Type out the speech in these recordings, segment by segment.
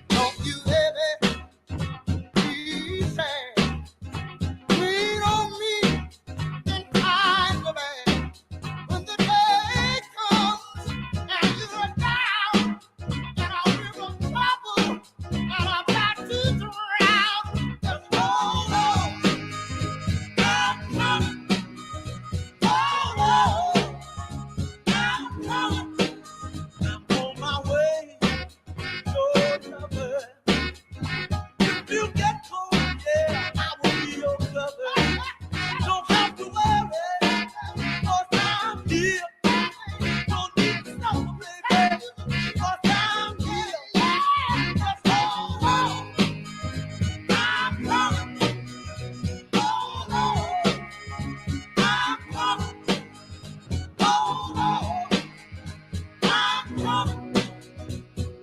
Don't you ever be sad. Lean on me in times of bad. When the day comes and you are down and I'm in trouble and I'm about to drown, just hold on. I'm coming. Hold on. I'm coming. I'm on my way. Your cover. If you get cold, yeah, I will be your cover. Don't have to worry, 'cause I'm here. Don't need to know, baby, 'cause I'm here. Just hold on. I'm coming. Hold on. I'm coming. Hold on. I'm coming.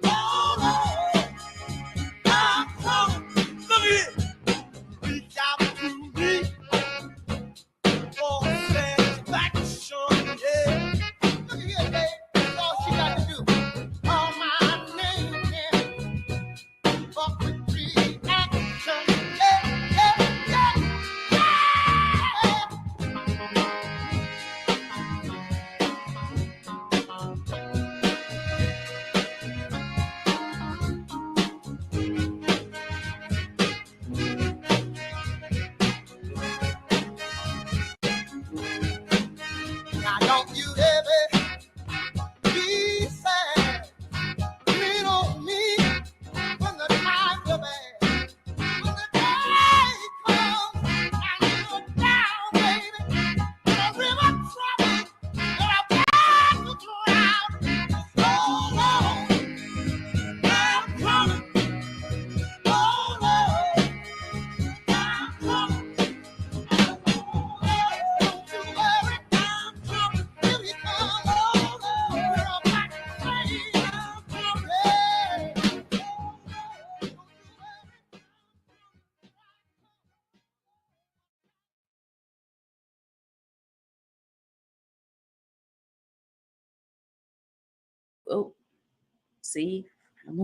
Hold on. I'm coming. Look at it. Reach out to me for satisfaction, yeah. Look at here, babe. That's all she got to do. Call my name, yeah. Fuck with reaction, yeah, yeah, yeah, yeah. Now don't you ever be sad. Lean on me when the times are bad. When the day comes and you're down, baby, in a river trouble, and I'm about to drown. Just hold on, I'm coming. Hold on, I'm coming. Don't you worry, I'm coming. Here we come. Hold on, we're about to say I'm coming. Don't you worry. Oh, see, I'm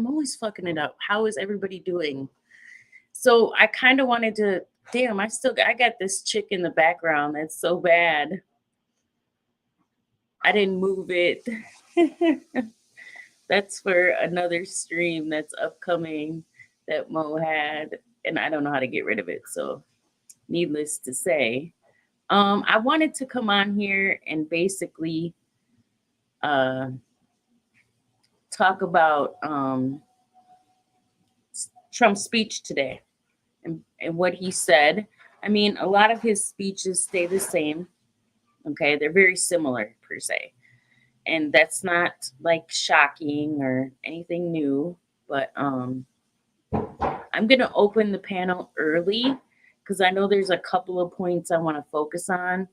always fucking it up. How is everybody doing? So I kind of wanted to, damn, I got this chick in the background. That's so bad. I didn't move it. That's for another stream that's upcoming that Mo had, and I don't know how to get rid of it. So, needless to say, I wanted to come on here and basically uh, talk about Trump's speech today and what he said. I mean, a lot of his speeches stay the same. Okay, they're very similar per se, and that's not like shocking or anything new. But I'm gonna open the panel early because I know there's a couple of points I want to focus on,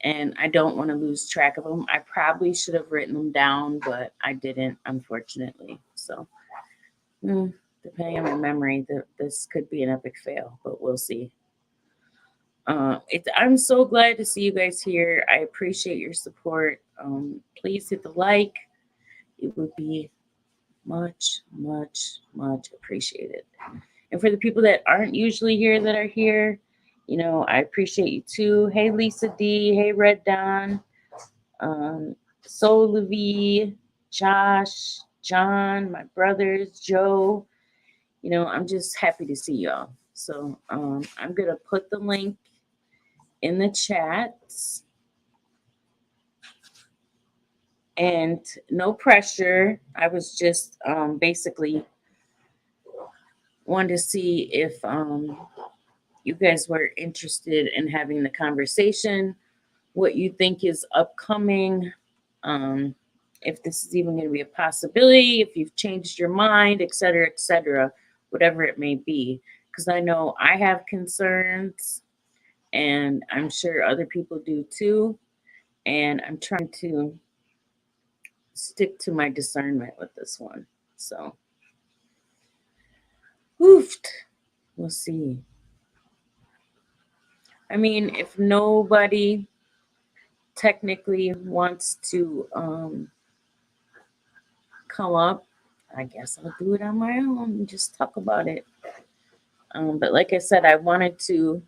and I don't want to lose track of them. I probably should have written them down, but I didn't, unfortunately. So, depending on my memory, this could be an epic fail, but we'll see. I'm so glad to see you guys here. I appreciate your support. Please hit the like. It would be much, much, much appreciated. And for the people that aren't usually here that are here, I appreciate you too. Hey, Lisa D. Hey, Red Don. Soul Levi, Josh, John, my brothers, Joe. I'm just happy to see y'all. So I'm going to put the link in the chat. And no pressure. I was just basically wanted to see if you guys were interested in having the conversation, what you think is upcoming, if this is even going to be a possibility, if you've changed your mind, et cetera, whatever it may be. Because I know I have concerns, and I'm sure other people do too. And I'm trying to stick to my discernment with this one. So, oofed. We'll see. I mean, if nobody technically wants to come up, I guess I'll do it on my own and just talk about it. But like I said, I wanted to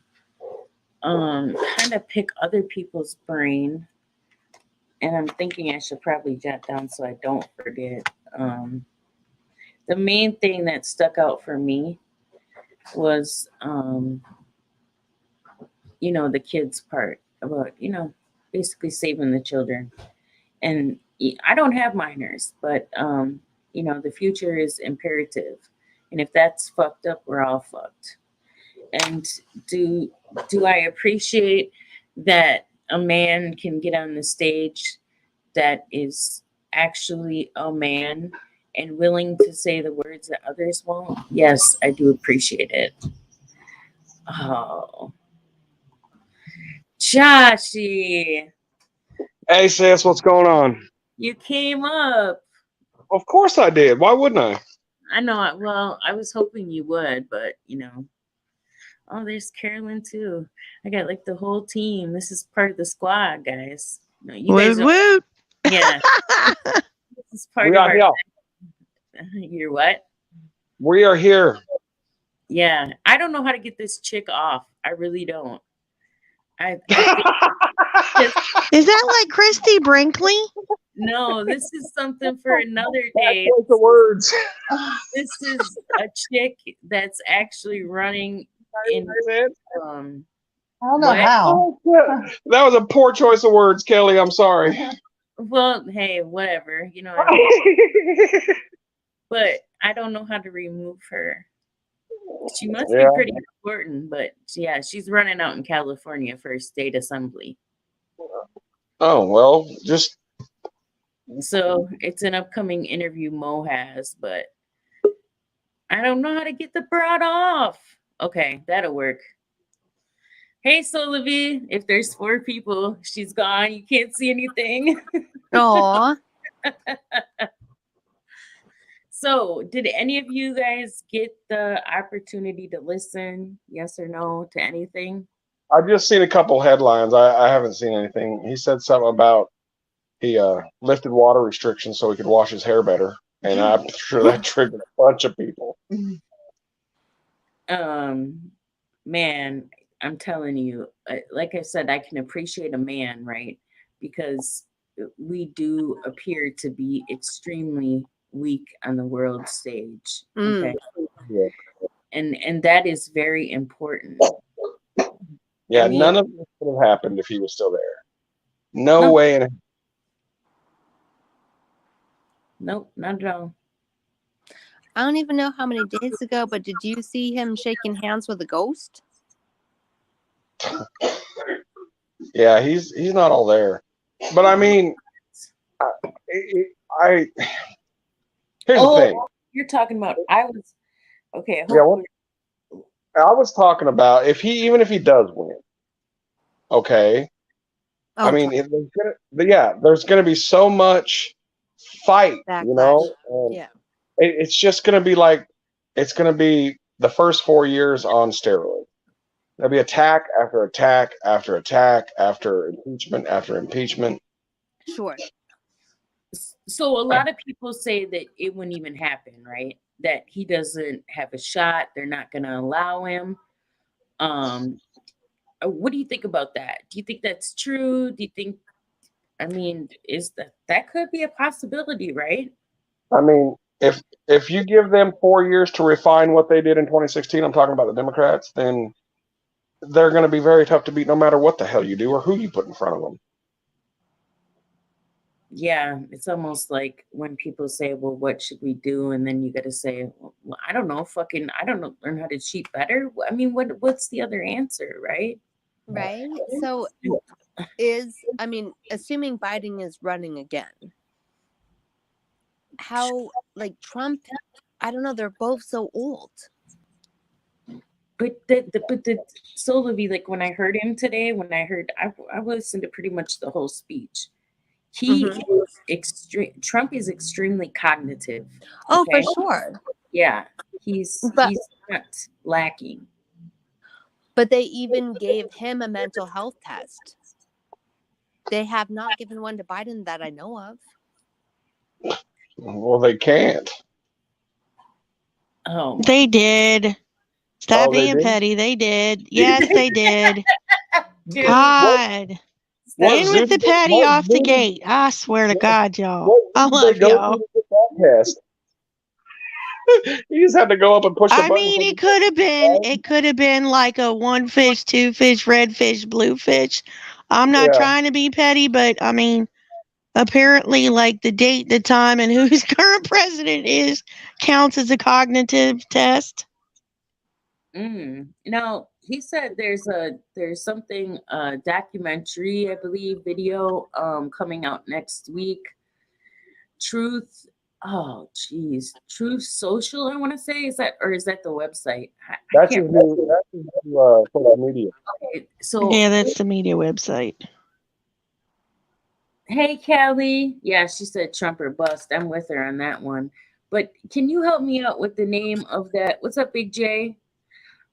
kind of pick other people's brain, and I'm thinking I should probably jot down so I don't forget. The main thing that stuck out for me was, the kids part about, basically saving the children. And I don't have minors, but, the future is imperative. And if that's fucked up, we're all fucked. And do do I appreciate that a man can get on the stage that is actually a man and willing to say the words that others won't? Yes, I do appreciate it. Oh, Joshy, Hey, sis, what's going on? you came up. Of course I did. Why wouldn't I? I know. Well, I was hoping you would, but oh, there's Carolyn too. I got like the whole team. This is part of the squad, guys. No, you guys Woot don't. woot. Yeah, this is part We of are our. here. You're what? We are here. Yeah, I don't know how to get this chick off. I really don't. I think this, Is that like Christy Brinkley? no, this is something for another day. Choice of words. This is a chick that's actually running in um I don't know what? how. That was a poor choice of words, Kelly. I'm sorry. Well, hey, whatever. I mean, but I don't know how to remove her. She must be Yeah. pretty important, but yeah, she's running out in California for state assembly. Oh well, just So it's an upcoming interview Mo has, but I don't know how to get the broad off. Okay, that'll work. Hey, Solavi, if there's 4 people, she's gone. You can't see anything. Aw. So, did any of you guys get the opportunity to listen, yes or no, to anything? I've just seen a couple headlines. I haven't seen anything. He said something about he lifted water restrictions so he could wash his hair better, and I'm sure that triggered a bunch of people. Man, I'm telling you, like I said, I can appreciate a man, right? Because we do appear to be extremely weak on the world stage. Okay. Yeah, And that is very important. yeah. I mean, None of this would have happened if he was still there. No no, way. In nope, not at all. I don't even know how many days ago, but did you see him shaking hands with a ghost? Yeah, he's not all there. But I mean, I here's the thing. Oh, you're talking about okay, Yeah, hopefully I was talking about even if he does win, okay. I mean, there's gonna be so much fight, Backlash. and Yeah. it's just gonna be like it's gonna be the first 4 years on steroids. There'll be attack after attack after attack after impeachment after impeachment. Sure. so a lot of people say that it wouldn't even happen, right? That he doesn't have a shot, they're not gonna allow him. Um, what do you think about that? Do you think that's true? Do you think I mean, is that could be a possibility, right? I mean, if you give them 4 years to refine what they did in 2016, I'm talking about the Democrats, then they're going to be very tough to beat no matter what the hell you do or who you put in front of them. Yeah, it's almost like when people say, "Well, what should we do?" and then you got to say, "Well, I don't know, fucking, I don't know, learn how to cheat better." I mean, what's the other answer, right? Right. So assuming Biden is running again, how, like, Trump, I don't know, they're both so old. But the Solovey, like when I heard him today, I listened to pretty much the whole speech. He is extreme. Trump is extremely cognitive. Oh, for Okay, sure. yeah, he's But not lacking. but they even gave him a mental health test. They have not given one to Biden that I know of. Well, they can't. Oh, my They did. Stop Oh, they being did. petty. They did. Yes, they did. dude. God. What In with Zoom? the petty What off the Zoom? gate. I swear to What, God, y'all. what I Zoom did they love go through y'all. to get that test? You just had to go up and push the I button. mean, For it the could have been, right? it could have been like a one fish, two fish, red fish, blue fish. I'm not Yeah, trying to be petty, but I mean, apparently, like the date, the time, and who his current president is counts as a cognitive test. No, he said there's something documentary, I believe, video coming out next week. Truth. Oh, geez, Truth Social. I want to say is that the website? I that's can't his new. That's his new social media. remember. So Yeah, that's the media website. hey, Callie. Yeah, she said Trump or bust. I'm with her on that one. But can you help me out with the name of that? What's up, Big J?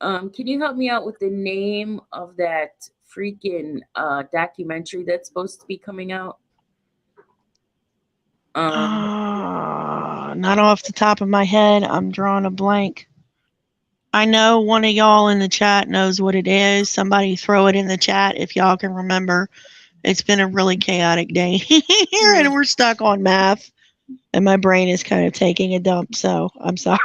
Can you help me out with the name of that freaking documentary that's supposed to be coming out? Um, Not off the top of my head. I'm drawing a blank. I know one of y'all in the chat knows what it is. Somebody throw it in the chat if y'all can remember. It's been a really chaotic day here, and we're stuck on math, and my brain is kind of taking a dump. So I'm sorry.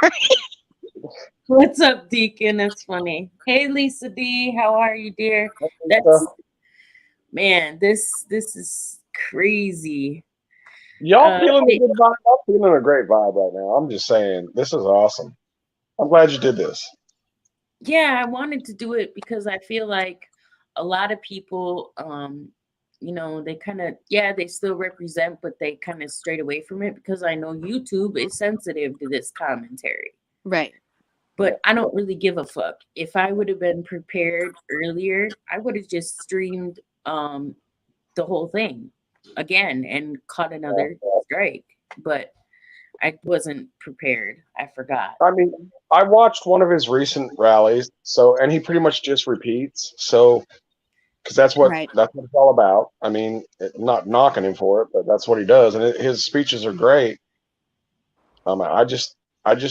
what's up, Deacon? That's funny. Hey, Lisa D, how are you, dear? That's So, man. This is crazy. y'all feeling a Hey, good vibe? I'm feeling a great vibe right now. I'm just saying, this is awesome. I'm glad you did this. yeah, I wanted to do it because I feel like a lot of people, they kind of, yeah, they still represent, but they kind of strayed away from it because I know YouTube is sensitive to this commentary. Right. But I don't really give a fuck. If I would have been prepared earlier, I would have just streamed the whole thing again and caught another strike. But I wasn't prepared. I forgot. I mean, I watched one of his recent rallies, and he pretty much just repeats. So, because Right. that's what it's all about. I mean, not knocking him for it, but that's what he does, and his speeches are great. I just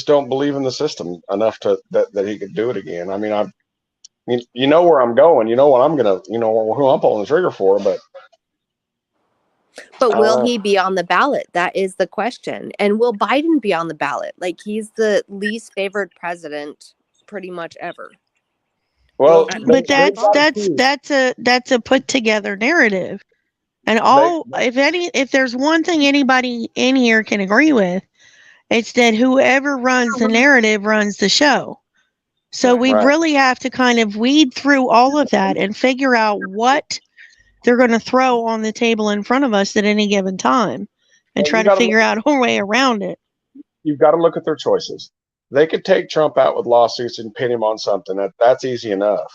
don't believe in the system enough to that he could do it again. I mean, you know where I'm going. You know what I'm gonna. You know who I'm pulling the trigger for. But But I don't will know. he be on the ballot? That is the question. And will Biden be on the ballot? Like, he's the least favored president pretty much ever. Well, Will he But be on the that's ballot? that's that's a put together narrative. And they if there's one thing anybody in here can agree with, it's that whoever runs the narrative runs the show. So we right. really have to kind of weed through all of that and figure out what they're going to throw on the table in front of us at any given time and Well, try to figure out a way around it. you've got to look at their choices. They could take Trump out with lawsuits and pin him on something. That's easy enough.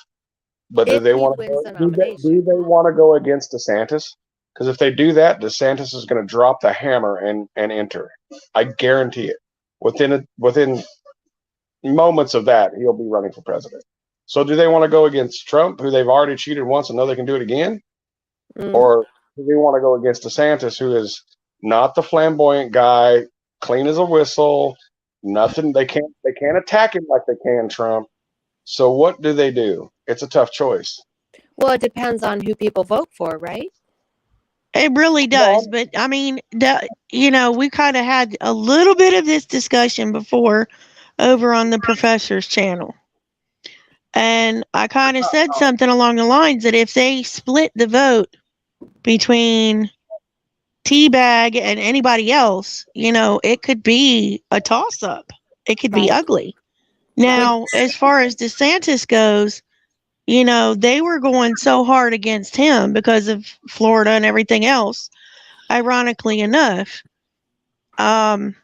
But do If they he want to wins go? the Do nomination. they want to go against DeSantis? Because if they do that, DeSantis is going to drop the hammer and enter. I guarantee it. Within moments of that, he'll be running for president. So do they want to go against Trump, who they've already cheated once and know they can do it again? Mm. Or do they want to go against DeSantis, who is not the flamboyant guy, clean as a whistle, nothing they can't attack him like they can Trump. So what do? It's a tough choice. Well, it depends on who people vote for, right? It really does. No, But I mean, we kind of had a little bit of this discussion before over on the professor's channel. And I kind of said something along the lines that if they split the vote between Teabag and anybody else, it could be a toss up. It could be Right. ugly. Right. Now, as far as DeSantis goes, they were going so hard against him because of Florida and everything else, ironically enough. But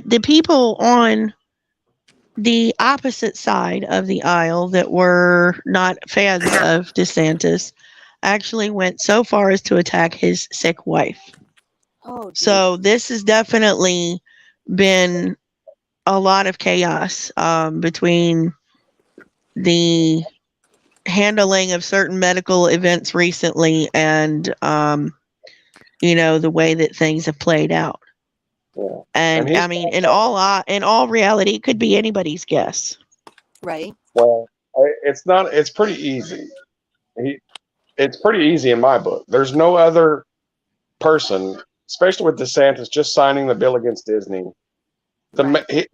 the people on the opposite side of the aisle that were not fans of DeSantis actually went so far as to attack his sick wife. Oh, geez. So this has definitely been a lot of chaos between the handling of certain medical events recently, and the way that things have played out. Yeah. And And he's I mean, in all reality, it could be anybody's guess. Right. well, it's not. It's pretty easy. He, it's pretty easy in my book. There's no other person, especially with DeSantis just signing the bill against Disney. Right.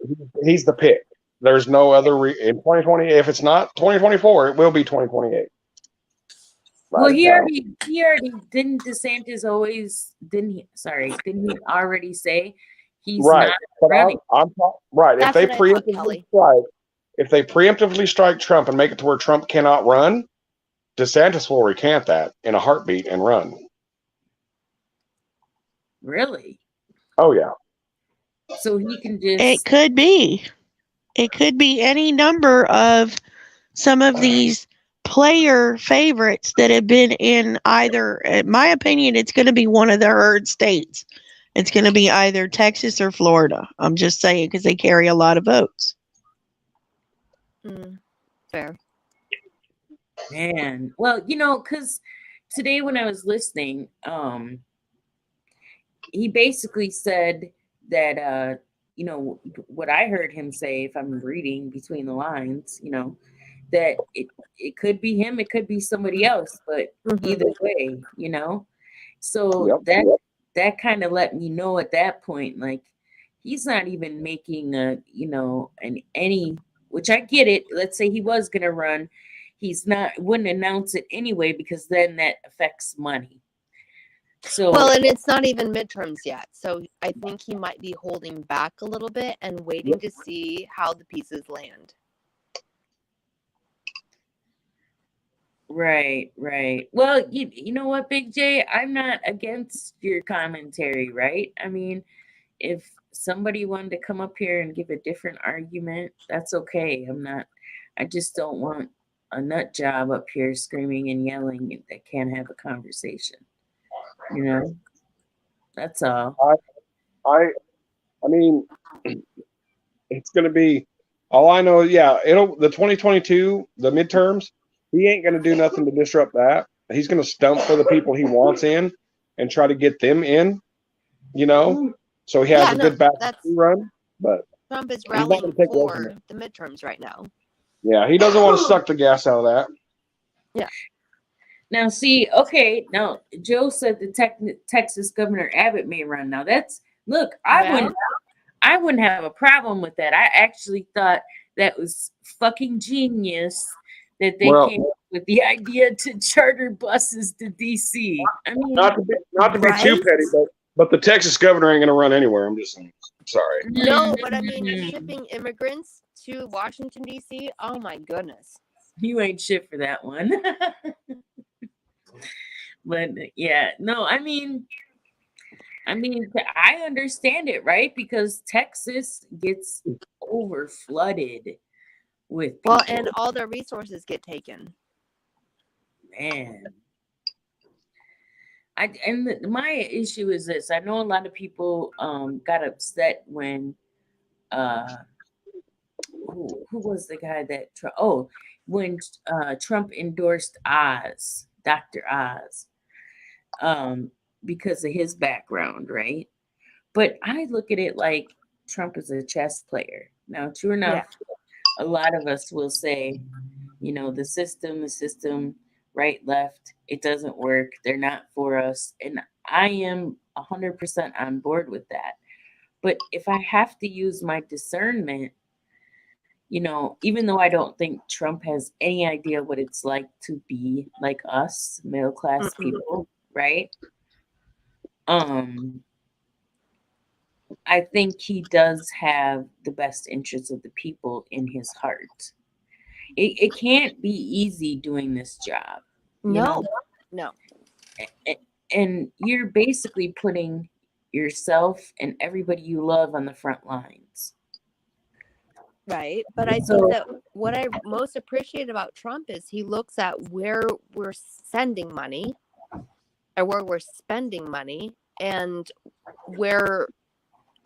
He's the pick. There's no other in 2020. If it's not 2024, it will be 2028. Well, Write it down. he already didn't DeSantis always didn't he? Sorry, didn't he already say he's Right. not But running? right. That's what I thought, Kelly. If they preemptively strike Trump and make it to where Trump cannot run, DeSantis will recant that in a heartbeat and run. Really? Oh yeah. So he can It just could be. It could be any number of some of these player favorites that have been in either, in my opinion, it's going to be one of the herd states. It's going to be either Texas or Florida. I'm just saying because they carry a lot of votes. Fair. man. Well, because today when I was listening, he basically said that what I heard him say, if I'm reading between the lines, that it could be him, it could be somebody else, but either way, so Yep. that kind of let me know at that point, like, he's not even making any, which I get it. Let's say he was gonna run, wouldn't announce it anyway, because then that affects money. So Well, and it's not even midterms yet. So I think he might be holding back a little bit and waiting to see how the pieces land. Right. Well, you know what, Big J, I'm not against your commentary, right? I mean, if somebody wanted to come up here and give a different argument, that's okay. I just don't want a nut job up here screaming and yelling that can't have a conversation. That's all. I mean, it's going to be. All I know, yeah, the 2022 the midterms. He ain't going to do nothing to disrupt that. He's going to stump for the people he wants in and try to get them in. So he has a good back run. But Trump is he's not rallying going to take away from for it. the midterms right now. Yeah, he doesn't want to suck the gas out of that. Yeah. Now, see, okay, now Joe said the Texas Governor Abbott may run. Now look, I wouldn't have a problem with that. I actually thought that was fucking genius that they came up with the idea to charter buses to DC. I mean, not to be too petty, but the Texas governor ain't going to run anywhere. I'm just saying. Sorry. No, but I mean, shipping immigrants to Washington, D.C., oh my goodness. You ain't shit for that one. But yeah, no, I mean, I understand it, right? Because Texas gets over flooded with people. Well, and all their resources get taken. Man. My issue is this. I know a lot of people got upset when who was the guy that when Trump endorsed Dr. Oz, because of his background, right? But I look at it like Trump is a chess player. Now, true enough, a lot of us will say, the system, right, left, it doesn't work. They're not for us. And I am 100% on board with that. But if I have to use my discernment, even though I don't think Trump has any idea what it's like to be like us, middle class people, right? I think he does have the best interests of the people in his heart. It can't be easy doing this job. No. And you're basically putting yourself and everybody you love on the front lines. Right. But I think that what I most appreciate about Trump is he looks at where we're sending money or where we're spending money and where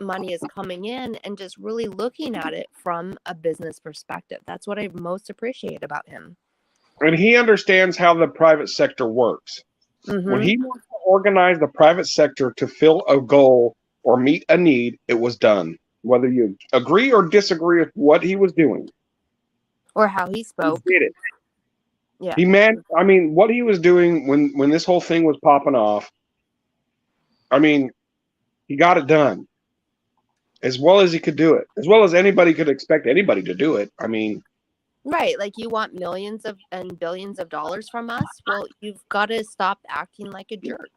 money is coming in and just really looking at it from a business perspective. That's what I most appreciate about him. and he understands how the private sector works. When Mm-hmm. he wants to organize the private sector to fill a goal or meet a need, it was done. Whether you agree or disagree with what he was doing, Or how he he spoke. did it. Yeah. I mean, what he was doing when this whole thing was popping off, I mean, he got it done as well as he could do it, as well as anybody could expect anybody to do it. I mean, Right. Like you want millions of and billions of dollars from us? Well, you've got to stop acting like a jerk.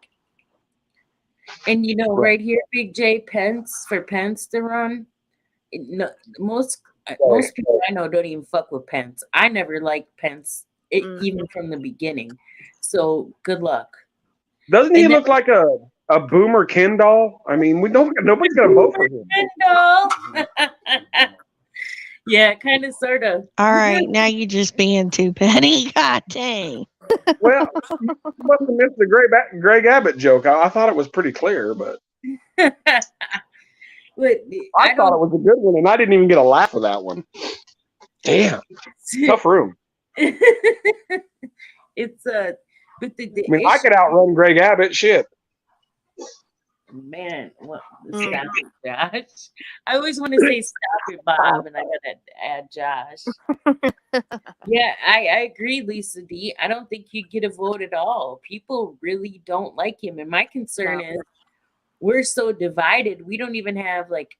And you know, Right. right here, Big J, Pence to run. No, most Right. people I know don't even fuck with Pence. I never liked Pence, Mm. even from the beginning. So good luck. Doesn't he And look like a boomer Ken doll? I mean, nobody's gonna vote for him. Kendall. Yeah, kind of, sort of. All right, now you're just being too petty. God dang. Well, you must have missed the Greg Abbott joke. I thought it was pretty clear, but But I thought it was a good one, and I didn't even get a laugh for that one. Damn, tough room. It's but the I mean, I could outrun Greg Abbott. Shit. man, what Mm. stop it, Josh. I always want to say stop it, Bob, and I gotta add Josh. Yeah, I agree, Lisa D. I don't think you get a vote at all. People really don't like him. And my concern No. is we're so divided, we don't even have like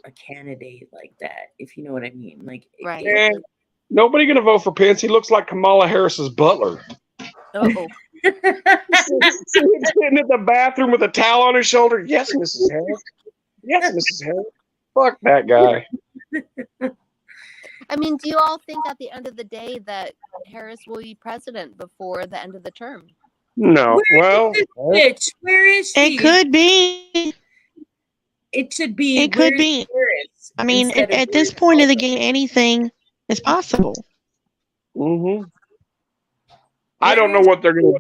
a candidate like that, if you know what I mean. Like Right. And nobody gonna vote for Pence. He looks like Kamala Harris's butler. Uh-oh. Sitting in the bathroom with a towel on his shoulder. Yes, Mrs. Harris. Yes, Mrs. Harris. Fuck that guy. I mean, do you all think at the end of the day that Harris will be president before the end of the term? No. Well, Bitch, where is she? It could be. It should be. It could where's be. Harris I mean, instead of at this where's point of the Biden? game, anything is possible. mm-hmm. I don't know what they're gonna.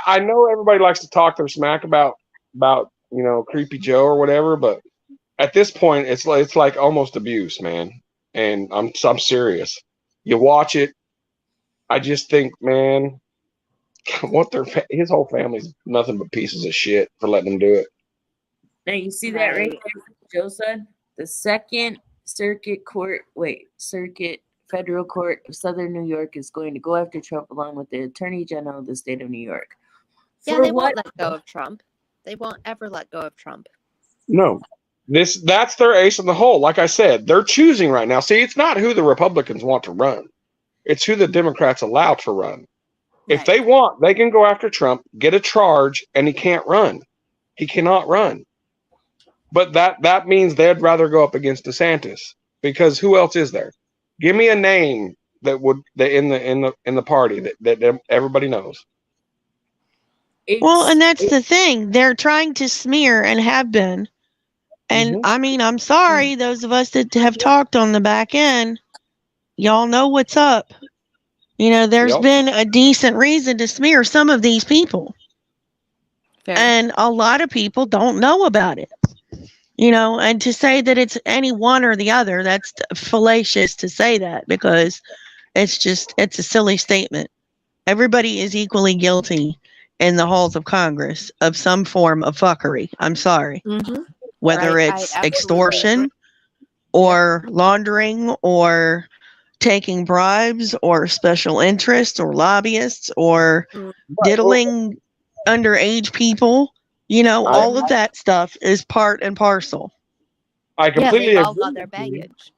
I know everybody likes to talk their smack about Creepy Joe or whatever, but at this point, it's like almost abuse, man. And I'm serious. You watch it, I just think, man, his whole family's nothing but pieces of shit for letting him do it. Now you see that right Right. there, Joe said? The Second Circuit Federal Court of Southern New York is going to go after Trump along with the Attorney General of the state of New York. Yeah, For they what? won't let go of Trump. They won't ever let go of Trump. No, that's their ace in the hole. Like I said, they're choosing right now. See, it's not who the Republicans want to run; it's who the Democrats allow to run. If Right. they want, they can go after Trump, get a charge, and he can't run. He cannot run. But that means they'd rather go up against DeSantis because who else is there? Give me a name that in the party that everybody knows. Well, and that's the thing. They're trying to smear and have been. And Mhm. I mean, I'm sorry, those of us that have talked on the back end, y'all know what's up. You know, there's Yep. been a decent reason to smear some of these people. Fair. And a lot of people don't know about it. You know, and to say that it's any one or the other, that's fallacious to say that because it's a silly statement. Everybody is equally guilty in the halls of Congress of some form of fuckery. I'm sorry. Mm-hmm. Whether Right, I it's absolutely extortion agree. or laundering or taking bribes or special interests or lobbyists or diddling underage people, you know, I- all of that stuff is part and parcel. I Yeah, completely they've all agree got their with you. baggage.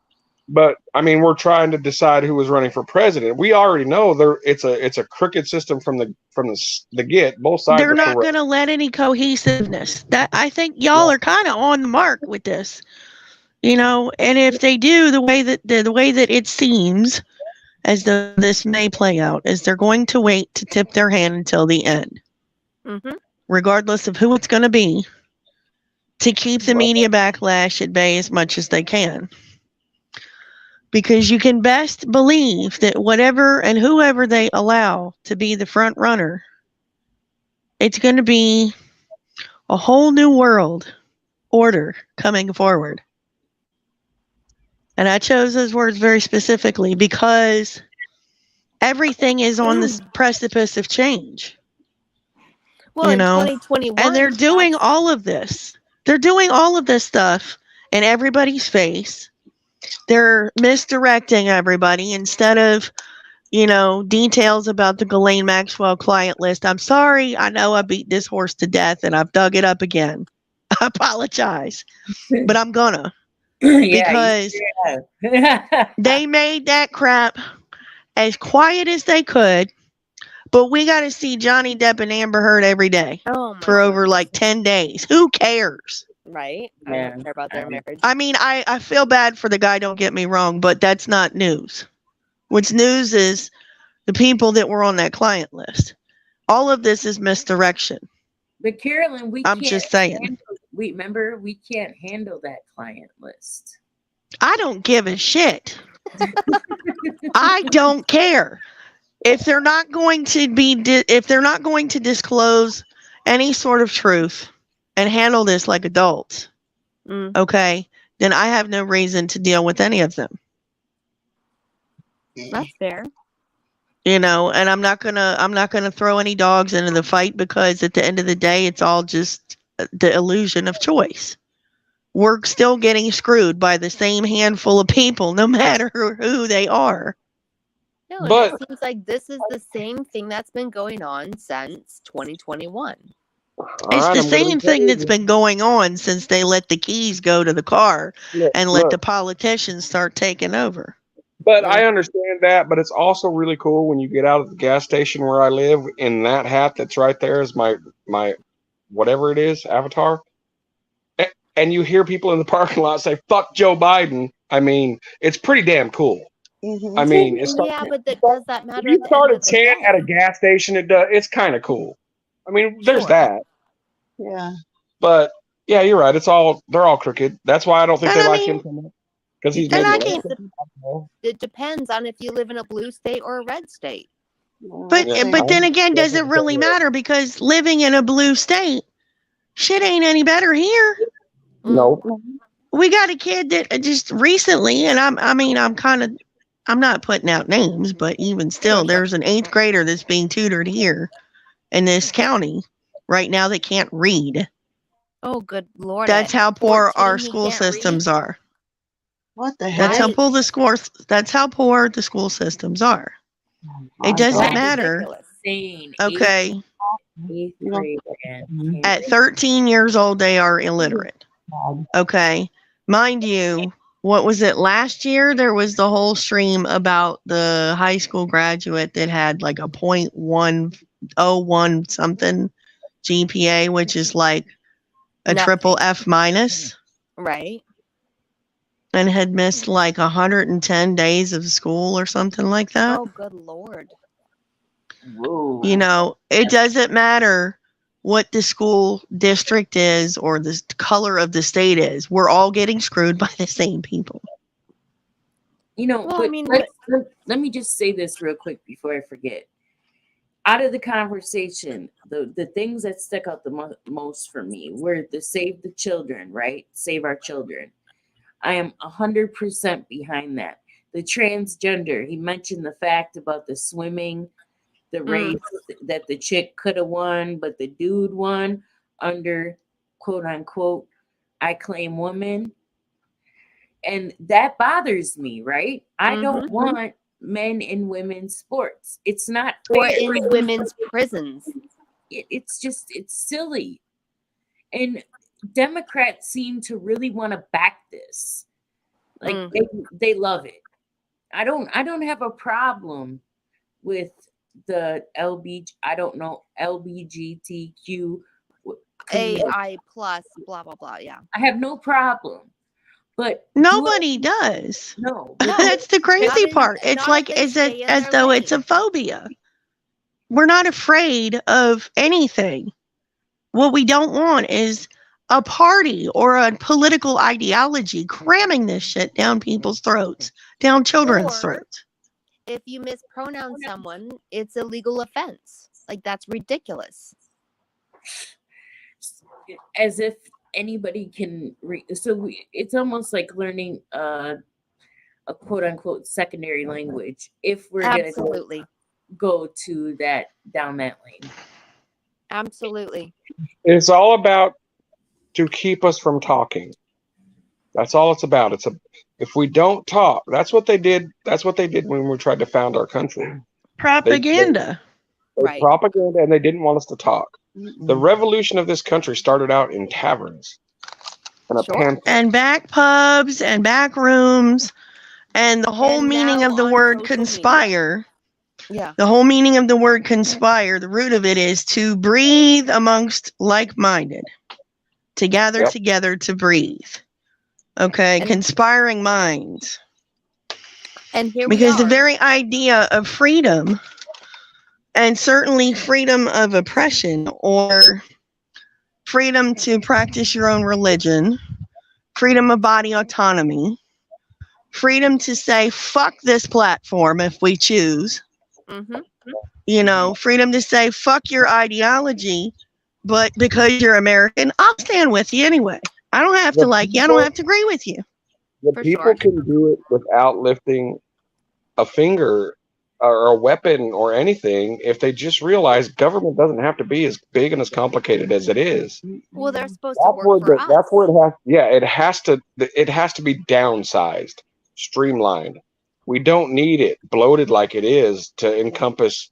But I mean, we're trying to decide who was running for president. We already know it's a crooked system from the get. Both sides They're are not corrupt. going to let any cohesiveness. That I think y'all are kind of on the mark with this. You know, and if they do the way that it seems as though this may play out, is they're going to wait to tip their hand until the end, Mm-hmm. regardless of who it's going to be, to keep the media backlash at bay as much as they can. Because you can best believe that whatever and whoever they allow to be the front runner, it's going to be a whole new world order coming forward. And I chose those words very specifically because everything is on the precipice of change. Well, You in know, 2021, and they're doing all of this. They're doing all of this stuff in everybody's face. They're misdirecting everybody instead of, details about the Ghislaine Maxwell client list. I'm sorry. I know I beat this horse to death and I've dug it up again. I apologize, but I'm gonna. Yeah, Because you have. they made that crap as quiet as they could. But we got to see Johnny Depp and Amber Heard every day oh my for over goodness. like 10 days. Who cares? Right? I Yeah, don't care about their marriage. I mean, I feel bad for the guy, don't get me wrong, but that's not news. What's news is the people that were on that client list. All of this is misdirection. But Carolyn, we I'm can't just saying. remember we can't handle that client list. I don't give a shit. I don't care. If they're not going to disclose any sort of truth and handle this like adults, okay, then I have no reason to deal with any of them. That's fair. And I'm not gonna throw any dogs into the fight, because at the end of the day, it's all just the illusion of choice. We're still getting screwed by the same handful of people, no matter who they are. No, and But- it seems like this is the same thing that's been going on since 2021. It's the same thing that's been going on since they let the keys go to the car and let the politicians start taking over. But I understand that, but it's also really cool when you get out of the gas station where I live, in that hat that's right there is my whatever it is, avatar. And you hear people in the parking lot say, "Fuck Joe Biden." I mean, it's pretty damn cool. I mean, it's Yeah, but does that matter? if you at the start end a of the chant day? at a gas station, it's kind of cool. I mean, there's Sure. that. Yeah. But yeah, you're right. They're all crooked. That's why I don't think And they I like mean- him so much, because he's And I maybe can't- It depends on if you live in a blue state or a red state. But Yeah. but then again, does it really matter? Because living in a blue state, shit ain't any better here. no. We got a kid that just recently, and I'm not putting out names, but even still, there's an 8th grader that's being tutored here in this county right now that can't read. Oh, good Lord. That's at how poor 14 our he school can't read? systems are. What the heck? That's how poor the school systems are. It doesn't That's matter. ridiculous. Insane. Okay, Eighth grade and at 13 years old, they are illiterate. Okay, mind you, what was it last year? There was the whole stream about the high school graduate that had like a .101 something GPA, which is like a Nothing. triple F minus, Right? and had missed like 110 days of school or something like that. Oh, good Lord. whoa. It doesn't matter what the school district is or the color of the state is. We're all getting screwed by the same people. Well, I But mean, let me just say this real quick before I forget. Out of the conversation, the things that stuck out the most for me were the save the children, right? Save our children. I am 100% behind that. The transgender, he mentioned the fact about the swimming, the race that the chick could have won, but the dude won under quote unquote, I claim woman. And that bothers me, right? I don't want men in women's sports. It's not or fair. in women's prisons. It's silly. And Democrats seem to really want to back this. Like they love it. I don't have a problem with the LBGTQ AI plus blah blah blah. Yeah. I have no problem. But Nobody does. No. That's the crazy part. It's not like if they stay in as their though lane. it's a phobia. We're not afraid of anything. What we don't want is a party or a political ideology cramming this shit down people's throats, down children's Or- throats. If you mispronounce someone, it's a legal offense. Like, that's ridiculous. As if anybody can it's almost like learning a quote unquote secondary language. If we're Absolutely. go to that down that lane. Absolutely. It's all about to keep us from talking. That's all it's about. If we don't talk, that's what they did. That's what they did when we tried to found our country. Propaganda. They Right. propaganda, and they didn't want us to talk. The Mm-mm. revolution of this country started out in taverns and a Sure. pamphlet. And back pubs and back rooms. And the whole And meaning now of the on word social media. conspire, Yeah. the whole meaning of the word conspire, the root of it is to breathe amongst like-minded, to gather Yep. together to breathe. Okay, And- conspiring minds. And here Because we the are. very idea of freedom, and certainly freedom of oppression or freedom to practice your own religion, freedom of body autonomy, freedom to say fuck this platform if we choose, Mm-hmm. you know, freedom to say fuck your ideology, but because you're American, I'll stand with you anyway. I don't have to The like you, I don't have to agree with you. The For people sure. can do it without lifting a finger or a weapon or anything if they just realize government doesn't have to be as big and as complicated as it is. Well, they're supposed to work for us. That's where it has. Yeah, it has to be downsized, streamlined. We don't need it bloated like it is to encompass.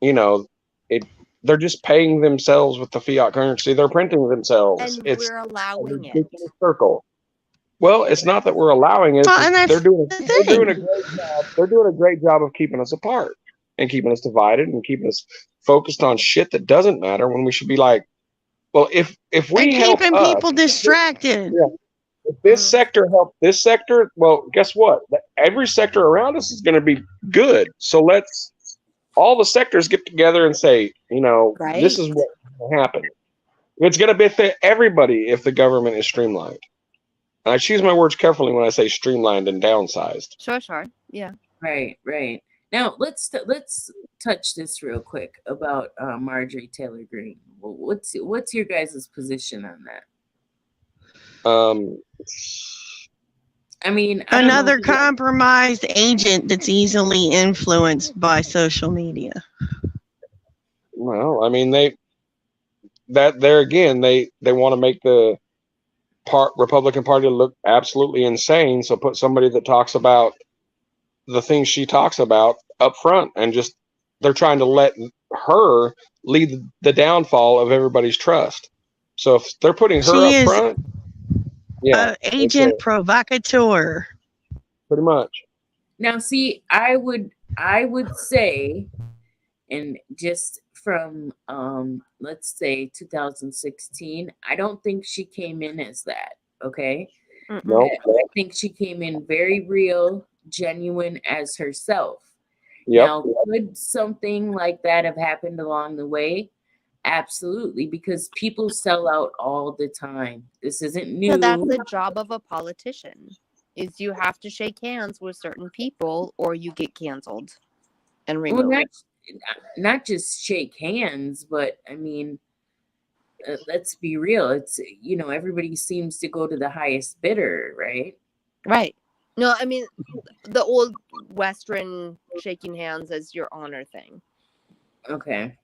You know, it. They're just paying themselves with the fiat currency. They're printing themselves. And It's we're a allowing it. ridiculous circle. Well, it's not that we're allowing it. Well, and that's They're doing the they're doing a thing. great job. They're doing a great job of keeping us apart and keeping us divided and keeping us focused on shit that doesn't matter when we should be like, well, if And we help keeping us, people distracted. yeah, if this Mhm. sector helps this sector, well, guess what? Every sector around us is going to be good. So let's all the sectors get together and say, Right. this is what's going to happen. It's going to benefit everybody if the government is streamlined. And I choose my words carefully when I say streamlined and downsized. Sure. Yeah. Right, right. Now let's touch this real quick about Marjorie Taylor Greene. Well, what's your guys' position on that? I mean, I don't know Another if you- compromised agent that's easily influenced by social media. Well, I mean, they want to make the Republican Party look absolutely insane. So put somebody that talks about the things she talks about up front, and just they're trying to let her lead the downfall of everybody's trust. So if they're putting her She up is front, yeah, agent provocateur. pretty much. Now, see, I would say, and just from let's say 2016, I don't think she came in as that. Okay, Mm-mm. No, I think she came in very real, genuine as herself. yep. Now, could something like that have happened along the way? Absolutely, because people sell out all the time. This isn't new. So that's the job of a politician. Is you have to shake hands with certain people or you get canceled and Well, removed. not just shake hands, but I mean, let's be real. It's everybody seems to go to the highest bidder, right? Right. No, I mean the old Western shaking hands as your honor thing. Okay.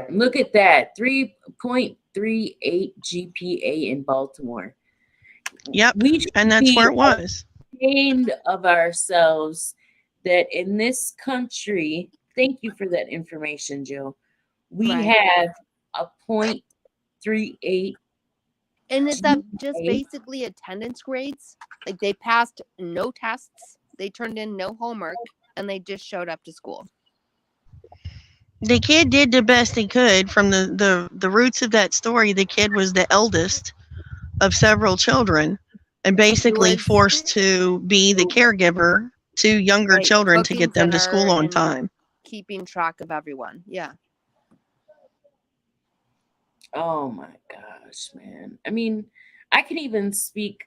Look at that, 3.38 GPA in Baltimore. Yep, We should and that's be where it was. ashamed of ourselves that in this country, thank you for that information, Joe, we Right. have a 0.38. And it's just GPA. basically attendance grades. Like they passed no tests, they turned in no homework, and they just showed up to school. The kid did the best he could. From the roots of that story, the kid was the eldest of several children and basically was- forced to be the caregiver to younger Right, children to cooking get them to dinner school on and time. keeping track of everyone. Yeah. Oh my gosh, man. I mean, I can even speak,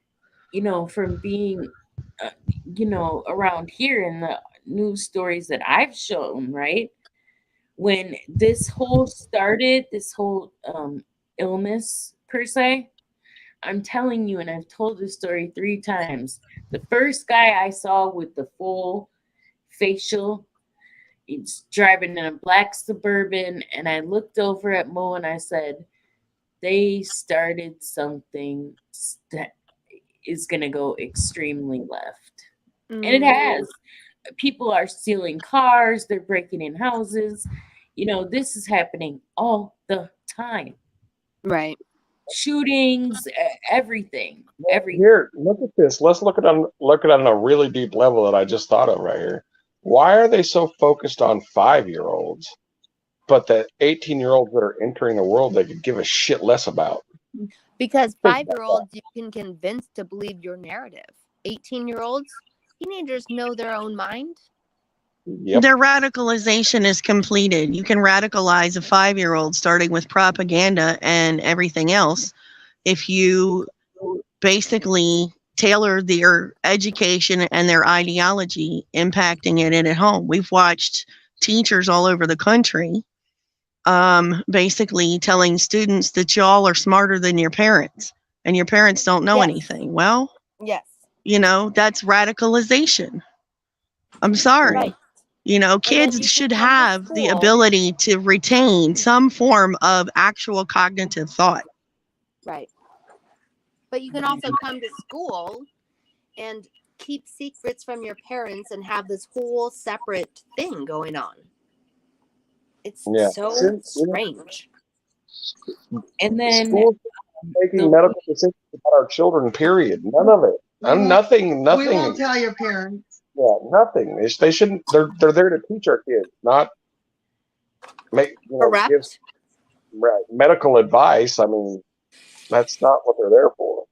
from being, around here in the news stories that I've shown, right? When this whole illness per se, I'm telling you, and I've told this story 3 times. The first guy I saw with the full facial He's driving in a black Suburban, and I looked over at Mo and I said, they started something that is going to go extremely left. And it has. People are stealing cars, they're breaking in houses. This is happening all the time. Right. Shootings, everything. Here, look at this. Let's look at it on a really deep level that I just thought of right here. Why are they so focused on 5-year-olds, but the 18-year-olds that are entering the world they could give a shit less about? Because 5-year-olds you can convince to believe your narrative. 18-year-olds, teenagers know their own mind. Yep. Their radicalization is completed. You can radicalize a 5-year-old starting with propaganda and everything else if you basically tailor their education and their ideology, impacting it in at home. We've watched teachers all over the country basically telling students that y'all are smarter than your parents and your parents don't know Yes. anything. Well, Yes. that's radicalization. I'm sorry. Right. Kids you should can come to have the school. ability to retain some form of actual cognitive thought. Right. But you can also come to school and keep secrets from your parents and have this whole separate thing going on. It's Yeah. so strange. And then Schools making medical decisions about our children, period. None of it. Nothing. We won't tell your parents. Yeah, nothing. They shouldn't. They're there to teach our kids, not make Correct. give medical advice. I mean, that's not what they're there for.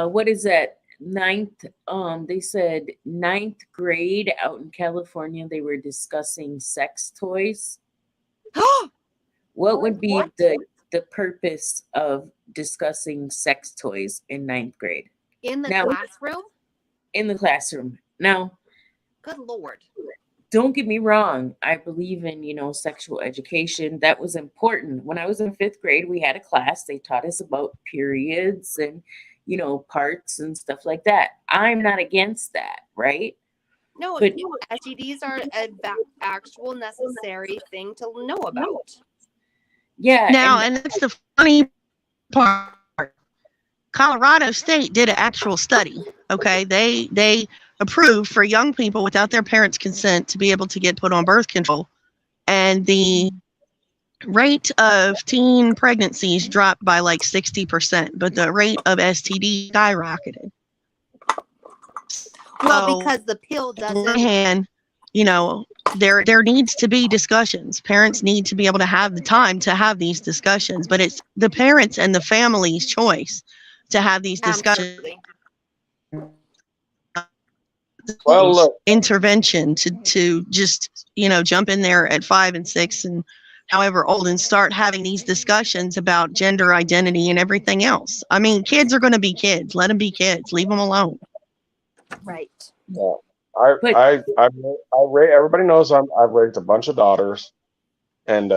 What is that? Ninth. They said 9th grade out in California. They were discussing sex toys. What would be the purpose of discussing sex toys in 9th grade? In the Now- classroom? In the classroom. Now, Good Lord. don't get me wrong. I believe in, sexual education. That was important. When I was in 5th grade, we had a class. They taught us about periods and, parts and stuff like that. I'm not against that, right? No, But- STDs are an actual necessary thing to know about. Yeah. Now, and that's the funny part. Colorado State did an actual study. Okay, they approved for young people without their parents' consent to be able to get put on birth control, and the rate of teen pregnancies dropped by like 60%, but the rate of STD skyrocketed. Well, So, because the pill on the doesn't. one hand, there needs to be discussions. Parents need to be able to have the time to have these discussions, but it's the parents and the family's choice to have these discussions. Absolutely. Well, look, Intervention to just jump in there at 5 and 6 and however old and start having these discussions about gender identity and everything else. I mean, kids are going to be kids. Let them be kids. Leave them alone. Right. yeah. But- Everybody knows I've raised a bunch of daughters, and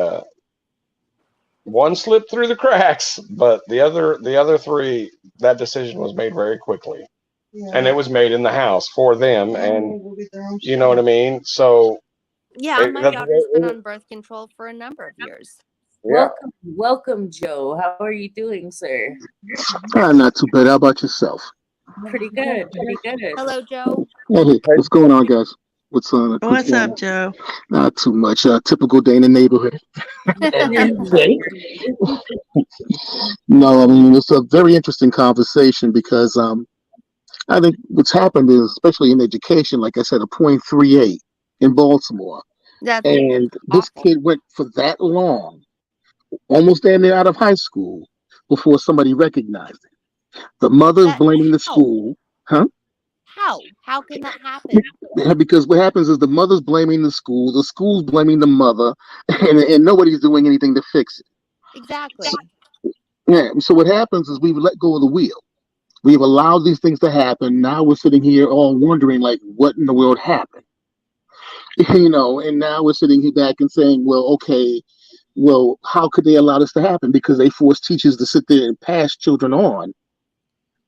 one slipped through the cracks, but the other three, that decision was made very quickly, and it was made in the house for them, and you know what I mean. So Yeah, my daughter's been on birth control for a number of years. yeah, Welcome, Joe. How are you doing, sir? Not too bad. How about yourself? Pretty good. Hello, Joe. Hey, what's going on, guys? What's What's going up, on? Joe? Not too much. Typical day in the neighborhood. No, I mean, it's a very interesting conversation because I think what's happened is, especially in education, like I said, a .38 in Baltimore, That's and this awful. kid went for that long, almost damn near out of high school, before somebody recognized it. The mother's blaming the school. How? How can that happen? Because what happens is the mother's blaming the school's blaming the mother, and nobody's doing anything to fix it. Exactly. Yeah. So what happens is we've let go of the wheel. We've allowed these things to happen. Now we're sitting here all wondering, like, what in the world happened? And now we're sitting here back and saying, well, okay, well, how could they allow this to happen? Because they force teachers to sit there and pass children on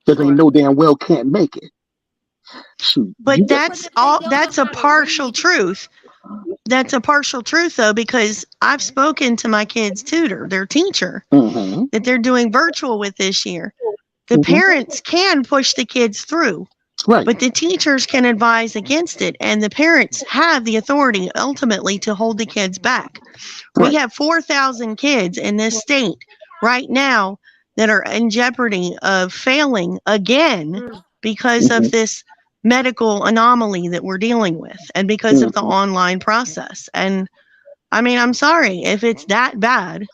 that they know damn well can't make it. Shoot. But You- that's But if they all. don't That's know a how to partial read- truth. that's a partial truth though, because I've spoken to my kids' tutor, their teacher, Mm-hmm. that they're doing virtual with this year. The Mm-hmm. parents can push the kids through, Right. but the teachers can advise against it, and the parents have the authority ultimately to hold the kids back. We Right. have 4,000 kids in this state right now that are in jeopardy of failing again Mm. because of Mm-hmm. this medical anomaly that we're dealing with and because of the Mm-hmm. online process. And I mean, I'm sorry if it's that bad.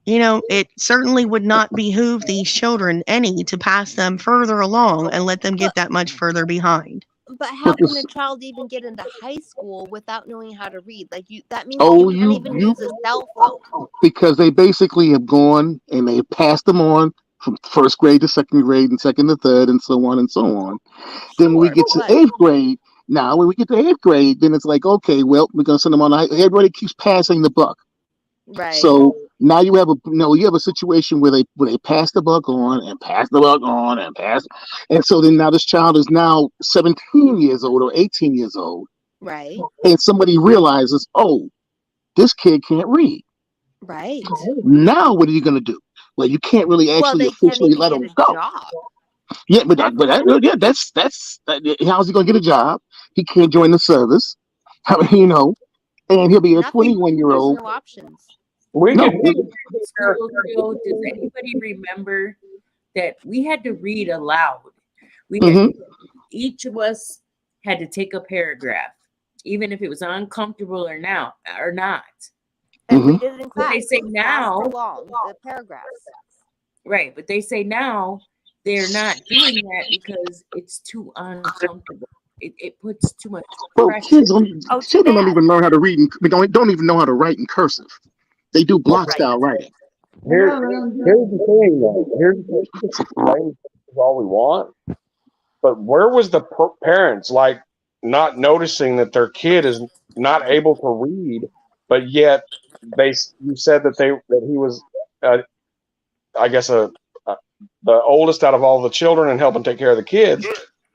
You know, it certainly would not behoove these children any to pass them further along and let them But get that much further behind. but how But can a this, child even get into high school without knowing how to read? Like that means you oh, can't even you use a cell phone. because they basically have gone and they passed them on from first grade to second grade and second to third and so on and so on. Then when we Sure, get to but eighth grade, now when we get to eighth grade, then it's like, okay, well, we're gonna send them on. Everybody keeps passing the buck. right. So now you have a situation where they pass the buck on and pass the buck on and pass, and so then now this child is now 17 years old or 18 years old, Right. and somebody realizes, oh, this kid can't read. Right. Now what are you gonna do? Well, you can't really Well, actually they can't officially even let get him a go. job. Yeah, yeah, how's he gonna get a job? He can't join the service. You know, and he'll be a Nothing. 21-year There's old. no options. We No, could When we take were in school, Joe, does anybody remember that we had to read aloud? We had hmm each of us had to take a paragraph, even if it was uncomfortable or now or not. And hmm read it in But they class, say fast or now, long, the paragraphs. right? But they say now they're not doing that because it's too uncomfortable. It puts too much well, pressure. Oh, too children don't bad. even learn how to read and don't even know how to write in cursive. They do block Right. style writing. here's the thing though. Here's the language is all we want. But where was the parents like not noticing that their kid is not able to read, but yet you said that he was uh, I guess the oldest out of all the children and helping take care of the kids.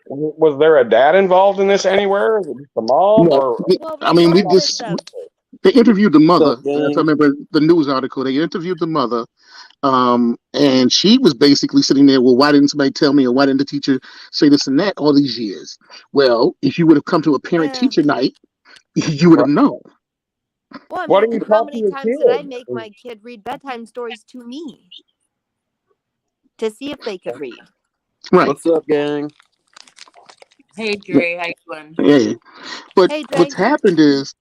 Was there a dad involved in this anywhere? Is it just the mom No, or Well, I mean we regardless just of they interviewed the What's mother. up, If I gang? remember the news article, they interviewed the mother. And she was basically sitting there, well, why didn't somebody tell me, or why didn't the teacher say this and that all these years? Well, if you would have come to a parent uh, teacher night, you would have known. well, I what mean, do you how talk to many your times did I kids? make my kid read bedtime stories to me to see if they could read? Right. What's up, gang? Hey Dre, how you doing? Yeah. But Hey, Dre. what's happened is,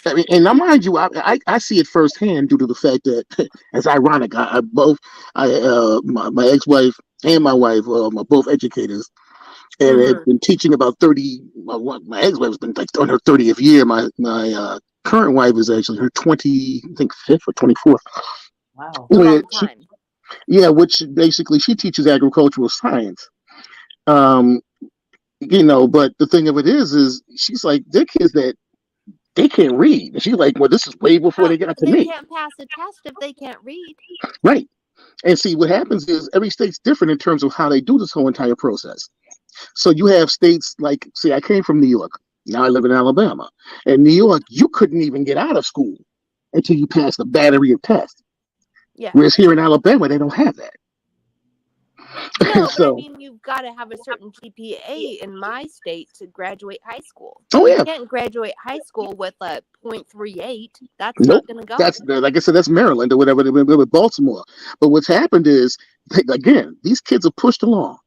I mean, and mind you, I see it firsthand due to the fact that it's ironic. My ex-wife and my wife are both educators and have Mm-hmm. been teaching about 30. My ex-wife's been like on her 30th year. My current wife is actually her 20, I think 5th or 24th. Wow. A Where long time. which basically she teaches agricultural science. Um, but the thing of it is she's like, they're kids that they can't read. And she's like, well, this is way before Oh, they got to they me. can't pass a test if they can't read. Right. And see, what happens is every state's different in terms of how they do this whole entire process. So you have states like, see, I came from New York. Now I live in Alabama. In New York, you couldn't even get out of school until you passed a battery of tests. Yeah. Whereas here in Alabama, they don't have that. No, but I So, mean, you've got to have a certain GPA in my state to graduate high school. oh You yeah, can't graduate high school with a 0.38. That's nope. not going to go. That's like I said, that's Maryland or whatever, with Baltimore. But what's happened is, again, these kids are pushed along.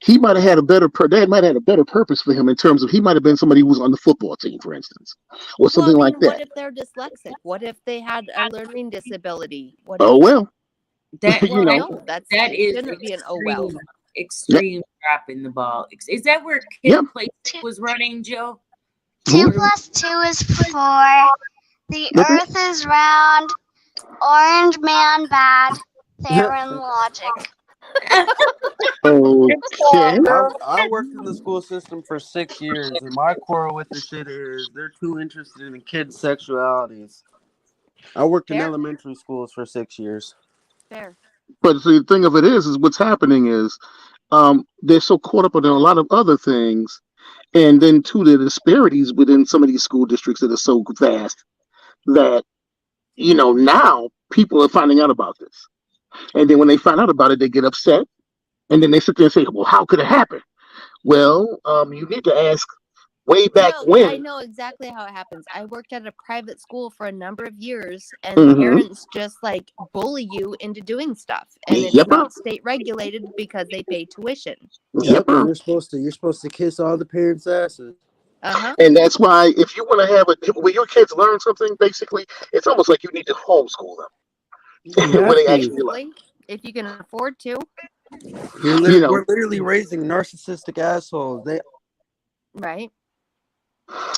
He might have had a better dad might have had a better purpose for him in terms of he might have been somebody who was on the football team, for instance, or Well, I something like mean, what that. if they're dyslexic? What if they had a learning disability? What if, Oh well, That you well, know. no, that it is shouldn't be an oh well. Yep, extreme dropping the ball. Is that where Kid yep. Place was running, Joe? Mhm. 2 plus 2 is 4. The Yep. earth is round. Orange man bad. Theron logic. Okay. I worked in the school system for 6 years, and my quarrel with the shit is they're too interested in kids' sexualities. I worked in Fair, elementary schools for 6 years. fair. But see, the thing of it is what's happening is they're so caught up in a lot of other things, And then too, the disparities within some of these school districts that are so vast that now people are finding out about this, and then when they find out about it, they get upset, and then they sit there and say, "Well, how could it happen?" Well, you need to ask way back No, I when. know exactly how it happens. I worked at a private school for a number of years, and Mm-hmm. parents just like bully you into doing stuff, and it's Yep. not state regulated because they pay tuition. Yep. Yep, and you're supposed to kiss all the parents' asses. Uh-huh. And that's why if you want to have when your kids learn something, basically, it's almost like you need to homeschool You them when have they to. actually learn. Basically, if you can afford to, We're literally raising narcissistic assholes. right?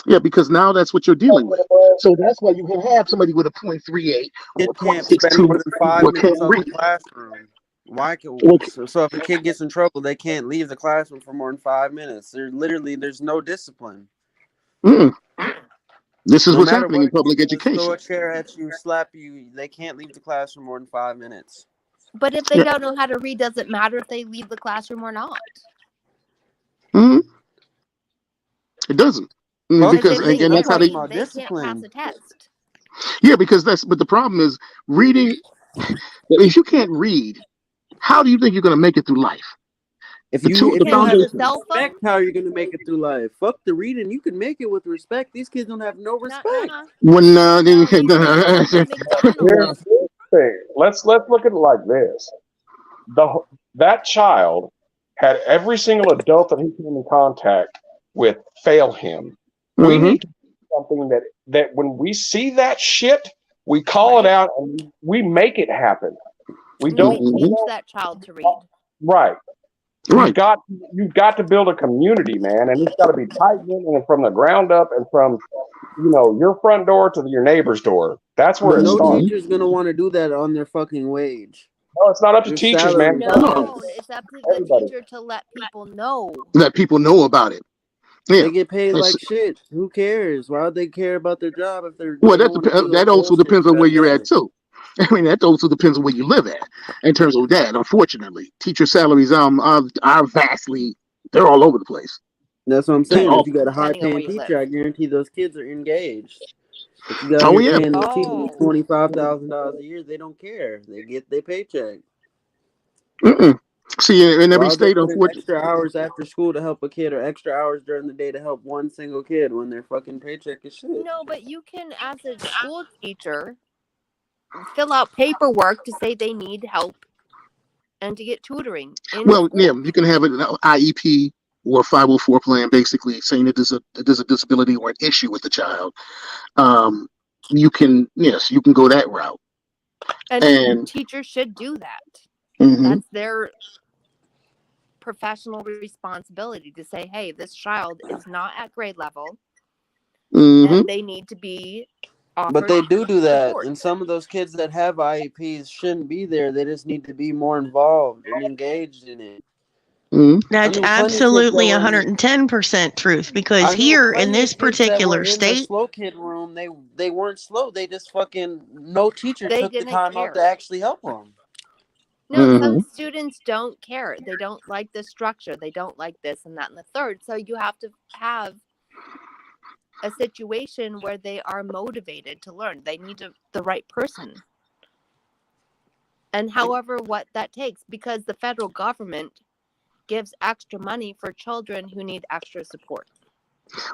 Yeah, because now that's what you're dealing with. So that's why you can have somebody with a .38 or Kid a can't spend .62 more than 5 or can't minutes on the read. classroom. Why? Or, So if a kid gets in trouble, they can't leave the classroom for more than 5 minutes. There's no discipline. mm, this is No what's matter happening what in a kid public does, throw education. a chair at you, slap you, they can't leave the classroom more than 5 minutes. But if they Yeah. don't know how to read, does it matter if they leave the classroom or not? hmm It doesn't. Fuck Because Because if they again, I'm that's can't how talking they. read, about they can't pass discipline. a test. Yeah, because but the problem is reading. If you can't read, how do you think you're going to make it through life? If The you two, if the you don't Can't have use a foundation. cell phone? respect, how are you gonna make it through life? Fuck the reading. You can make it with respect. These kids don't have no respect. Nuh-uh. When No, you can't work at Here's McDonald's. the thing. Let's look at it like this. That child had every single adult that he came in contact with fail him. We hmm need to do something that when we see that shit, we call it Right. out and we make it happen. We No, don't we hmm teach that child to read. right. Right. You've got to build a community, man, and it's got to be tight knit and from the ground up and from your front door to your neighbor's door. That's where But it no starts. hmm teacher's gonna want to do that on their fucking wage. No, it's not up to Your teachers, man. salary It's up to No. No, matters. it's up to the everybody. teacher to let people know. Let people know about it. Yeah. They get paid It's, like shit. Who cares? Why would they care about their job if well, they don't want to do those that also bullshit depends on where every you're at day? too. I mean, that also depends on where you live at in terms of that. Unfortunately, teacher salaries are vastly. They're all over the place. That's what I'm They saying. If all. you got a high Depending on where paying you teacher, live. I guarantee those kids are engaged. If you got Oh here yeah. paying those teachers Oh, $25,000 a year, they don't care. They get their paycheck. Mm-mm. See, in every Why would they state, put in unfortunately. extra hours after school to help a kid or extra hours during the day to help one single kid when their fucking paycheck is shit? no, but you can, as a school teacher, fill out paperwork to say they need help and to get tutoring in Well, yeah, school. you can have an IEP or a 504 plan, basically saying that there's a disability or an issue with the child. Um, you can go that route. And And teachers should do that. hmm That's their professional responsibility to say, hey, this child is not at grade level hmm and they need to be But offered they do that, support. and some of those kids that have IEPs shouldn't be there. They just need to be more involved and engaged in it. hmm I That's knew plenty of kids that absolutely were. 110% truth because I knew here in plenty of this kids that were particular in the state, slow kid room. They weren't slow. They just fucking no teacher They took the didn't time out care. to actually help them. No, hmm some students don't care. They don't like the structure. They don't like this and that and the third. So you have to have a situation where they are motivated to learn. They need the right person. And however, what that takes, because the federal government gives extra money for children who need extra support.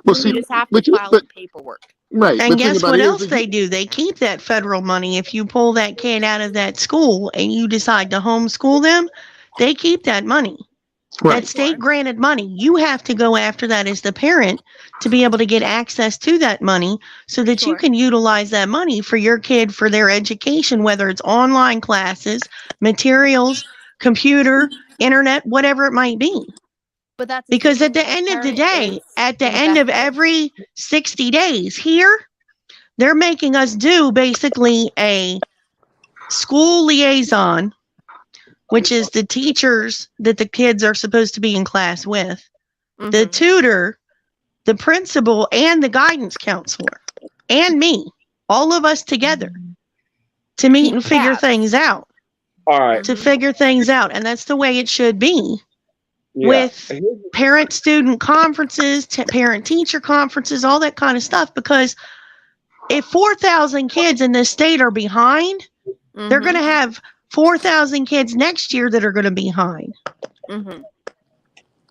Well, You see, just have to file but the paperwork. right, and but the thing guess about what it is, else they do? They keep that federal money. If you pull that kid out of that school and you decide to homeschool them, they keep that money. right. That Sure. state granted money. You have to go after that as the parent to be able to get access to that money so that you Sure. can utilize that money for your kid for their education, whether it's online classes, materials, computer, internet, whatever it might be. But that's Because at assuming the the end of the parent day, is at the end of invested. every 60 days here, they're making us do basically a school liaison, which is the teachers that the kids are supposed to be in class with, the Mhm. tutor, the principal, and the guidance counselor, and me, all of us together to meet Keep and figure tabs. things out. All right. To Mhm. figure things out. And that's the way it should be. Yeah. with parent-student conferences, parent-teacher conferences, all that kind of stuff. Because if 4,000 kids in this state are behind, they're going to have 4,000 kids next year that are going to be behind.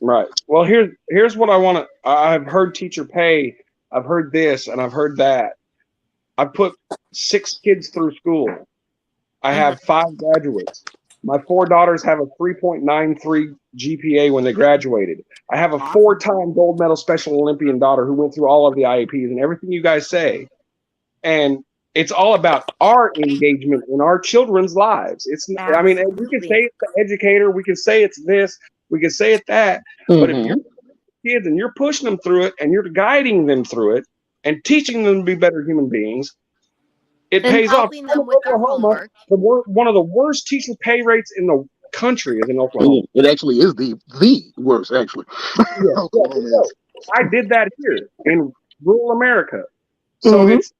Right. Well, here's what I want to. I've heard teacher pay. I've heard this and I've heard that. I've put 6 kids through school. I have 5 graduates. My 4 daughters have a 3.93 GPA when they graduated. I have a 4-time gold medal Special Olympian daughter who went through all of the IEPs and everything you guys say. And it's all about our engagement in our children's lives. I mean, we can say it's the educator, we can say it's this, we can say it that, but if you're kids and you're pushing them through it and you're guiding them through it and teaching them to be better human beings, it and pays off. helping them with their homework. One of the worst teacher pay rates in the country is in Oklahoma. It actually is the worst, actually. I did that here in rural America. So it's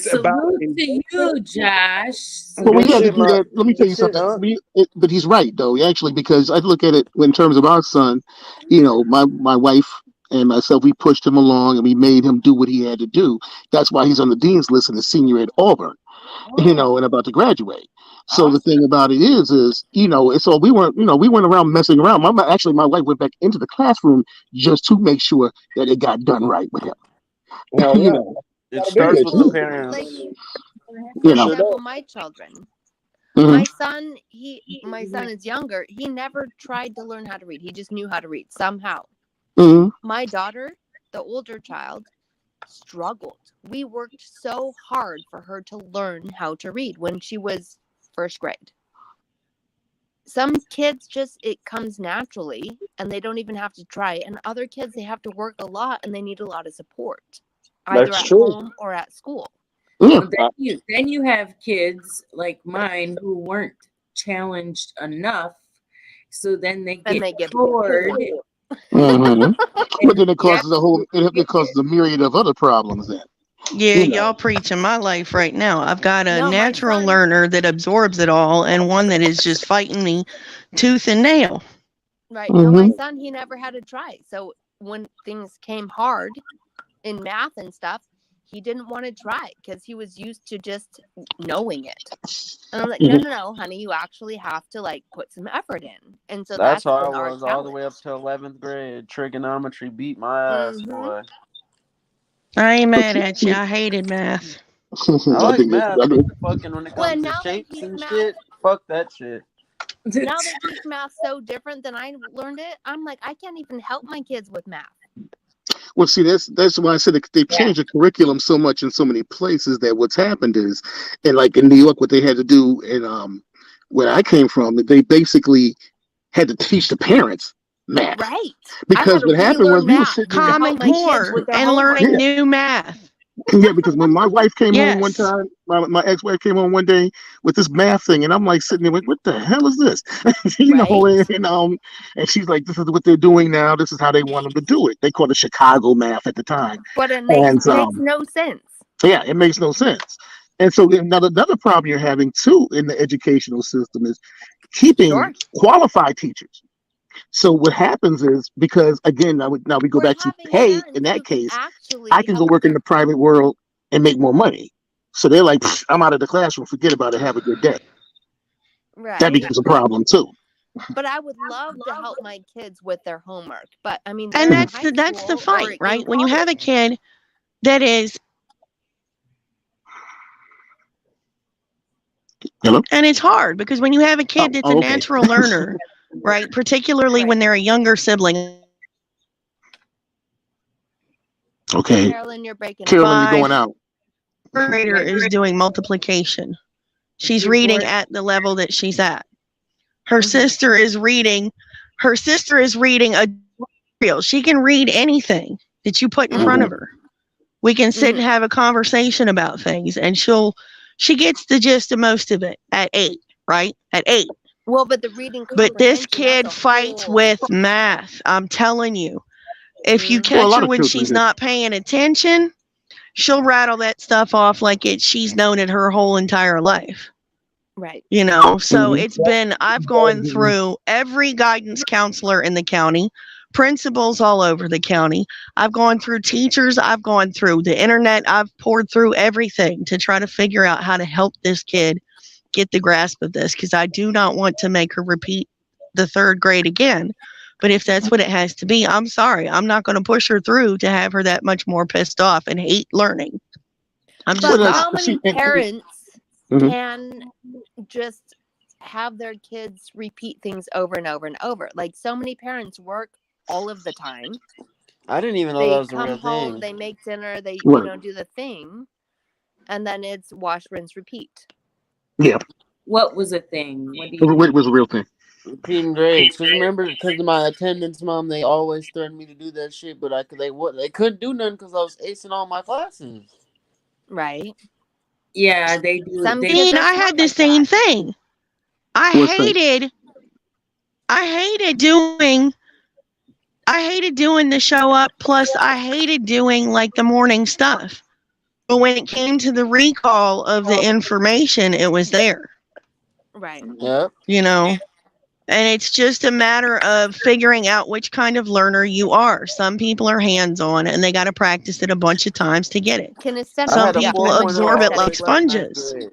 salute about to you, Josh. But we had to do that. Let me tell you something. But he's right, though, actually, because I look at it in terms of our son. You know, my wife and myself, we pushed him along and we made him do what he had to do. That's why he's on the dean's list and a senior at Auburn, you know, and about to graduate. So the thing about it is, you know, it's all we weren't around messing around. My wife went back into the classroom just to make sure that it got done right with him. Well, you know. It starts with the parents. Like, for example, my children. My son is younger. He never tried to learn how to read. He just knew how to read somehow. My daughter, the older child, struggled. We worked so hard for her to learn how to read when she was first grade. Some kids it comes naturally and they don't even have to try. And other kids, they have to work a lot and they need a lot of support. Either at home or at school. Then you have kids like mine who weren't challenged enough, so then they get bored. But then it causes it causes a myriad of other problems then. Yeah, y'all preaching my life right now. I've got a natural learner that absorbs it all and one that is just fighting me tooth and nail. Right. No, my son, he never had to try. So when things came hard in math and stuff, he didn't want to try because he was used to just knowing it. And I'm like, no, honey, you actually have to like put some effort in. And so that's how I was all the way up to 11th grade. Trigonometry beat my ass, boy. I ain't mad at you. I hated math. I like math, but fucking when it comes to shapes and shit, fuck that shit. Now they teach math so different than I learned it. I'm like, I can't even help my kids with math. Well, see, that's why I said they've changed the curriculum so much in so many places that what's happened is, and like in New York, what they had to do in where I came from, they basically had to teach the parents math. Right. Because what happened was we were sitting Common Core and learning new math. Yeah, because when my wife came home one time, my ex-wife came home one day with this math thing, and I'm like sitting there, like, what the hell is this? And she's like, this is what they're doing now. This is how they want them to do it. They called it Chicago math at the time. But it makes no sense. Yeah, it makes no sense. And so another problem you're having too in the educational system is keeping qualified teachers. So what happens is, because again, now we go back to pay. In that case, I can go work in the private world and make more money. So they're like, I'm out of the classroom. Forget about it. Have a good day. Right. That becomes a problem too. But I would love to help my kids with their homework. But I mean, and that's the fight, right? When you have a kid that is. Hello? And it's hard because when you have a kid that's a natural learner, right? Particularly when they're a younger sibling. Okay. Carolyn, you're breaking up. Carolyn, you're going out. Grader is doing multiplication. She's reading at the level that she's at. Her sister is reading. Her sister is reading a real. She can read anything that you put in front of her. We can sit and have a conversation about things, and she gets the gist of most of it at 8, right? At 8. Well, but the reading. But this kid fights with math. I'm telling you. If you catch her when she's not paying attention, she'll rattle that stuff off like she's known it her whole entire life. Right. You know, so Mhm. it's been, I've gone through every guidance counselor in the county, principals all over the county. I've gone through teachers, I've gone through the internet, I've poured through everything to try to figure out how to help this kid get the grasp of this, because I do not want to make her repeat the third grade again. But if that's what it has to be, I'm sorry. I'm not going to push her through to have her that much more pissed off and hate learning. I'm just But Well, not. how many see, parents Mhm. can just have their kids repeat things over and over and over? Like, so many parents work all of the time. I didn't even know that They was a come real home, thing. they make dinner, they, Right. do the thing, and then it's wash, rinse, repeat. Yeah, What was a thing? What do it you mean? was a real thing. Repeating grades. Because remember, because of my attendance, mom, they always threatened me to do that shit, but they couldn't do nothing because I was acing all my classes. Right. Yeah, they do. Some They kids Dean, are I had smart the like same that. thing. I What's that? hated, I hated doing, I hated doing the show up. Plus, I hated doing like the morning stuff. But when it came to the recall of the information, it was there, Right. Yep. you know? And it's just a matter of figuring out which kind of learner you are. Some people are hands on and they got to practice it a bunch of times to get it. I Some had a Yeah, people 4.0 absorb all it the like way through ninth sponges. grade.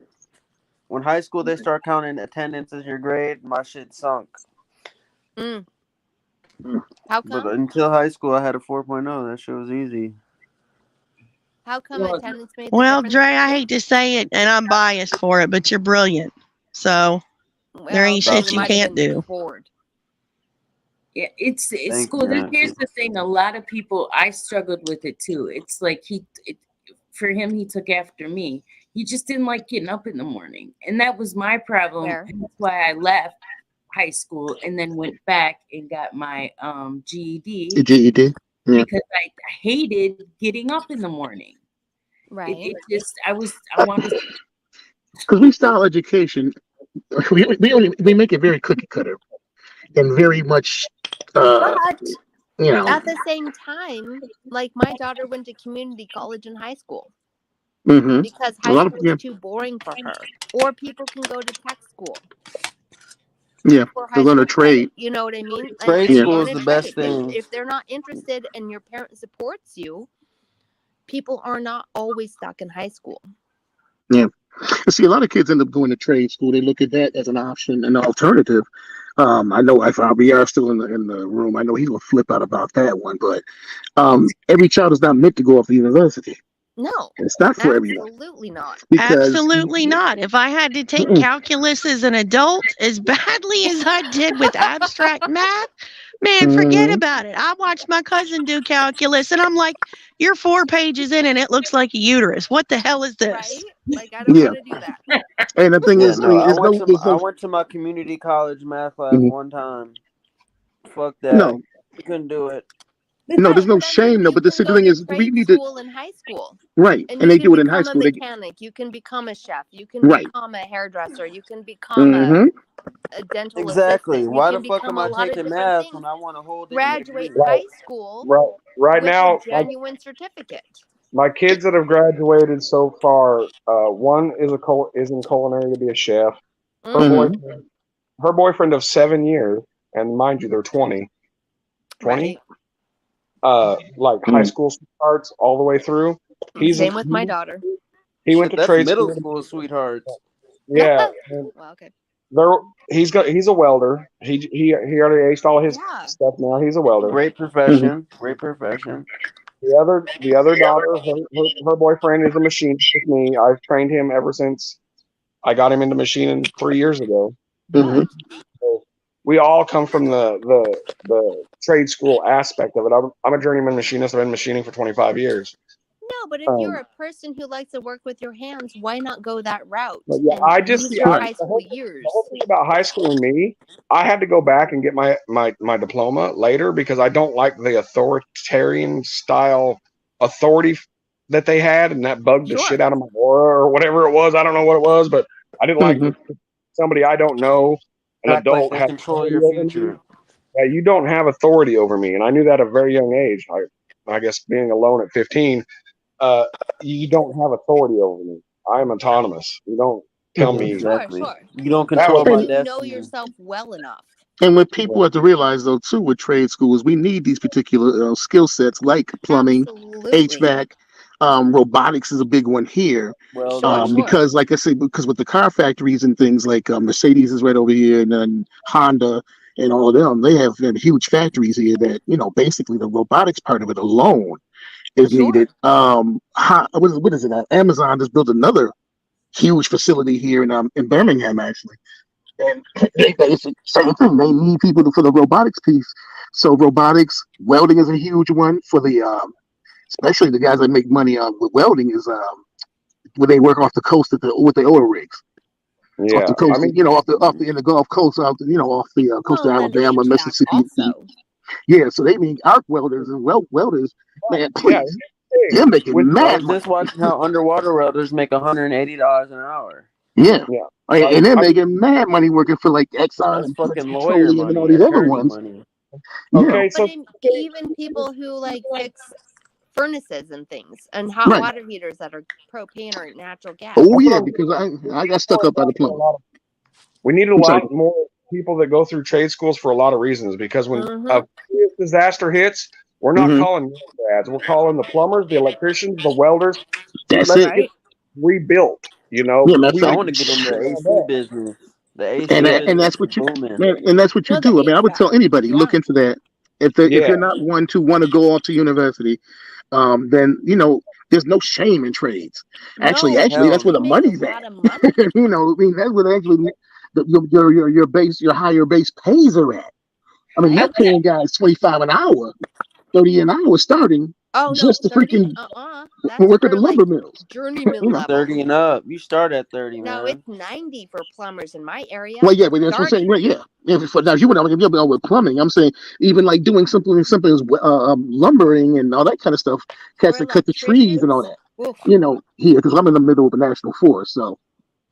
When high school they start counting attendance as your grade, my shit sunk. How But come? until high school, I had a 4.0. That shit was easy. How come Well, attendance made the Well, difference? Dre, I hate to say it and I'm biased for it, but you're brilliant. So there Well, ain't then shit you you might have can't been do. bored. yeah, it's Thank school. you, Here's Nancy. the thing: a lot of people. I struggled with it too. It's like for him, he took after me. He just didn't like getting up in the morning, and that was my problem. Fair. And that's why I left high school and then went back and got my GED The GED. Yeah, because I hated getting up in the morning. Right. It just I wanted. because we style education, we make it very cookie cutter and very much, uh, But you know. at the same time, like, my daughter went to community college and high school Hmm. because A high lot of school is yeah, too boring for her. Or people can go to tech school yeah. for To high learn a school trade. credit. You know what I mean? And Trade Yeah. school learn is a the best trade. thing. If they're not interested and your parent supports you, people are not always stuck in high school. Yeah. And see, a lot of kids end up going to trade school. They look at that as an option, an alternative. I know if RBR is still in the room, I know he will flip out about that one. But every child is not meant to go off to university. No, It's not for everyone absolutely not. because Absolutely not. If I had to take mm-mm, calculus as an adult as badly as I did with abstract math, man, forget mhm, about it. I watched my cousin do calculus and I'm like, you're 4 pages in and it looks like a uterus. What the hell is Right? this? Like, I don't yeah. want to do that. And the thing Yeah, is, I no, mean, there's I no, went to my community college math class mhm, one time. Fuck that. no, You couldn't do it. no. There's Right, no but I mean, shame, no. you But the can go thing to is, we trade need to school in high school right, and and you they can do it in high become a school. They mechanic, you can become a chef, you can right. become a hairdresser, you can become Hmm. a dental Exactly. assistant, you Why the can fuck become am a I lot of taking different math things. when I want a whole different Graduate degree? Right, high school right with a now, genuine certificate. my kids that have graduated so far, one is in culinary to be a chef. Her Mm, Hmm. boyfriend, her boyfriend of 7 years, and mind you, they're 20, right. 20, like high Hmm. school starts all the way through. He's Same with my daughter. he went Shit, to that's trade middle school. school, sweethearts. Yeah, and Well, okay. there he's a welder. He already aced all his Yeah. stuff. Now he's a welder. Great Hmm. profession. Great profession. The other daughter, her boyfriend is a machinist with me. I've trained him ever since I got him into machining 3 years ago. Hmm. Good. So we all come from the trade school aspect of it. I'm a journeyman machinist. I've been machining for 25 years. No, but if you're Um, a person who likes to work with your hands, why not go that but route yeah, and I just use see your Right. high school the whole years? thing about high school and me. I had to go back and get my diploma later because I don't like the authoritarian style authority that they had, and that bugged the shit Sure. out of my aura or whatever it was. I don't know what it was, but I didn't like Hmm. somebody I don't know, an Act like adult, they have control authority your over me. future. Yeah, you don't have authority over me, and I knew that at a very young age. I guess being alone at 15, uh, you don't have authority over me. I am autonomous. You don't tell Mhm. me Exactly. Sure. You don't that control was my And, You know destiny. yourself well enough. and what people have to realize, though, too, with trade schools, we need these particular skill sets like plumbing, Absolutely. HVAC. Robotics is a big one here. Sure, Welding. sure. Because, like I said, because with the car factories and things like Mercedes is right over here, and then Honda and all of them, they have huge factories here that, basically the robotics part of it alone is Sure. needed. What is it? Amazon just built another huge facility here in Birmingham, actually. And they basically same thing. They need people for the robotics piece. So robotics, welding is a huge one for the especially the guys that make money with welding is when they work off the coast with the oil rigs off yeah. the I coast, mean, off the in the Gulf Coast, off the coast Well, of and then Alabama, HVAC Mississippi. also. Yeah, so they need arc welders and welders. Man, yeah. please, Hey, they're with making I mad was money. just watching how underwater welders make $180 an hour. Yeah. yeah. And they're I mean, making mad money working for like Exxon That's and British fucking lawyer Petroleum and all money, these other attorney ones. money. Yeah, okay, But so even people who like fix furnaces and things and hot right. water heaters that are propane or natural gas. Oh that's what yeah, I'm because I got stuck up by the plumbing. we need a I'm sorry. lot more people that go through trade schools for a lot of reasons. Because when a Mm-hmm. disaster hits, we're not Hmm. calling grads. We're calling the plumbers, the electricians, the welders. That's Let's it. get Right? rebuilt. Yeah, matter of We I fact, want to get in the stand AC up. business. The AC Yeah, and business that's is what you, booming. man, and that's what you No, the do. I mean, I would HVAC. tell anybody Yeah. look into that. If yeah. you're not one to want to go off to university, then there's no shame in trades. Actually, No, that's Hell where no. the you make a money's at. lot of money. I mean, that's where actually your base, your higher base pays are at. I mean, they're Right? paying guys 25 an hour, 30 an hour starting Oh no, just to 30? freaking That's work at the for like lumber mills. journeyman You know. level. 30 and up. You start at 30, No, man. it's 90 for plumbers in my area. Well, yeah, but that's what I'm saying. Starting. Right, yeah. Now, if you went out with plumbing, I'm saying even like doing something simple as lumbering and all that kind of stuff, Or cats that cut the trees and all electricians. that. Oof. Here because I'm in the middle of a national forest, so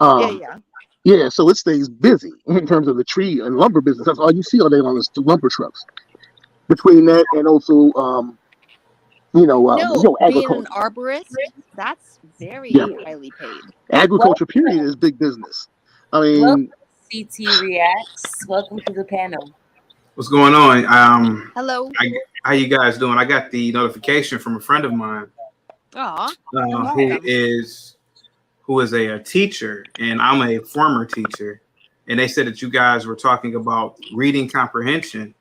Yeah, um, yeah. yeah, so it stays busy in terms of the tree and lumber business. That's all you see all day long is the lumber trucks. Between that and also No, being an agriculture. arborist, that's Yeah, very highly paid. Well, agriculture period is big business. I welcome, mean, CT Reacts. Welcome to the panel. What's going on? Hello. How you guys doing? I got the notification from a friend of mine Aw, who welcome. is a teacher, and I'm a former teacher, and they said that you guys were talking about reading comprehension.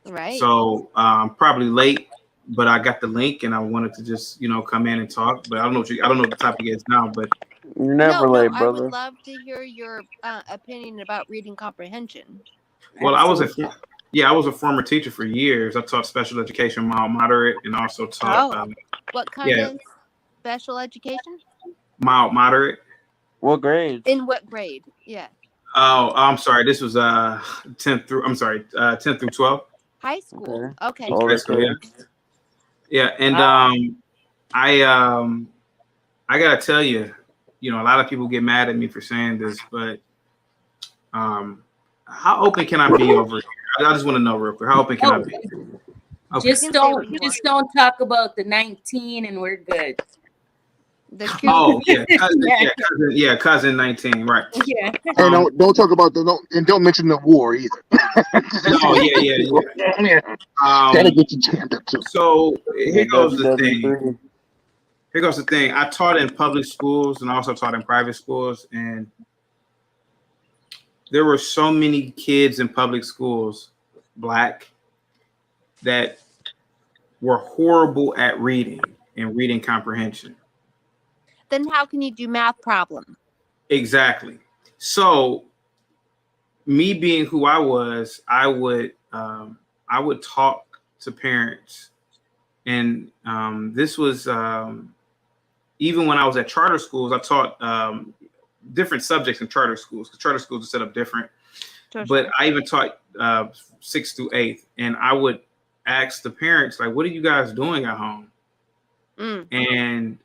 Right. So probably late, but I got the link, and I wanted to just come in and talk. But I don't know what the topic is now, but You're No, never no, late, I would brother. love to hear your opinion about reading comprehension. well, Absolutely. I was a former teacher for years. I taught special education, mild, moderate, and also taught Oh, what kind yeah, of special education? mild, moderate. What grades? In what grade? Yeah. Oh, I'm sorry. This was 10th through. I'm sorry, 10th through 12th. High school. Okay. Okay. High Older school, yeah, kids. yeah. And Wow. I gotta tell you, a lot of people get mad at me for saying this, but how open can I be over here? I just want to know real quick. How open can I Oh, be? Okay. You just can say what you want. don't talk about the 19 and we're good. The cute. Oh yeah, cousin, Yeah. cousin 19, right? Yeah. and Um, don't talk about don't mention the war either. no, yeah. Yeah. That'll Um, get you jammed up too. so Yeah, here goes the thing. WW3. Here goes the thing. I taught in public schools and also taught in private schools, and there were so many kids in public schools, black, that were horrible at reading and reading comprehension. Then how can you do math problem? Exactly. So, me being who I was, I would talk to parents, and this was even when I was at charter schools. I taught different subjects in charter schools because charter schools are set up different. Sure, But sure. I even taught 6th through 8th, and I would ask the parents, like, "What are you guys doing at home?" Mm. And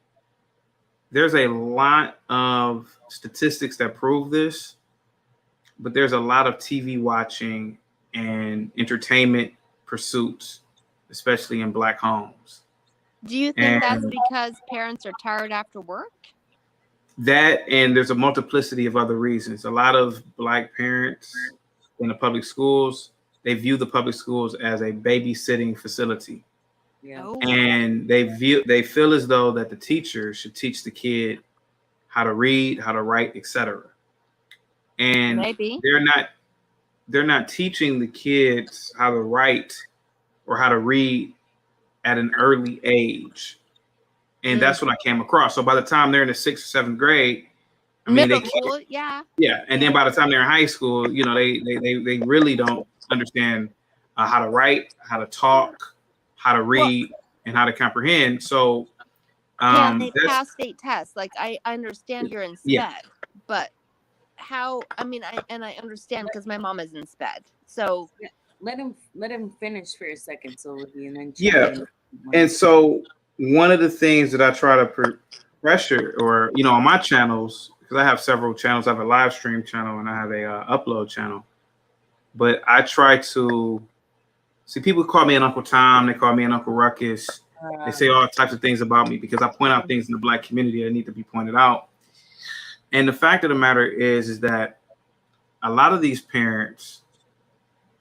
there's a lot of statistics that prove this, but there's a lot of TV watching and entertainment pursuits, especially in black homes. Do you think that's And because parents are tired after work? that, and there's a multiplicity of other reasons. A lot of Black parents in the public schools, they view the public schools as a babysitting facility. Yeah. Oh, And they feel as though that the teacher should teach the kid how to read, how to write, etc. And maybe. they're not teaching the kids how to write or how to read at an early age. And that's what I came across. So by the time they're in the 6th or 7th grade, I mean, Middle school, yeah. yeah. And then by the time they're in high school, you know, they really don't understand how to write, how to talk, how to read, and how to comprehend. So Can they pass state tests? Like, I understand you're in SPED, Yeah. but how? I mean, I understand because my mom is in SPED. So Let him finish for a second, Sylvie, and then Yeah. And so one of the things that I try to pressure, or, you know, on my channels, because I have several channels, I have a live stream channel and I have a upload channel, but I try to see, people call me an Uncle Tom, they call me an Uncle Ruckus, they say all types of things about me because I point out things in the Black community that need to be pointed out. And the fact of the matter is that a lot of these parents,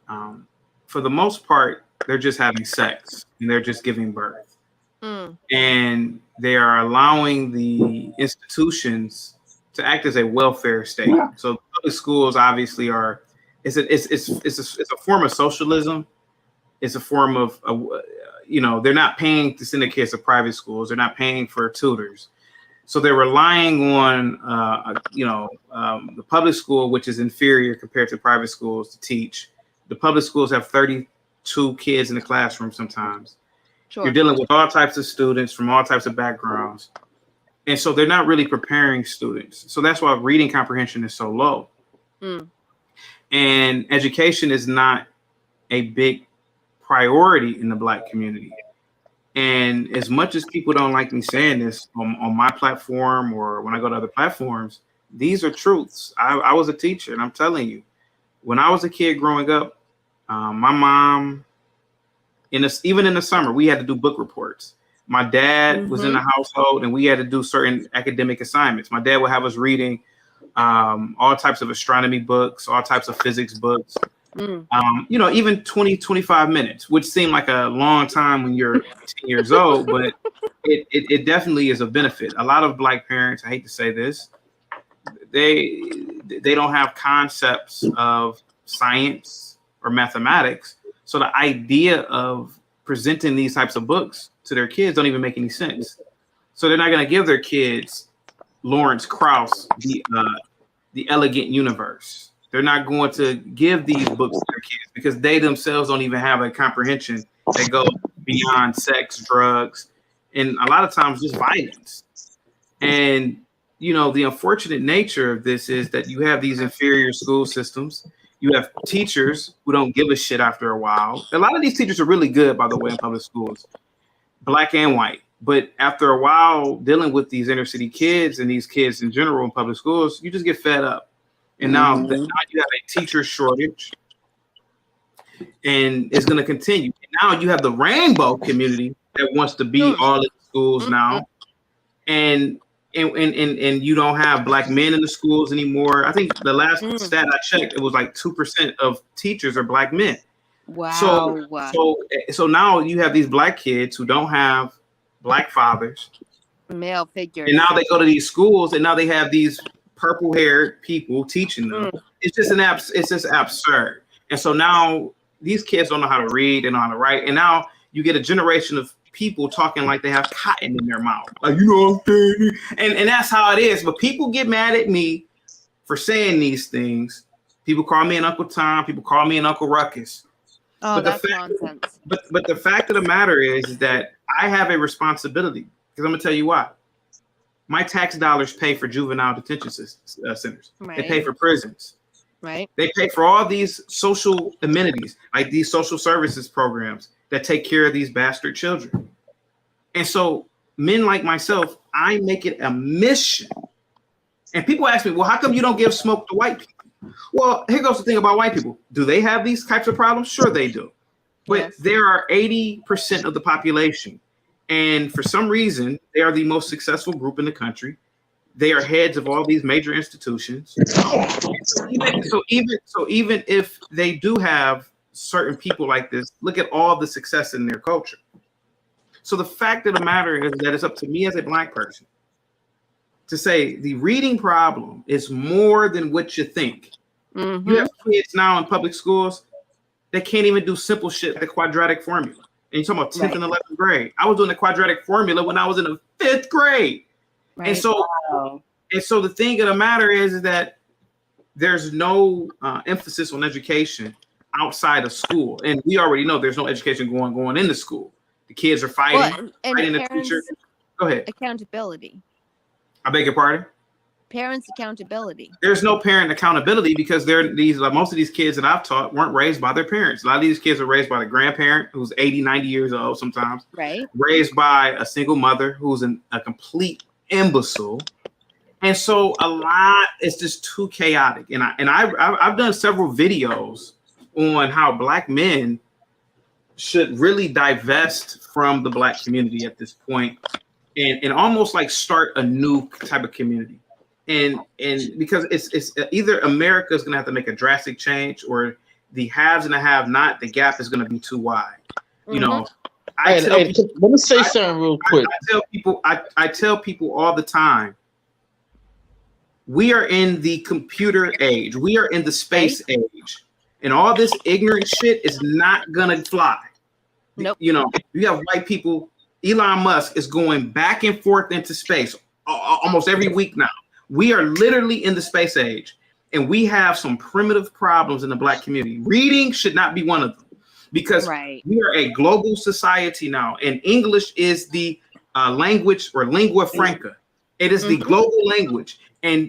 for the most part, they're just having sex and they're just giving birth. And they are allowing the institutions to act as a welfare state. So public schools obviously are, it's a form of socialism. It's a form of, you know, they're not paying to send their kids to private schools. They're not paying for tutors. So they're relying on, the public school, which is inferior compared to private schools, to teach. The public schools have 32 kids in the classroom sometimes. Sure. You're dealing with all types of students from all types of backgrounds. And so they're not really preparing students. So that's why reading comprehension is so low. And education is not a big priority in the Black community. And as much as people don't like me saying this on my platform or when I go to other platforms, these are truths. I was a teacher, and I'm telling you, when I was a kid growing up, my mom, even in the summer, we had to do book reports. My dad was in the household, and we had to do certain academic assignments. My dad would have us reading all types of astronomy books, all types of physics books. Even 20, 25 minutes, which seemed like a long time when you're 10 years old, but it definitely is a benefit. A lot of Black parents, I hate to say this, they don't have concepts of science or mathematics. So the idea of presenting these types of books to their kids don't even make any sense. So they're not going to give their kids Lawrence Krauss, the Elegant Universe. They're not going to give these books to their kids because they themselves don't even have a comprehension that goes beyond sex, drugs, and a lot of times just violence. And, you know, the unfortunate nature of this is that you have these inferior school systems. You have teachers who don't give a shit after a while. A lot of these teachers are really good, by the way, in public schools, Black and white. But after a while dealing with these inner city kids and these kids in general in public schools, you just get fed up. And now you have a teacher shortage, and it's going to continue. And now you have the rainbow community that wants to be all in the schools now. And you don't have Black men in the schools anymore. I think the last stat I checked, it was like 2% of teachers are Black men. Wow. So now you have these Black kids who don't have Black fathers, male figures, and now they go to these schools, and now they have these purple-haired people teaching them. It's just absurd. And so now these kids don't know how to read and know how to write, and now you get a generation of people talking like they have cotton in their mouth, like, you know, and that's how it is. But people get mad at me for saying these things. People call me an Uncle Tom. People call me an Uncle Ruckus. Oh, but that's nonsense. But the fact of the matter is that I have a responsibility, because I'm gonna tell you why. My tax dollars pay for juvenile detention centers. Right. They pay for prisons. Right. They pay for all these social amenities, like these social services programs that take care of these bastard children. And so men like myself, I make it a mission. And people ask me, well, how come you don't give smoke to white people? Well, here goes the thing about white people. Do they have these types of problems? Sure they do. But there are 80% of the population. And for some reason, they are the most successful group in the country. They are heads of all these major institutions. Even if they do have certain people like this, look at all the success in their culture. So the fact of the matter is that it's up to me as a Black person to say the reading problem is more than what you think. You have kids now in public schools that can't even do simple shit like the quadratic formula. And you're talking about 10th and 11th grade. I was doing the quadratic formula when I was in the 5th grade. Right. And so, the thing of the matter is that there's no emphasis on education outside of school. And we already know there's no education going into school. The kids are fighting and the teacher. Go ahead. Accountability. I beg your pardon? Parents' accountability. There's no parent accountability because most of these kids that I've taught weren't raised by their parents. A lot of these kids are raised by the grandparent who's 80, 90 years old sometimes. Right. Raised by a single mother who's a complete imbecile. And so a lot is just too chaotic. And I've done several videos on how Black men should really divest from the Black community at this point and almost like start a new type of community. And because it's either America is going to have to make a drastic change, or the haves and the have-not, the gap is going to be too wide. You know, let me say something real quick. I tell people all the time, we are in the computer age. We are in the space age, and all this ignorant shit is not gonna fly. Nope. You know, you have white people. Elon Musk is going back and forth into space almost every week now. We are literally in the space age, and we have some primitive problems in the Black community. Reading should not be one of them, because we are a global society now, and English is the language, or lingua franca. It is the global language, and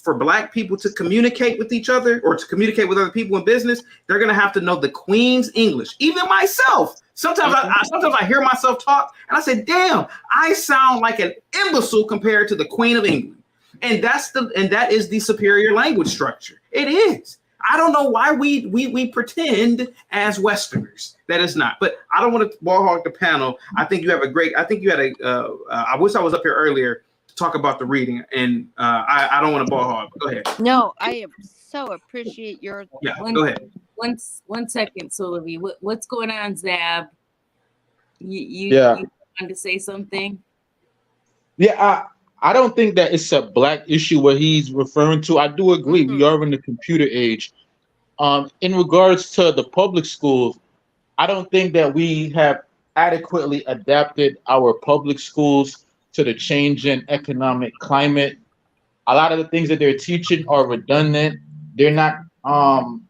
for Black people to communicate with each other or to communicate with other people in business, they're going to have to know the Queen's English. Even myself, sometimes I hear myself talk, and I say, "Damn, I sound like an imbecile compared to the Queen of England." And that is the superior language structure. It is. I don't know why we pretend as Westerners that it's not. But I don't want to ball hog the panel. I think you have I wish I was up here earlier to talk about the reading, and I don't want to ball hog. Go ahead. No, I so appreciate your. Yeah, go ahead. 1 second, Sylvie. What's going on, Zab? You wanted to say something? Yeah, I don't think that it's a Black issue what he's referring to. I do agree. We are in the computer age. In regards to the public schools, I don't think that we have adequately adapted our public schools to the changing economic climate. A lot of the things that they're teaching are redundant. They're not on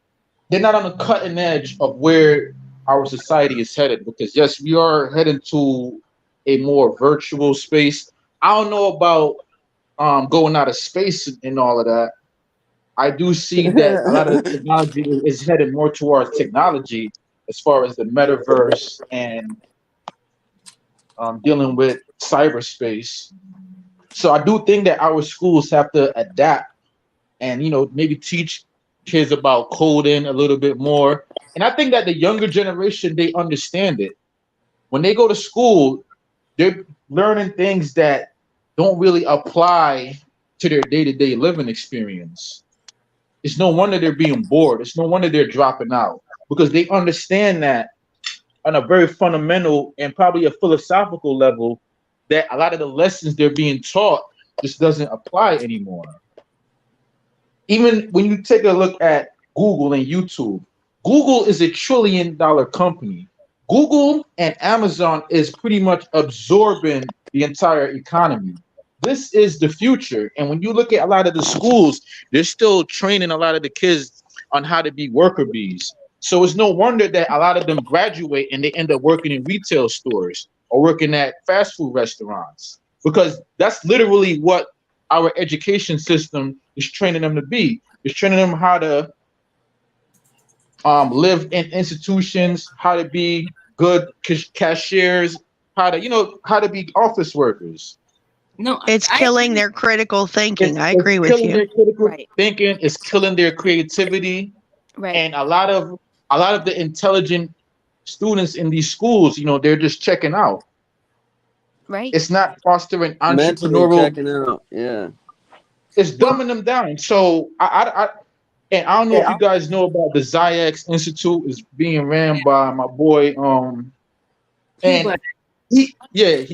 the cutting edge of where our society is headed, because yes, we are heading to a more virtual space. I don't know about going out of space and all of that. I do see that a lot of the technology is headed more towards technology as far as the metaverse and dealing with cyberspace. So I do think that our schools have to adapt and, maybe teach kids about coding a little bit more. And I think that the younger generation, they understand it. When they go to school, they're learning things that don't really apply to their day-to-day living experience. It's no wonder they're being bored. It's no wonder they're dropping out, because they understand that on a very fundamental and probably a philosophical level, that a lot of the lessons they're being taught just doesn't apply anymore. Even when you take a look at Google and YouTube, Google is $1 trillion company. Google and Amazon is pretty much absorbing the entire economy. This is the future. And when you look at a lot of the schools, they're still training a lot of the kids on how to be worker bees. So it's no wonder that a lot of them graduate and they end up working in retail stores or working at fast food restaurants, because that's literally what our education system is training them to be. It's training them how to live in institutions, how to be good cashiers, how to be office workers. No, it's killing their critical thinking. I agree with you. Their critical thinking is killing their creativity. Right. And a lot of the intelligent students in these schools, they're just checking out. Right. It's not fostering Mentally entrepreneurial. checking out. Yeah. It's Well, dumbing them down. So and I don't know if you guys know about the Ziax Institute is being ran by my boy. And Cuba.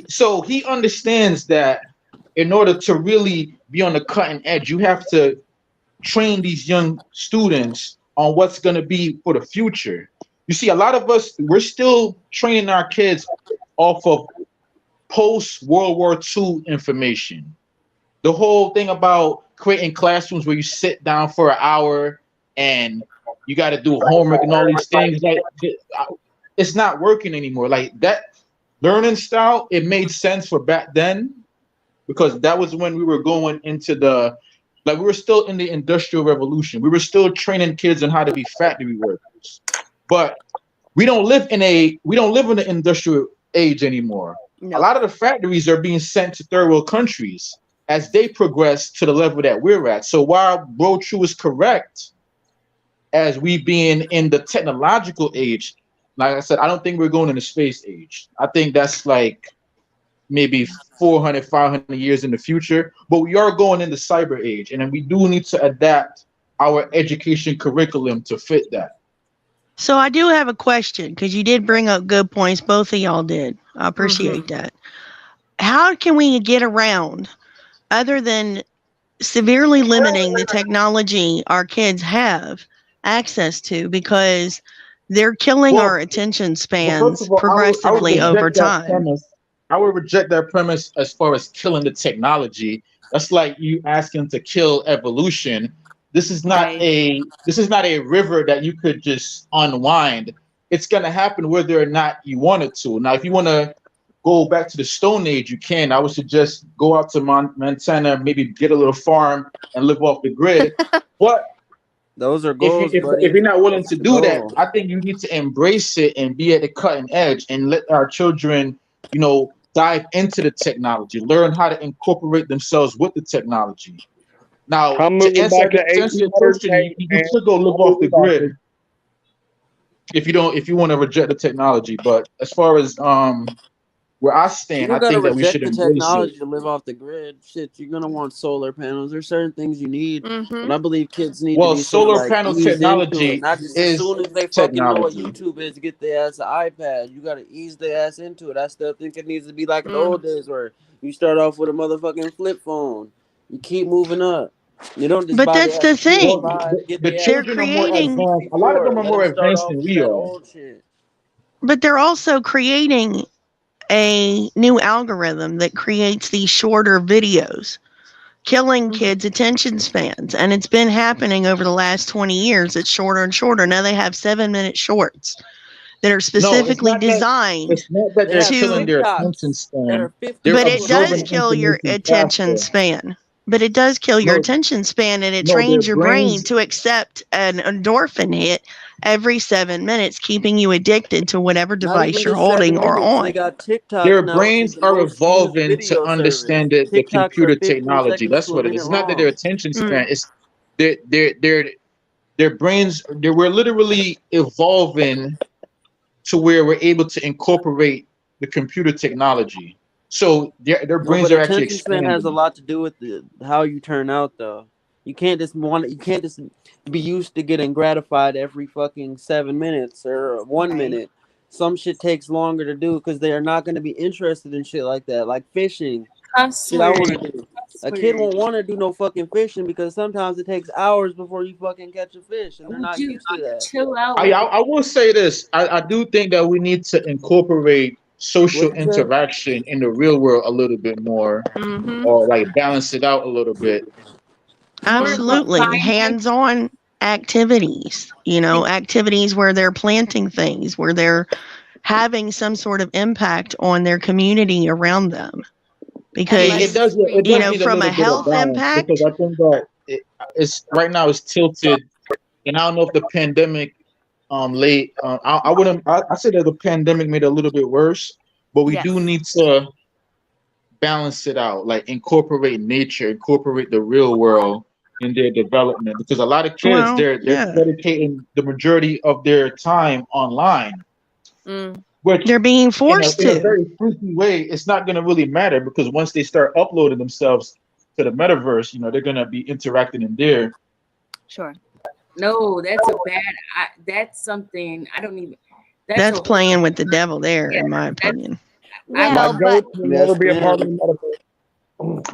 so he understands that in order to really be on the cutting edge, you have to train these young students on what's going to be for the future. You see, a lot of us, we're still training our kids off of post World War II information. The whole thing about creating classrooms where you sit down for an hour and you got to do homework and all these things, like it's not working anymore. Like that learning style, it made sense for back then because that was when we were going into we were still in the industrial revolution. We were still training kids on how to be factory workers. But we don't live in the industrial age anymore. A No. lot of the factories are being sent to third world countries as they progress to the level that we're at. So while Bro True is correct, as we being in the technological age, like I said, I don't think we're going in the space age. I think that's like maybe 400, 500 years in the future, but we are going in the cyber age, and then we do need to adapt our education curriculum to fit that. So I do have a question because you did bring up good points. Both of y'all did. I appreciate that. How can we get around, other than severely limiting the technology our kids have access to, because they're killing our Well, attention first spans of all, I would progressively over reject that time? premise. I would reject that premise as far as killing the technology. That's like you asking to kill evolution. Right. This is not a river that you could just unwind. It's gonna happen whether or not you want it to. Now, if you want to go back to the Stone Age, you can. I would suggest go out to Montana, maybe get a little farm and live off the grid. But Those are if you goals, buddy. if you're not willing That's to the do that, goal. I think you need to embrace it and be at the cutting edge and let our children, dive into the technology, learn how to incorporate themselves with the technology. Now, I'm to moving answer back to to answer your 1800 question, tanks, you man. should go live I'm off the moving back grid to if you want to reject the technology. But as far as where I You stand, don't I gotta think that we should reject the embrace it. technology to live off the grid. Shit, you're gonna want solar panels. There's certain things you need, but Mm-hmm. I believe kids need to Well, be sort of solar like panel eased into it. technology Not just as is soon as they fucking know what technology. YouTube is, get their ass an iPad. You gotta ease their ass into it. I still think it needs to be like the Mm. old days where you start off with a motherfucking flip phone. You keep moving up. You don't just But buy that's their ass the a Well, thing. PS5. Get the their ass They're children are more creating, advanced. A lot of them N64. are Let them more start advanced off than with we that are. old shit. but they're also creating a new algorithm that creates these shorter videos, killing kids' attention spans. And it's been happening over the last 20 years. It's shorter and shorter. Now they have 7-minute shorts that are No, specifically designed it's not that They they're have killing to, their attention TikToks that span. are 50 They're but it seconds does absorbing long. kill your information attention faster. span. But it does kill your No, attention span, and it no, their trains your brain brains, to accept an endorphin hit every 7 minutes, keeping you addicted to whatever Not even device you're just holding 7 or minutes. on. They got TikToks their now, which is brains the are most used evolving to video service. understand the TikToks are computer 15 technology. seconds That's to a what it is. minute It's not that their long. attention span is their brains. We're literally evolving to where we're able to incorporate the computer technology. So their No, brains but are actually attention span has a expanding. lot to do with how you turn out, though. You can't just You can't just be used to getting gratified every fucking 7 minutes or one Right. minute. Some shit takes longer to do because they are not going to be interested in shit like that, like fishing. Cuss Shit I word. want to do. Cuss A kid word. won't want to do no fucking fishing because sometimes it takes hours before you fucking catch a fish, and they're Would not you used to that. chill out I with I, it? I will say this. I do think that we need to incorporate social What you say? interaction in the real world a little bit more, Mm-hmm. or like balance it out a little bit. More of a Absolutely. finite. Hands on activities, activities where they're planting things, where they're having some sort of impact on their community around them. And It letting Because, does them read need a books. from little a bit of health balance because impact, I think that it's right now it's tilted, and I don't know if the pandemic late I wouldn't I say that the pandemic made it a little bit worse, but we do Yes. need to balance it out, like incorporate nature, incorporate the real world in their development because a lot of kids well, they're yeah. dedicating the majority of their time online. Mm. which They're being in forced a to. very freaky way, it's not going to really matter because once they start uploading themselves to the metaverse, they're going to be interacting in there. Sure. No, that's a bad. That's something I don't even. That's a whole- playing with the devil there, Yeah, in my that's- opinion. My Well, but goat will never be a part of the metaverse.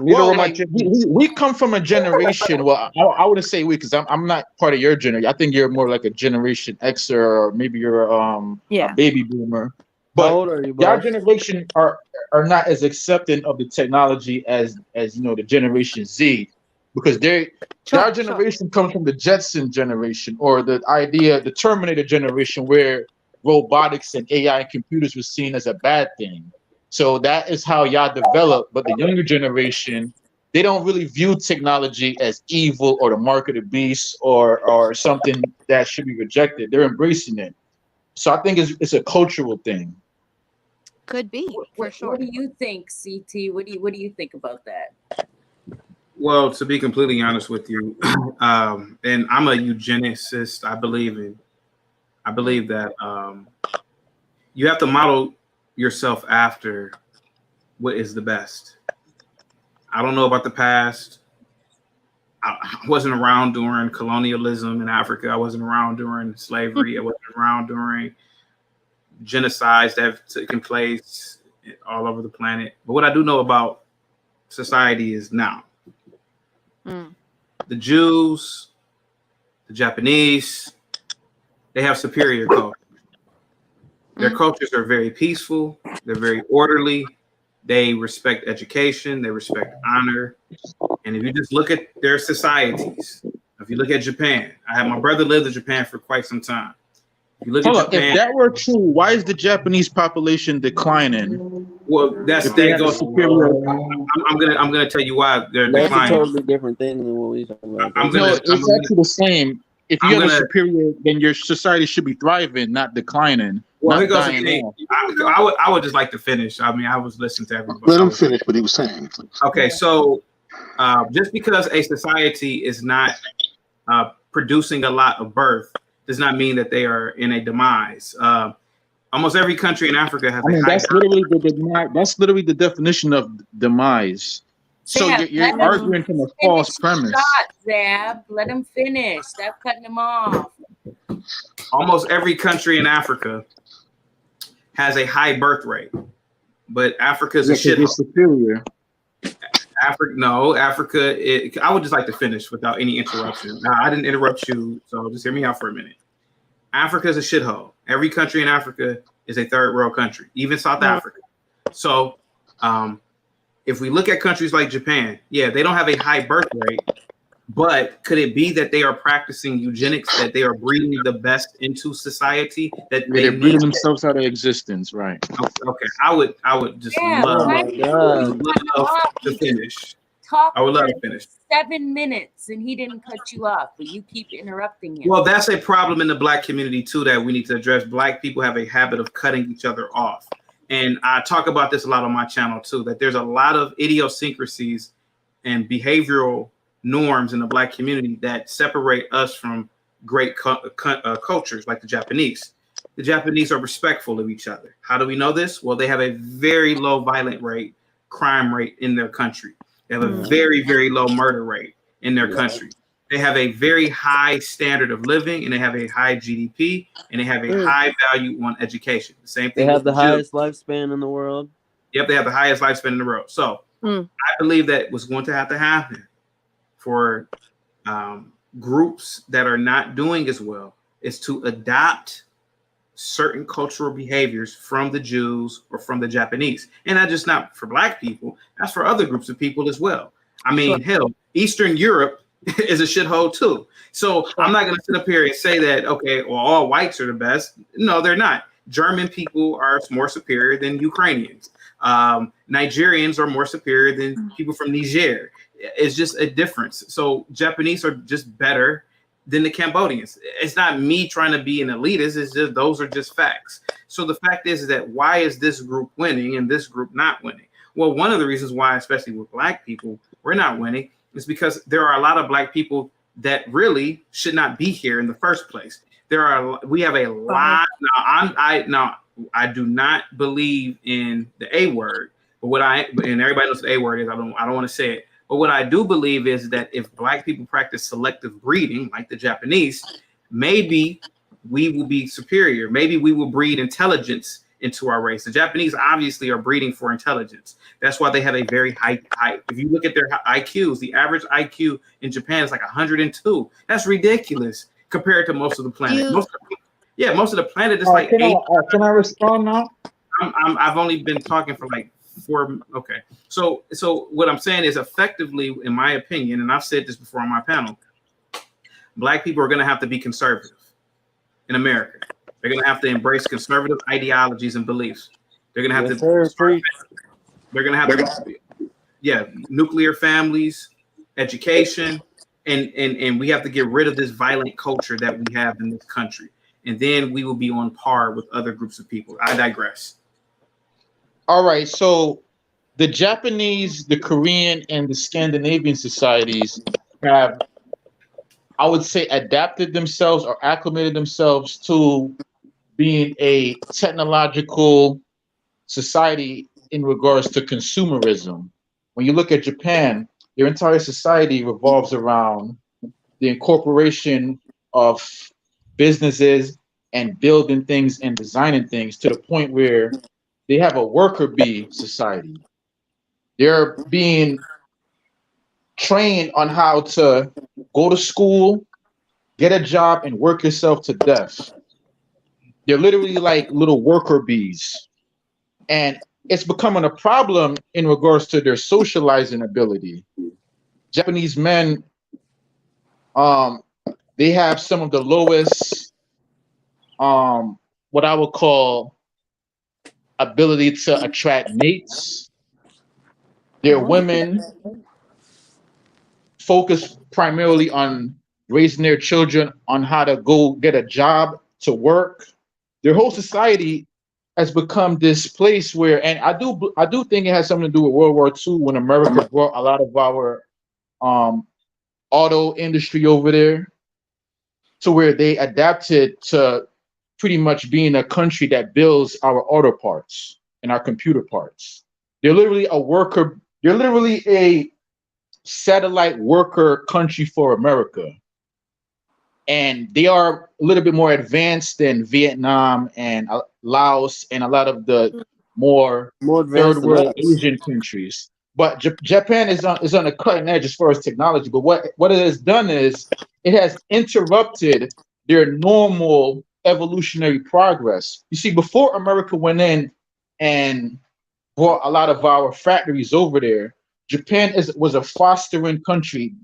Neither will my Like, chickens. we come from a generation. Well, I wouldn't say we because I'm not part of your generation. I think you're more like a Generation Xer, or maybe you're a yeah. baby boomer. How But old are you, your boss? generation are not as accepting of the technology as the Generation Z, because Sure, our sure. generation comes from the Jetson generation, or the Terminator generation, where robotics and AI and computers were seen as a bad thing. So that is how y'all develop. But the younger generation, they don't really view technology as evil or the mark of the beast, or something that should be rejected. They're embracing it. So I think it's a cultural thing. Could be for sure. What do you think, CT? What do you think about that? Well, to be completely honest with you, and I'm a eugenicist. I believe that you have to model yourself after what is the best. I don't know about the past. I wasn't around during colonialism in Africa. I wasn't around during slavery. I wasn't around during genocides that have taken place all over the planet. But what I do know about society is now. Mm. The Jews, the Japanese, they have superior culture. Their cultures are very peaceful. They're very orderly. They respect education. They respect honor. And if you just look at their societies, if you look at Japan, I had my brother lived in Japan for quite some time. If you look Hold at on, Japan, if that were true, why is the Japanese population declining? well, that's If they that have a goes. superior, I'm gonna tell you why they're That's a declining. totally different thing than what we talking about. I'm no, gonna. it's actually the same. If you I'm have a gonna- superior, then your society should be thriving, not declining, Well, here not goes the dying thing. off. I would just like to finish. I mean, I was listening to everybody. Let him finish what he was saying. Okay, so just because a society is not producing a lot of birth does not mean that they are in a demise. Almost every country in Africa has I mean, a high that's literally the definition of demise. So Zab, you're let him arguing from a false finish his premise. shot, Zab. Let him finish. Stop cutting him off. Almost every country in Africa has a high birth rate, but Africa's a Because you're shithole. superior. Africa. I would just like to finish without any interruption. Now, I didn't interrupt you, so just hear me out for a minute. Africa is a shithole. Every country in Africa is a third world country, even South Africa. So, if we look at countries like Japan, yeah, they don't have a high birth rate, but could it be that they are practicing eugenics, that they are breeding the best into society, that they They're breeding need? themselves out of existence, right? Okay, I would just Yeah, love, Oh my God. to finish. Talk I would love for to finish. 7 minutes and he didn't cut you off, but you keep interrupting him. Well, that's a problem in the Black community too that we need to address. Black people have a habit of cutting each other off. And I talk about this a lot on my channel too, that there's a lot of idiosyncrasies and behavioral norms in the Black community that separate us from great cultures like the Japanese. The Japanese are respectful of each other. How do we know this? Well, they have a very low violent rate, crime rate in their country. They have a very, very low murder rate in their country. They have a very high standard of living, and they have a high GDP, and they have a high value on education. The same thing. They have with the Jews. highest lifespan in the world. Yep, they have the highest lifespan in the world. So I believe that what's going to have to happen for groups that are not doing as well is to adopt certain cultural behaviors from the Jews or from the Japanese. And not just not for Black people, that's for other groups of people as well. I mean, hell, Eastern Europe is a shithole too. So I'm not going to sit up here and say that, okay, well, all whites are the best. No, they're not. German people are more superior than Ukrainians. Nigerians are more superior than people from Niger. It's just a difference. So Japanese are just better than the Cambodians. It's not me trying to be an elitist. It's just those are just facts. So the fact is that why is this group winning and this group not winning? Well, one of the reasons why, especially with Black people, we're not winning is because there are a lot of Black people that really should not be here in the first place. We have a lot. Now I do not believe in the A word, but and everybody knows what the A word is. I don't want to say it. But what I do believe is that if Black people practice selective breeding, like the Japanese, maybe we will be superior. Maybe we will breed intelligence into our race. The Japanese obviously are breeding for intelligence. That's why they have a very high. If you look at their IQs, the average IQ in Japan is like 102. That's ridiculous compared to most of the planet. Most of the planet is like Can 8. I respond now? I've only been talking for like 4. Okay. So what I'm saying is, effectively, in my opinion, and I've said this before on my panel, Black people are going to have to be conservative in America. They're going to have to embrace conservative ideologies and beliefs. They're going to have They're going to have to, nuclear families, education, and we have to get rid of this violent culture that we have in this country. And then we will be on par with other groups of people. I digress. All right. So the Japanese, the Korean, and the Scandinavian societies have, I would say, adapted themselves or acclimated themselves to being a technological society in regards to consumerism. When you look at Japan, their entire society revolves around the incorporation of businesses and building things and designing things, to the point where they have a worker bee society. They're being trained on how to go to school, get a job, and work yourself to death. They're literally like little worker bees. And it's becoming a problem in regards to their socializing ability. Japanese men, they have some of the lowest, what I would call, ability to attract mates. Their women focus primarily on raising their children, on how to go get a job, to work. Their whole society has become this place where, and I do think it has something to do with World War II, when America brought a lot of our auto industry over there, to where they adapted to pretty much being a country that builds our auto parts and our computer parts. They're literally a satellite worker country for America. And they are a little bit more advanced than Vietnam and Laos and a lot of the more advanced third world than us. Asian countries. But Japan is on the cutting edge as far as technology. But what it has done is it has interrupted their normal evolutionary progress. You see, before America went in and brought a lot of our factories over there, Japan was a fostering country.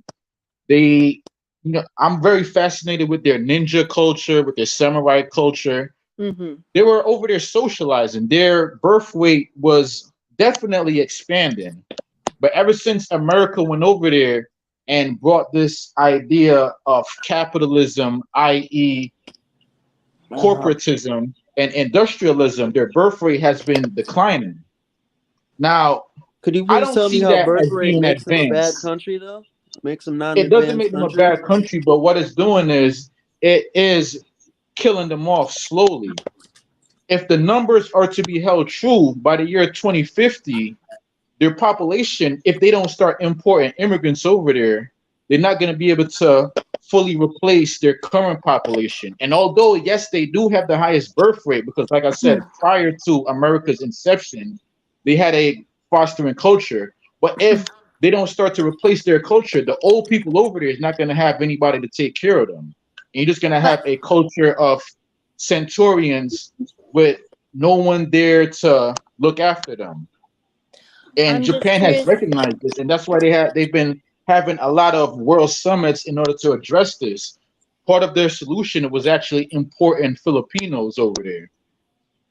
I'm very fascinated with their ninja culture, with their samurai culture. They were over there socializing. Their birth weight was definitely expanding. But ever since America went over there and brought this idea of capitalism, i.e., corporatism and industrialism, their birth rate has been declining. Now, could you I please don't tell me see how that birth as rate being makes them a bad advanced. country, though? Makes them not an It doesn't make advanced them a country? bad country, but what it's doing is it is killing them off slowly. If the numbers are to be held true by the year 2050, their population, if they don't start importing immigrants over there, they're not going to be able to fully replace their current population. And although, yes, they do have the highest birth rate, because like I said, prior to America's inception, they had a fostering culture. But if they don't start to replace their culture, the old people over there is not going to have anybody to take care of them. And you're just going to have a culture of centurions with no one there to look after them. And I'm just Japan has curious. recognized this, and that's why they've been having a lot of world summits in order to address this. Part of their solution was actually importing Filipinos over there.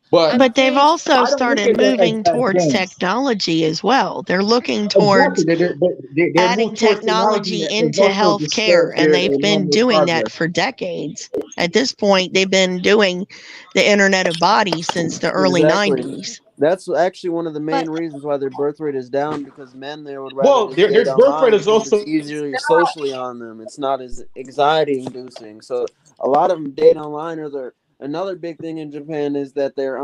But they've curious. also I don't look started at that moving as towards advanced. technology as well. They're looking Exactly. towards They're adding moved towards technology technology that has into also healthcare, disturbed and their they've been normal doing that progress. for decades. At this point, they've been doing the Internet of Bodies since the early Exactly. 90s. That's actually one of the main But reasons why their birth rate is down, because men there would rather Well, just their date birth rate online is because it's also easier socially on them. It's not as anxiety inducing. So a lot of them date online, or Another big thing in Japan is that they're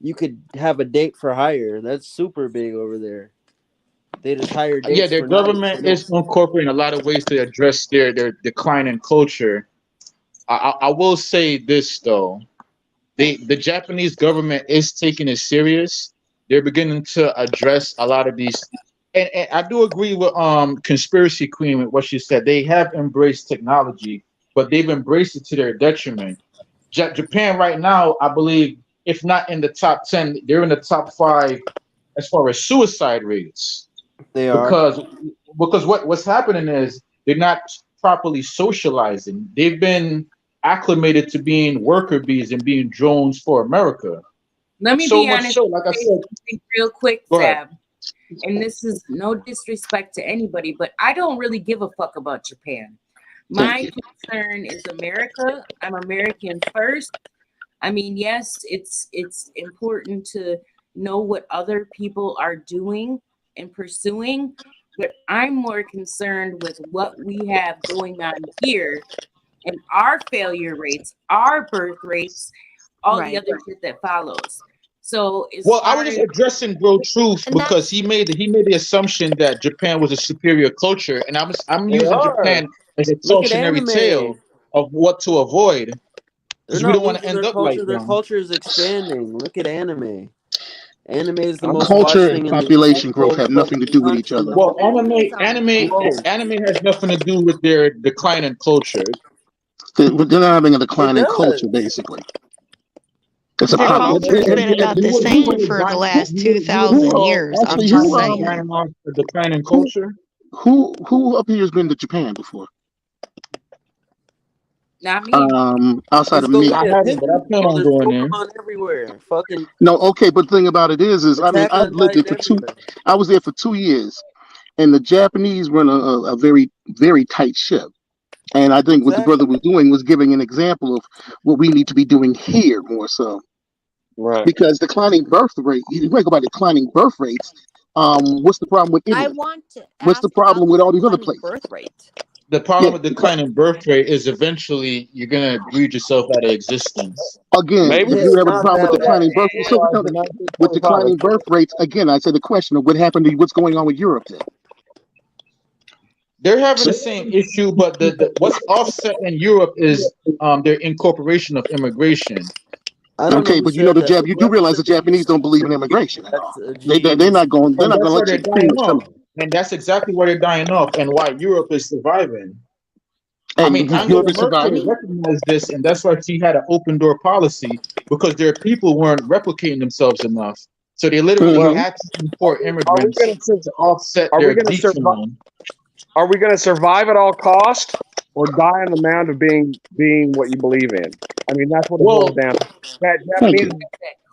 you could have a date for hire. That's super big over there. They just hire Yeah, dates their for nights. government is incorporating a lot of ways to address their decline in culture. I will say this though. The Japanese government is taking it serious. They're beginning to address a lot of these, and I do agree with conspiracy queen with what she said. They have embraced technology, but they've embraced it to their detriment. Japan right now, I believe, if not in the top 10, they're in the top 5 as far as suicide rates They are. because what's happening is they're not properly socializing. They've been acclimated to being worker bees and being drones for America. Let me So be much honest, so, like I say said, something real quick, go ahead. Fab. And this is no disrespect to anybody, but I don't really give a fuck about Japan. Thank My you. concern is America. I'm American first. I mean, yes, it's important to know what other people are doing and pursuing, but I'm more concerned with what we have going on here and our failure rates, our birth rates, all the Right. other shit that follows. So as Well, I far was just as addressing Bro Truth And because that's he made the assumption that Japan was a superior culture, and I'm They using are. Japan as a Look at cautionary tale anime. of what to avoid They're because we not don't want to losing end their up like culture. Their them. culture is expanding. Look at anime. Anime is the I'm most Culture watched and thing in population growth the have nothing to do with each country. other. Well, feminism. anime has nothing to do with their decline in culture. They're not having a It decline in culture, does. basically. It's a I Their don't pop. think culture it has does. been about the same for the last Who 2,000 years. I'm actually just who saying. The decline in who culture. who up here has been to Japan before? not me. Outside Just of go me. look I at haven't, but I Picture, plan bro. on There's going there. Pokemon everywhere. Fucking No, okay, but the thing about it is I mean Attack I've on lived there Titan for two. everywhere. I was there for 2 years, and the Japanese run a very very tight ship. And I think what the brother Exactly. was doing was giving an example of what we need to be doing here more so. Right. Because declining birth rate, you think about declining birth rates. What's the problem with I Italy? want to What's the ask about problem the with all these other declining places? birth rate. The Yeah, problem with declining birth rate is eventually you're gonna breed yourself out of existence. again, Maybe if you It's have a not problem with that way. declining birth, so no, in with 1945. declining birth rates, again, I say the question of what happened to what's going on with Europe then. They're having the same issue, but the what's offset in Europe is their incorporation of immigration. I don't know Okay, who but you know said the that. You do Whoever realize said the that Japanese don't believe in immigration at all. that's a They're genius. not going. They're And not going that's to why let they're you pretty dying much come off. in. And that's exactly why they're dying off and why Europe is surviving. I And mean, Europe Angela is Merkel surviving. Any recognized this, and that's why she had an open door policy because their people weren't replicating themselves enough. So they literally Well, Mhm. had to import are we immigrants going to to offset are we their going to survive? decline. Are we going to survive at all cost, or die on the mound of being what you believe in? I mean, that's what it boils Well, down to. That Thank Japanese, you.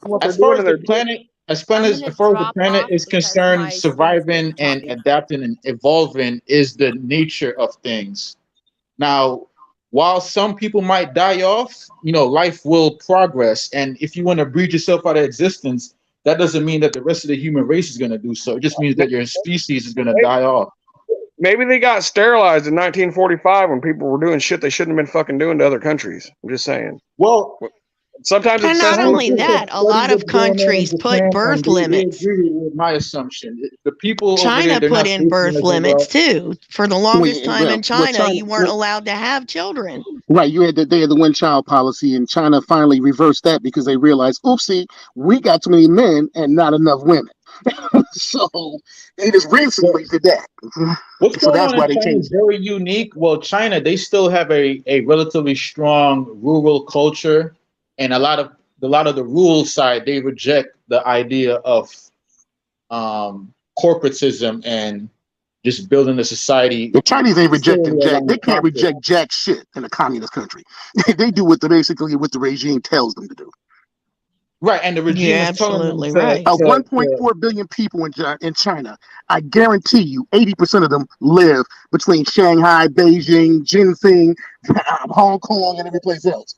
what they're as far doing, as and the they're planet, I'm gonna as far as the drop planet off is because concerned, my son is getting surviving and potty. adapting and evolving is the nature of things. Now, while some people might die off, life will progress. And if you want to breed yourself out of existence, that doesn't mean that the rest of the human race is going to do so. It just means that your species is going to die off. maybe they got sterilized in 1945 when people were doing shit they shouldn't have been fucking doing to other countries. I'm just saying. Well, Sometimes And it's best not to look. only scientists have that, a studied lot of what's going on in countries put Japan, and birth they limits. agree with my assumption. The people over there, China they're put not in birth socializing limits well. too. For the longest time in Well, China, China, you weren't allowed to have children. right? They had the one child policy, and China finally reversed that because they realized, oopsie, we got too many men and not enough women. So they just recently did that. What's So going that's on in why they China is changed it. very unique. Well, China, they still have a relatively strong rural culture, and a lot of the rural side, they reject the idea of corporatism and just building a society The Chinese ain't rejecting solely jack. They around can't profit. reject jack shit in a communist country. They do basically what the regime tells them to do. Right, and the You're regime is telling them absolutely to right. Of 1.4 billion people in China, I guarantee you 80% of them live between Shanghai, Beijing, Jinping, Hong Kong, and every place else.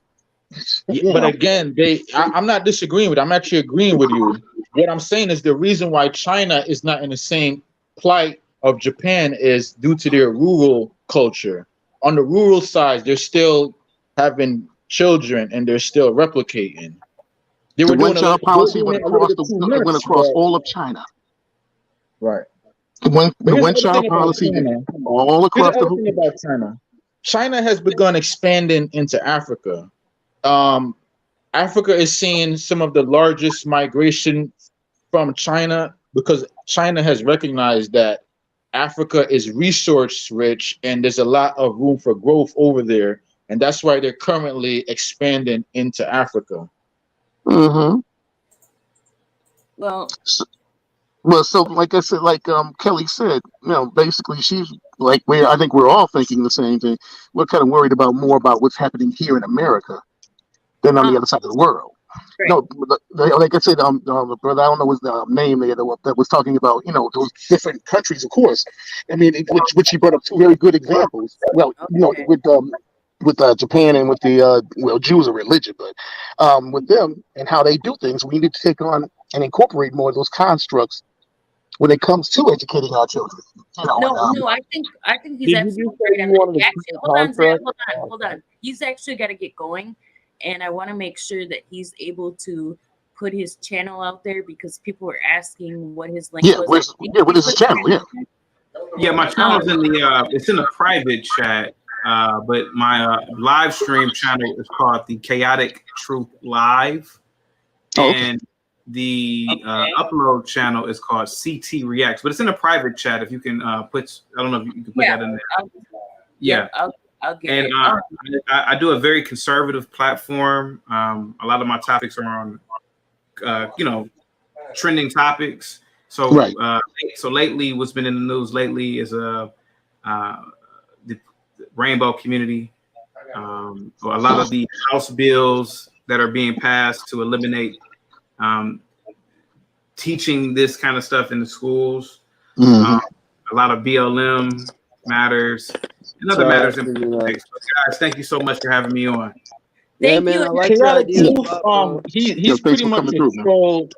yeah, You but know, again, I'm not disagreeing with. I'm actually agreeing with you. What I'm saying is the reason why China is not in the same plight of Japan is due to their rural culture. On the rural side, they're still having children, and they're still replicating. They The were doing one-child they were policy doing went it a little across bit the too it went much, across but all of China. right. But The here's the other one-child thing about policy did China. all Here's across the the other whole. thing about China. China has begun expanding into Africa. Um, Africa is seeing some of the largest migration from China because China has recognized that Africa is resource rich and there's a lot of room for growth over there. And that's why they're currently expanding into Africa. Mm-hmm. Well, Well, so like I said, like Kelly said, basically she's like I think we're all thinking the same thing. We're kind of worried about more about what's happening here in America than on the other side of the world. right. No, like I said, the brother, I don't know his name there that was talking about, those different countries, of course. I mean, which he brought up two very good examples. Well, Okay. with Japan and with the Jews are religion, but with them and how they do things, we need to take on and incorporate more of those constructs when it comes to educating our children. No, I think he's Did you absolutely just say right you on that. wanted He to actually, keep hold on, Zach, construct? hold on. He's actually got to get going, and I want to make sure that he's able to put his channel out there because people were asking what his link Yeah, was. what is his channel? Yeah. Yeah, my channel's in the it's in a private chat, but my live stream channel is called the Chaotic Truth Live, Oh, okay. and the upload channel is called CT Reacts. But it's in a private chat. If you can put, I don't know if you can put that in there. Yeah, I'll get and it. I do a very conservative platform. A lot of my topics are on, trending topics. So, Right. So lately, what's been in the news lately is the rainbow community. A lot of the House bills that are being passed to eliminate teaching this kind of stuff in the schools. Mhm. A lot of BLM matters and other Sorry, I matters in figured that. politics. So guys, thank you so much for having me on. Yeah, Thank man, you. I like your Chaotic ideas a Truth, lot, bro. he's Thanks pretty for much coming a through, man. troll.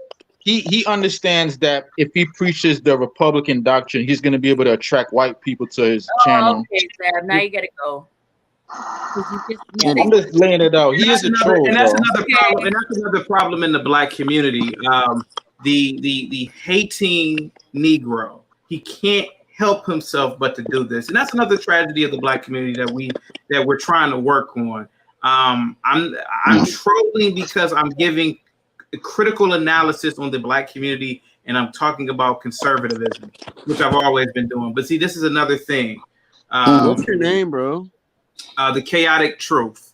He understands that if he preaches the Republican doctrine, he's going to be able to attract white people to his channel. Okay, Sam. Now you gotta go. 'Cause you I'm just laying it out. He is a troll, And that's though. another problem. And that's another problem in the black community. The hating Negro. He can't help himself but to do this, and that's another tragedy of the black community that we're trying to work on. I'm trolling because I'm giving critical analysis on the black community, and I'm talking about conservatism, which I've always been doing. But see, this is another thing. What's your name, bro? The Chaotic Truth.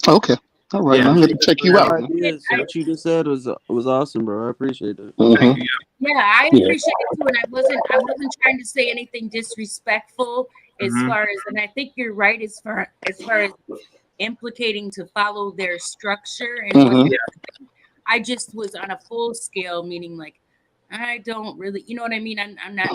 Okay. All right. Yeah. I'm going to check you out. Man. Ideas. What you just said was awesome, bro. I appreciate it. Mhm. Thank you. Yeah, I Yeah. appreciate it too, and I wasn't trying to say anything disrespectful as Mhm. far as, and I think you're right as far as implicating to follow their structure and what Mhm. they're doing. I just was on a full scale, meaning like I don't really, you know what I mean? I'm not.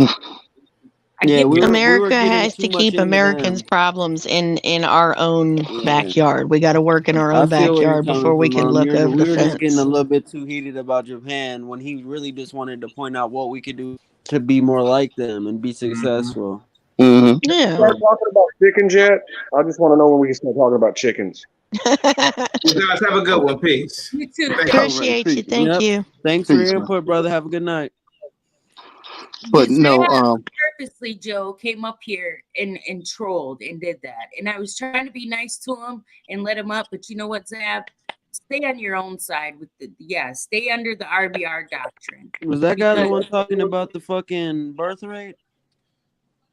I Yeah, get we what were America getting has too to much keep into Americans' them. problems in our own Yeah. backyard. We got to work in our I own feel where you're backyard coming before we from, can look over we the were just getting a fence. little bit too heated about Japan when he really just wanted to point out what we could do to be more like them and be successful. Mhm. Yeah. Start talking about chickens yet? I just want to know when we can start talking about chickens. You guys have a good one. Peace. you too. Thank you. Appreciate you. Thank Yep. you. Thanks for Peace, your man. input, brother. Have a good night. But no, Purposely, Joe came up here and trolled and did that, and I was trying to be nice to him and let him up, but you know what, Zab? Stay on your own side with stay under the RBR doctrine. Was that guy the Because one talking about the fucking birth rate?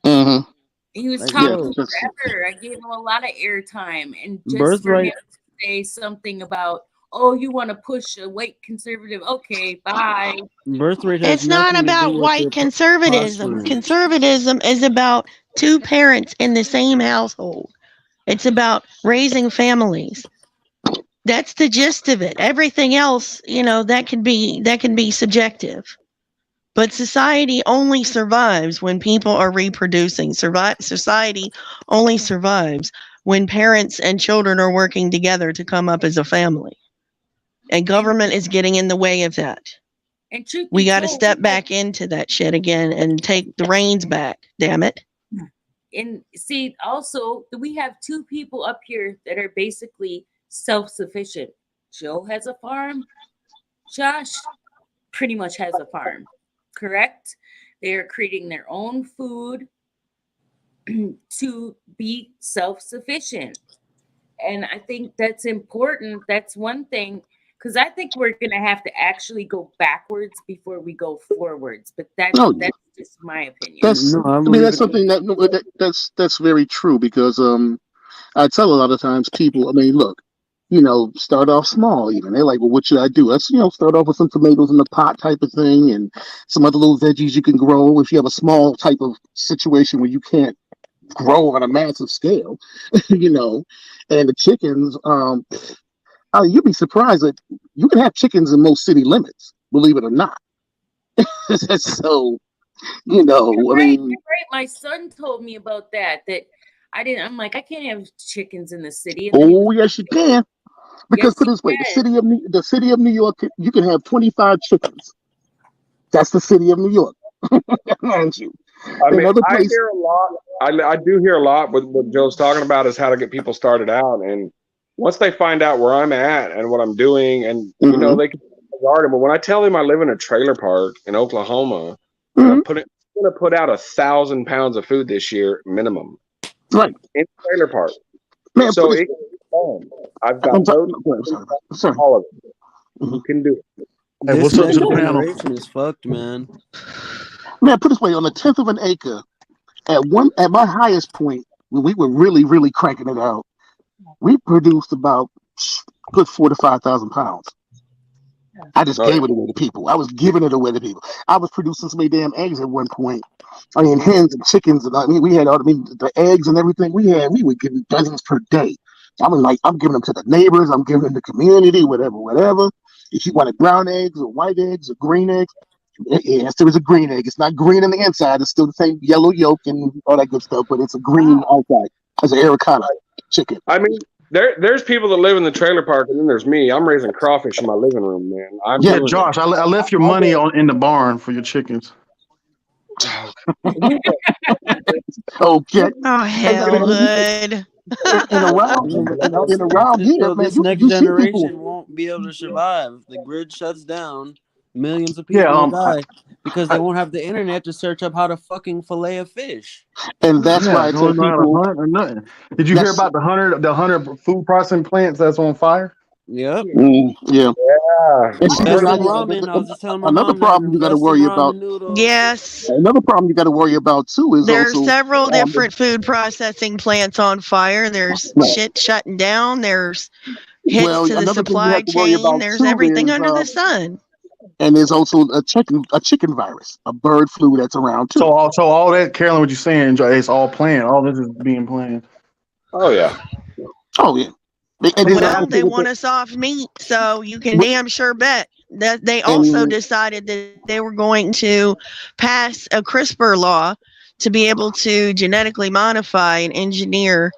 mhm. he was Like, Yeah. talking yo, forever. I gave him a lot of airtime, and just birth for him rate. to say something about, oh, you want to push a white conservative? Okay, bye. Birth rate has It's not nothing to do about with white their conservatism. posturing. Conservatism is about two parents in the same household. It's about raising families. That's the gist of it. Everything else, that can be subjective. But society only survives when people are reproducing. Society only survives when parents and children are working together to come up as a family. And government is getting in the way of that. And truth We be got to told, step back into that shit again and take the reins back. Damn it. and see, also, we have two people up here that are basically self-sufficient. Joe has a farm. Josh pretty much has a farm, correct? They are creating their own food to be self-sufficient. And I think that's important. That's one thing, because I think we're gonna have to actually go backwards before we go forwards. But Oh, yeah. that's just my opinion. That's. No, I I mean, believe that's it. something that's very true because I tell a lot of times people. I mean, look, start off small. Even they're like, well, what should I do? Let's start off with some tomatoes in the pot type of thing, and some other little veggies you can grow if you have a small type of situation where you can't grow on a massive scale. you know, and the chickens. You'd be surprised that you can have chickens in most city limits, believe it or not. So, I Right, mean, you're right. My son told me about that. That I didn't. I'm like, I can't have chickens in the city. And then he was, oh yes, you can. Because yes, put it you this way, can. the city of New York, you can have 25 chickens. That's the city of New York, aren't you? I mean, Another I place. hear a lot. I do hear a lot. What Joe's talking about is how to get people started out, and once they find out where I'm at and what I'm doing, and Hmm. they can garden. But when I tell them I live in a trailer park in Oklahoma, and Hmm. I'm going to put out 1,000 pounds of food this year minimum Right, in trailer park. man. So it can be fun. I've got I'm sorry. no No, I'm sorry. I'm sorry. all of it. Mhm. You can do it. Hey, This what's up to next the panel? generation is fucked, man. Man, put it this way, on a tenth of an acre, at my highest point, when we were really, really cranking it out, we produced about good 4 to 5 thousand pounds. I just Oh yeah. gave it away to people. I was giving it away to people. I was producing so many damn eggs at one point. I mean, hens and chickens, and I mean, we had all. I mean, the eggs and everything we were getting dozens per day. I mean, like, I'm giving them to the neighbors. I'm giving them to the community, whatever, whatever. If you wanted brown eggs or white eggs or green eggs, yes, there was a green egg. It's not green on the inside. It's still the same yellow yolk and all that good stuff, but it's a green outside. It's an Americana chicken. I mean, there's people that live in the trailer park, and then there's me. I'm raising crawfish in my living room, man. I'm Yeah. Yeah, doing it. Josh, I left your money in the barn for your chickens. Okay. Oh, hell, Hood. And around No, but and around here, man, this next you see people. generation won't be able to survive. If the grid shuts down, millions of Yeah, people will die because they won't have the internet to search up how to fucking fillet a fish. And that's yeah, why I they tell don't know how to people hunt or nothing. Did you hear that's about the hundred food processing plants that's on fire? Yep. yeah. Yeah. And see, Invest and in ramen. I was just telling my another mom that. problem you got to Invest in worry about. ramen noodles. Yes, Another problem you got to worry about too is there are also several um, different food processing plants on fire. There's right. shit shutting down. There's hits Well, to the another thing you supply have to worry chain. about There's too everything is under the sun. and there's also a chicken virus, a bird flu that's around too. So all that, Carolyn, what you're saying, it's all planned. All this is being planned. Oh yeah. Oh yeah. And then Well, another they thing with want us off meat, so you can with- damn sure bet that they also and decided that they were going to pass a CRISPR law to be able to genetically modify and engineer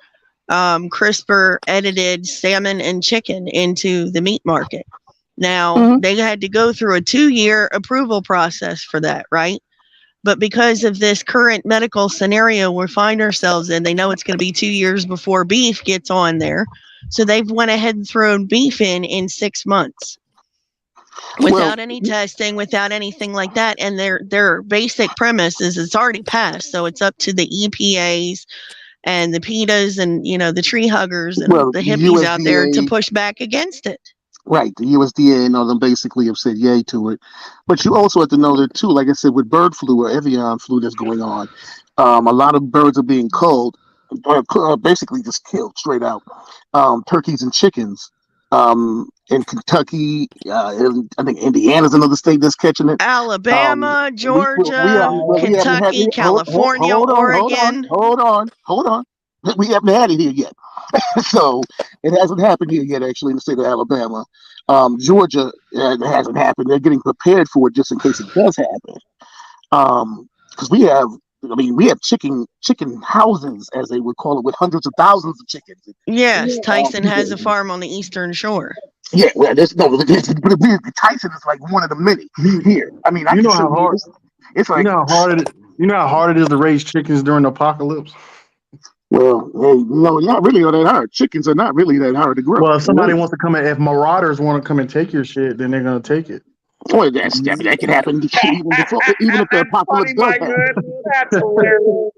CRISPR edited salmon and chicken into the meat market. Now, Mhm. they had to go through a 2-year approval process for that, right? But because of this current medical scenario we find ourselves in, they know it's going to be 2 years before beef gets on there. So they've went ahead and thrown beef in 6 months well, without any testing, without anything like that. And their basic premise is it's already passed. So it's up to the EPAs and the PETAs and, the tree huggers and well, the the hippies out there to USDA, push back against it. right? The USDA and all them basically have said yay to it. But you also have to know that too, like I said, with bird flu or avian flu that's going on, a lot of birds are being culled, basically just killed straight out. Turkeys and chickens. In Kentucky, and I think Indiana's another state that's catching it. Alabama, We Georgia, haven't well, we haven't had Kentucky, California, Oregon. hold on. We haven't had it here yet. So it hasn't happened here yet, actually, in the state of Alabama. Georgia, it hasn't happened. They're getting prepared for it just in case it does happen. Because we have chicken houses, as they would call it, with hundreds of thousands of chickens. Yes, Tyson has a farm on the Eastern Shore. Yeah, well, Tyson is like one of the many here. I mean, I You can know show how you hard this. It's you like know how hard it is to raise chickens during the apocalypse. Well, hey, no, not really all that hard. Chickens are not really that hard to grow. Well, if somebody wants to come in, if marauders want to come and take your shit, then they're gonna take it. Well, that can happen even before, even if the That's apocalypse funny, does Mike happen. Good. That's hilarious.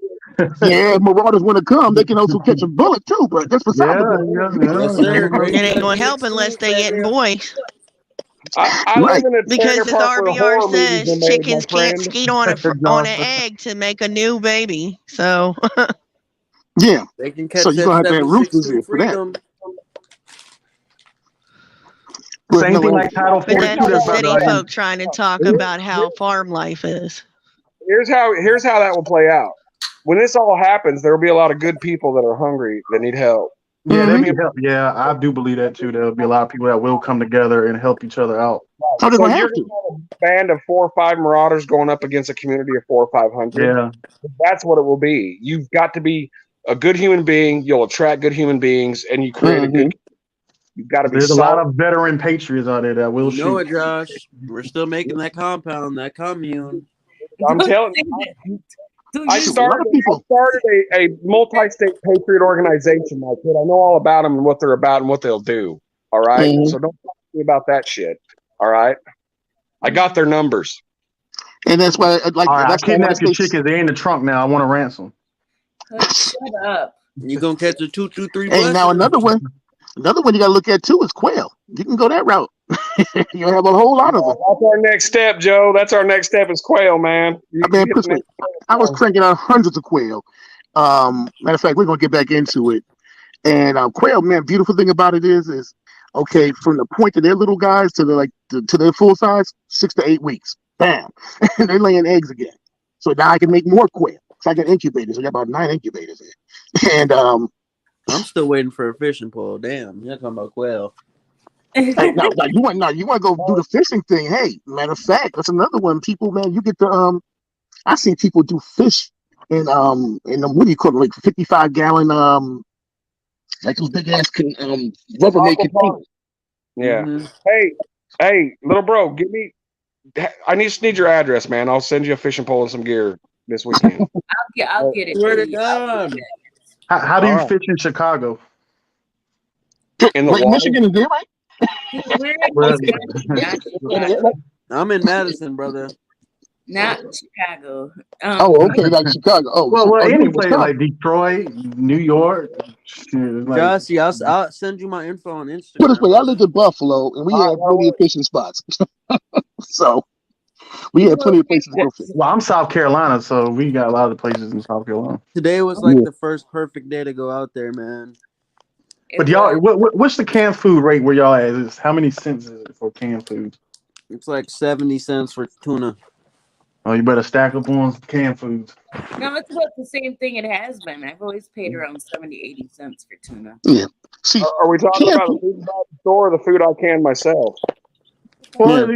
Yeah, if marauders want to come, they can also catch a bullet too. But that's beside the Yeah, point. yeah, Yes, yeah. sir. It ain't gonna help unless they getting boys. I Right. live in a trailer Because as park where RBR horror movies says, are made, my chickens can't friend. skeet on on an Johnson. egg to make a new baby. So Yeah. They can So catch you're that gonna have to have 76 roosters to here for that. freedom. But Same no, thing like Title but 42. that's the That's about city to folk trying to talk about how farm life is. Here's how that will play out. When this all happens, there will be a lot of good people that are hungry that need help. Yeah, Mhm. that'd be help. Yeah, I do believe that too. There'll be a lot of people that will come together and help each other out. Oh, they're So gonna you're have going to. to have a band of 4 or 5 marauders going up against a community of 400 or 500. Yeah, That's what it will be. You've got to be a good human being. You'll attract good human beings, and you create a good. You've got to be there's a lot solid. of veteran patriots out there that will You know shoot. it, Josh. We're still making that compound, that commune. I'm Don't telling say you. that. Don't I use Shoot, a lot started. of people. A multi-state patriot organization, my kid. I know all about them and what they're about and what they'll do. All right. Mhm. So don't talk to me about that shit. All right. I got their numbers. And that's why, like, All right, I that's why I want to kidnapped your stay. chickens. They're in the trunk now. I want a ransom. Shut up. You gonna catch a 223 Hey, now blessing. another one you got to look at too is quail. You can go that route. You'll have a whole lot of them. That's our next step, Joe. That's our next step is quail, man. I mean, personally, I was cranking out hundreds of quail. Matter of fact, we're gonna get back into it. And quail, man, beautiful thing about it is okay from the point of their little guys to to their full size, 6 to 8 weeks. Bam, and they're laying eggs again. So now I can make more quail. So I got incubators. I got about 9 incubators here. And I'm still waiting for a fishing pole. Damn, you're talking about quail. hey, no, you want to go do the fishing thing. Hey, matter of fact, that's another one. People, man, you get the I seen people do fish in what do you call it, like 55-gallon like those big ass Rubbermaid containers. Yeah. Mhm. Hey, little bro, give me. I need your address, man. I'll send you a fishing pole and some gear this weekend. I'll get it. Swear to to you. God. How do you All right. fish in Chicago? In the Wait, water. Michigan is there, right? We're in Well, Wisconsin, not Chicago. I'm in Madison, brother. Not Chicago. Oh, okay, like Chicago. Oh, well, so well, you any in place Wisconsin? like Detroit, New York, like Jossie, I'll send you my info on Put it this Instagram. way, I lived in Buffalo, and we had plenty of fishing spots. So we had plenty of places to go fish. well, I'm South Carolina, so we got a lot of places in South Carolina. Today was like the first perfect day to go out there, man. But y'all, what's the canned food rate where y'all at? How many cents is it for canned food? It's like 70 cents for tuna. Oh, you better stack up on canned foods. No, it's about the same thing it has been. I've always paid around 70, 80 cents for tuna. Yeah. See, Are we talking about the food by the store or the food I can myself? Well,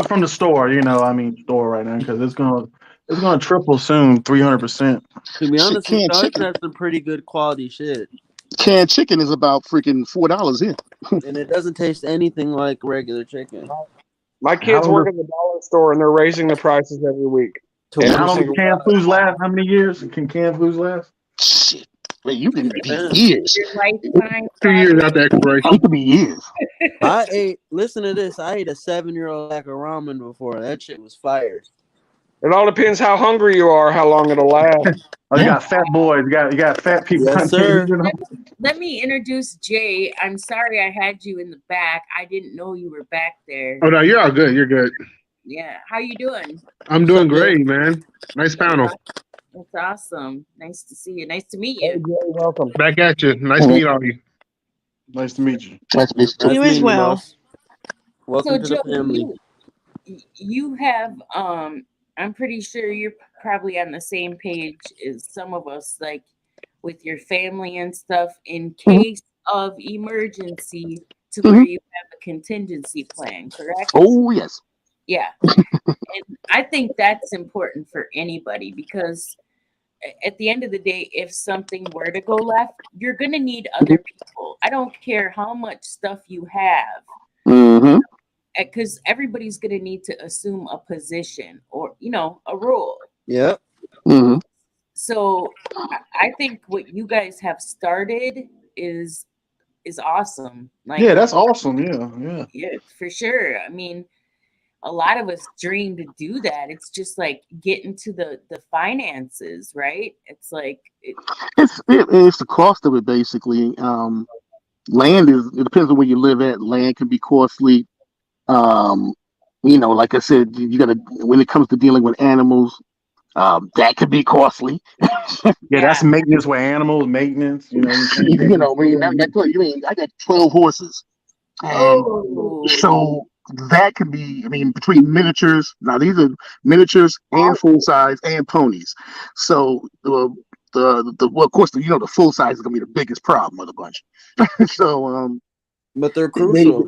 from the store, store right now because it's gonna triple soon, 300%. To be shit, honest, canned Josh, chicken. that's some pretty good quality shit. Canned chicken is about freaking $4 here. And it doesn't taste anything like regular chicken. My kids work at the dollar store and they're raising the prices every week. How long can canned foods last? How many years can canned foods last? Shit. Man, you can be years. Your lifetime. 2 years after expiration. It could be years. Listen to this. I ate a 7-year-old pack of ramen before. That shit was fire. It all depends how hungry you are, how long it'll last. Oh, you got fat boys. You got fat people. Yes, sir. Let me introduce Jay. I'm sorry I had you in the back. I didn't know you were back there. Oh no, you're all good. You're good. Yeah. How you doing? I'm doing great, man. Nice panel. That's awesome. Nice to see you. Nice to meet you. Hey, Jay, welcome. Back at you. Nice to meet all of you. Nice to meet you. Nice to meet you. You as well. Welcome to Joe, the family. you have I'm pretty sure you're probably on the same page as some of us, like with your family and stuff, in case of emergency, to where you have a contingency plan, correct? Oh, yes. Yeah. And I think that's important for anybody because at the end of the day, if something were to go left, you're going to need other people. I don't care how much stuff you have. Mm-hmm. Because everybody's going to need to assume a position or, a role. Yep. Mm-hmm. So I think what you guys have started is awesome. Like, Yeah, that's awesome. Yeah. yeah, for sure. I mean, a lot of us dream to do that. It's just like getting to the finances, right? It's like It's the cost of it basically. Land is, it depends on where you live at. Land can be costly. Um, like I said, you got to, when it comes to dealing with animals, that could be costly. Yeah, that's yeah. maintenance with animals, maintenance. You know what I'm saying? I mean, you mean, I got 12 horses, and Oh, so that could be. I mean, between miniatures. Now these are miniatures and full size and ponies. So well, of course, the full size is gonna be the biggest problem of the bunch. So But they're they, crucial.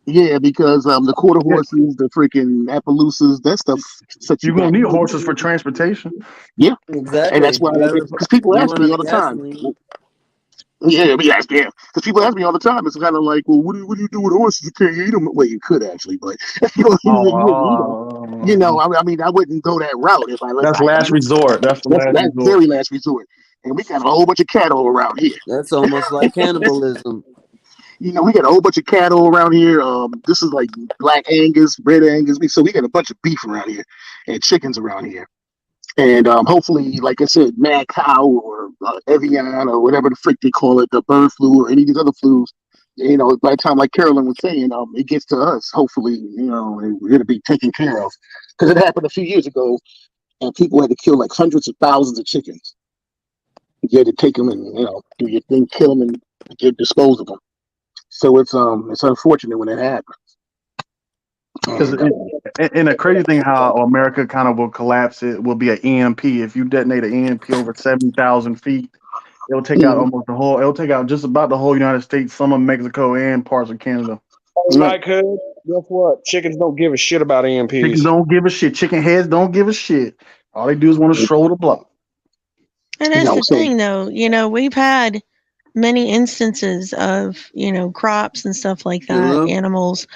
yeah, because the quarter Yeah, horses, the freaking Appaloosas, that stuff sets you you're gonna back. need horses for transportation. Yeah, and that's Exactly. why, You gotta because people you ask run me out all of the time. gasoline. Yeah, yeah. Because people ask me all the time. It's kind of like, well, what do you do with horses? You can't eat them. Well, you could actually, but you wouldn't eat them. I mean, I wouldn't go that route if I let. That's last resort. That's the last That's resort. very last resort. And we got a whole bunch of cattle around here. That's almost like cannibalism. We got a whole bunch of cattle around here. This is like black Angus, red Angus. So we got a bunch of beef around here and chickens around here. And hopefully, like I said, mad cow or Evian or whatever the frick they call it, the bird flu or any of these other flus, by the time, like Carolyn was saying, it gets to us, hopefully, and we're going to be taken care of. Because it happened a few years ago, and people had to kill like hundreds of thousands of chickens. You had to take them and, do your thing, kill them, and dispose of them. So it's unfortunate when it happens. Because And, and the crazy thing, how America kind of will collapse, it will be an EMP. If you detonate an EMP over 70,000 feet, it'll take out mhm, almost the whole. It'll take out just about the whole United States, some of Mexico, and parts of Canada. right. Mike Hood, guess what? Chickens don't give a shit about Chickens EMPs. don't give a shit. Chicken heads don't give a shit. All they do is want to stroll the block. And that's the So thing, though. We've had many instances of, crops and stuff like that, Yeah. animals.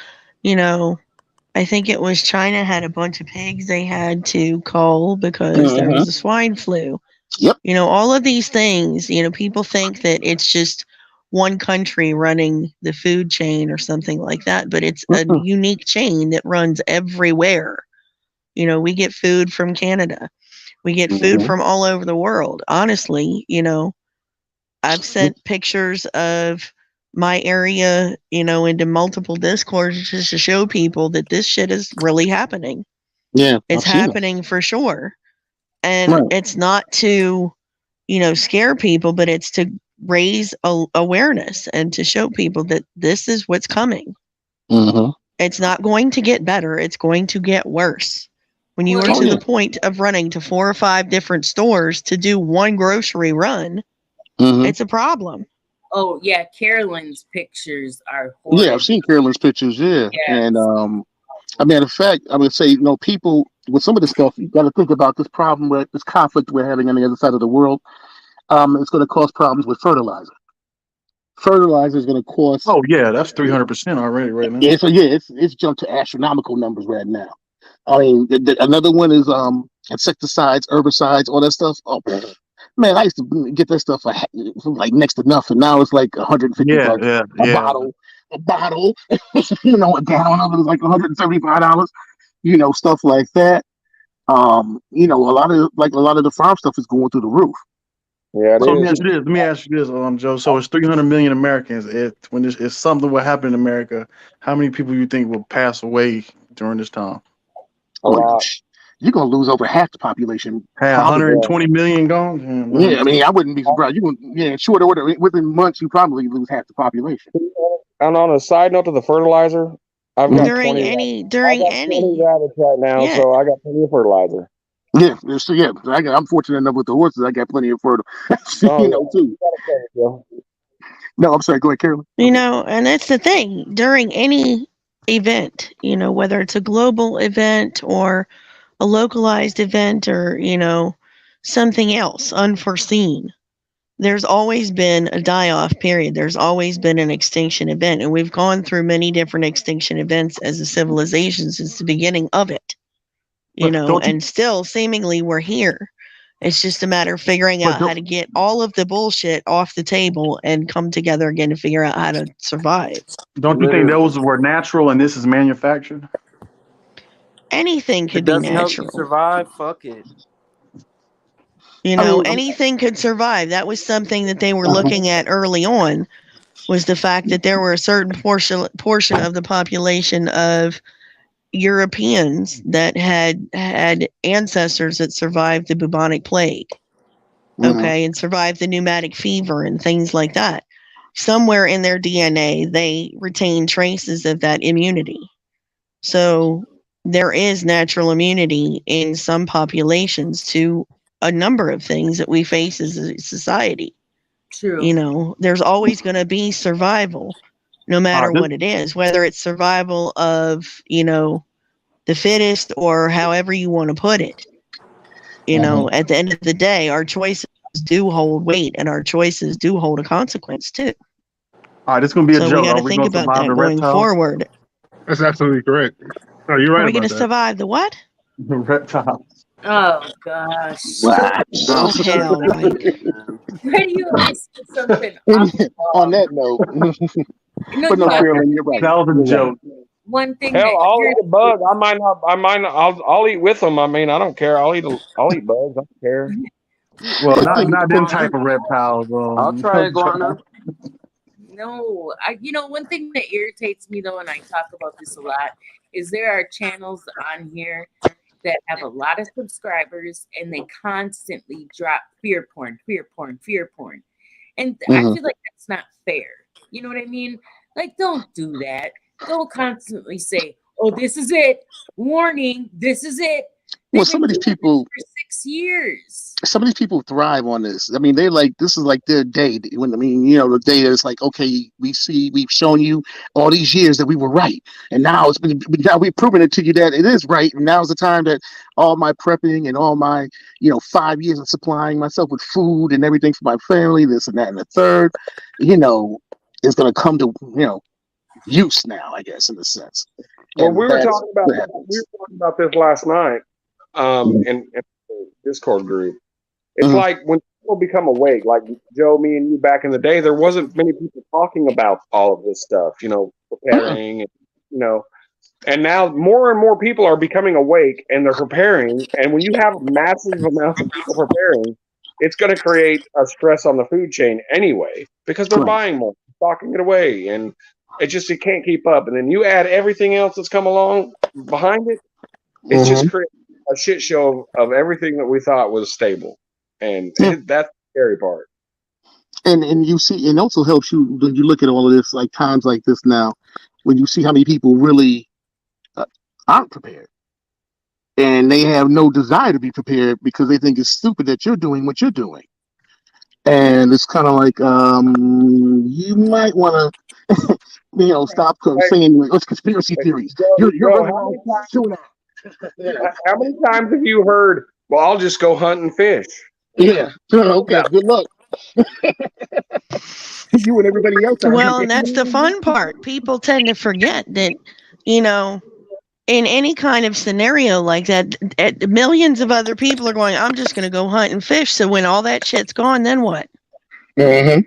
You know, I think it was China had a bunch of pigs they had to cull because there mhm, was a swine flu. yep. All of these things, people think that it's just one country running the food chain or something like that, but it's a Mhm, unique chain that runs everywhere. We get food from Canada. We get food mhm, from all over the world. Honestly, I've sent pictures of my area, into multiple discords just to show people that this shit is really happening. yeah, It's I've seen it. happening for sure. And Right. it's not to, scare people, but it's to raise awareness and to show people that this is what's coming. Hmm. It's not going to get better, it's going to get worse. When you well, are Oh to yeah. the point of running to 4 or 5 different stores to do one grocery run, Hmm. it's a problem. oh yeah, Carolyn's pictures are Yeah, I've horrid. seen Carolyn's pictures. Yeah, and Yes. I mean, in fact, I would say, people with some of this stuff, you got to think about this problem with this conflict we're having on the other side of the world. It's going to cause problems with fertilizer. Fertilizer is going to cost. Oh yeah, that's 300% already right now. Yeah, so yeah, it's jumped to astronomical numbers right now. I mean, another one is insecticides, herbicides, all that stuff. Oh man, I used to get that stuff for like next to nothing. Now it's like 150 Yeah, bucks yeah, a yeah. bottle, a bottle. A gallon of it is like $175. Stuff like that. A lot of the farm stuff is going through the roof. Yeah, it So let me is. ask you this. Let me ask you this, Joe. So it's 300 million Americans. If something will happen in America, how many people you think will pass away during this time? A Oh, lot. you're gonna lose over half the population, Had probably. Yeah. 120 million gone? Yeah, Yeah, I man. mean, I wouldn't be surprised. In short order, within months, you probably lose half the population. And on a side note to the fertilizer, I've got Mhm. 20 During any rabbits right now, yeah. so I got plenty of fertilizer. Yeah, so yeah, I'm fortunate enough with the horses. I got plenty of fertile, Oh yeah, too. you gotta say it, Joe. No, I'm sorry. Go ahead, Carolyn. And that's the thing. During any event, whether it's a global event or a localized event or, something else unforeseen, there's always been a die off period. There's always been an extinction event. And we've gone through many different extinction events as a civilization since the beginning of it, But don't you? and still seemingly we're here. It's just a matter of figuring But out how to get all of the bullshit off the table and come together again to figure out how to survive. don't you think those were natural and this is manufactured? Anything If it could be doesn't help you natural. survive, fuck it. You I know, mean, anything could survive. That was something that they were looking at early on, was the fact that there were a certain portion of the population of Europeans that had ancestors that survived the bubonic plague, okay, and survived the pneumatic fever and things like that. Somewhere in their DNA, they retain traces of that immunity. So there is natural immunity in some populations to a number of things that we face as a society. True. You know, there's always going to be survival, no matter this- what it is, whether it's survival of, you know, the fittest or however you want to put it. You know, at the end of the day, our choices do hold weight and our choices do hold a consequence too. All right, this is gonna be a So we joke. got Are to we think gonna about survive that the going reptiles? forward. That's absolutely correct. Oh, you're Are right we going about to that. survive the what? The reptiles. Oh gosh. wow. Oh hell, Mike. Where do you always say something off the On wall? that note, No, but no, no. Carolyn, you're right. That was a You're right. joke. One thing Hell, that I'll you're eat a bug. I might not. I'll eat with them. I mean, I don't care. I'll eat bugs. I don't care. Well, I not think it them depends. type of reptiles. I'll try iguana. no. One thing that irritates me though, and I talk about this a lot, is there are channels on here that have a lot of subscribers and they constantly drop fear porn. And I feel like that's not fair. You know what I mean? Like, don't do that. Don't constantly say, oh, this is it. Warning, this is it. Well, They've some been of these doing people, this for 6 years. some of these people thrive on this. I mean, they like this is like their day. When I mean, you know, the day is like, okay, we've shown you all these years that we were right, and now now we've proven it to you that it is right. And now's the time that all my prepping and all my 5 years of supplying myself with food and everything for my family, this and that and the third, is going to come to use now, I guess, in a sense. Well, And we were that's talking about what we happens. were talking about this last night, in the Discord group. It's Mhm. like when people become awake, like Joe, me, and you back in the day. There wasn't many people talking about all of this stuff, preparing, and now more and more people are becoming awake and they're preparing. And when you have massive amounts of people preparing, it's going to create a stress on the food chain anyway because they're Right. buying more, stocking it away, and it can't keep up. And then you add everything else that's come along behind it. It's just creating a shit show of everything that we thought was stable, and Yeah. that's the scary part. And you see, and also helps you when you look at all of this, like times like this now, when you see how many people really aren't prepared, and they have no desire to be prepared because they think it's stupid that you're doing what you're doing, and it's kind of like you might want to, stop Hey, saying it's conspiracy theories. You're Joe, really wrong. Doing that. how many times have you heard? Well, I'll just go hunt and fish. Yeah. Okay. Good luck. You and everybody else out Well, here. and that's the fun part. People tend to forget that, you know, in any kind of scenario like that, millions of other people are going, I'm just going to go hunt and fish. So when all that shit's gone, then what? Mm-hmm.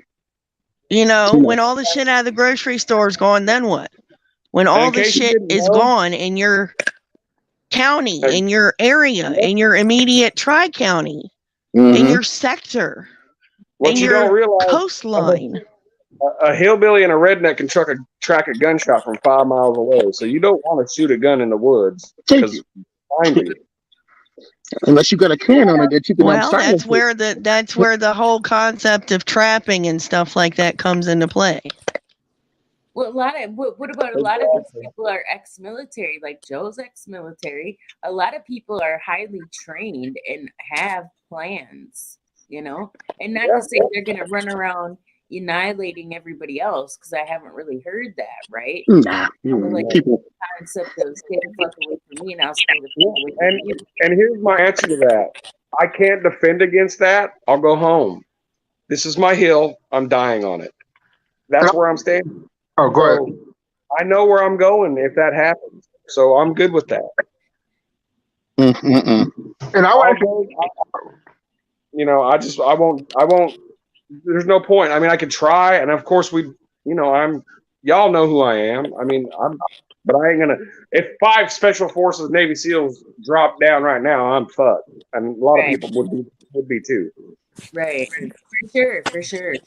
You know, when all the shit out of the grocery store is gone, then what? When And all in the case you shit didn't is know, gone in your county, in your area, in your immediate tri-county, in your sector, what in you don't your realize, coastline. a hillbilly and a redneck can track a gunshot from 5 miles away. So you don't want to shoot a gun in the woods Thank because you. finding it. Unless you got a can on it that you can Well, silence that's where the whole concept of trapping and stuff like that comes into play. Well, what about a lot of these people are ex-military, like Joe's ex-military. A lot of people are highly trained and have plans, and not to say they're going to run around annihilating everybody else, because I haven't really heard that, right? Nah, Like people. the concept of stay the fuck away from me and I'll stay the fuck away from And you. and here's my answer to that. I can't defend against that. I'll go home. This is my hill. I'm dying on it. That's where I'm standing. Oh, go ahead. So I know where I'm going if that happens. So I'm good with that. Mm-mm. And I'll I'll actually, go. I won't. There's no point. I mean, I could try, and of course y'all know who I am. I mean, but I ain't gonna. If 5 Special Forces Navy SEALs drop down right now, I'm fucked, and a lot of Right. people would be too. Right. For sure. For sure. And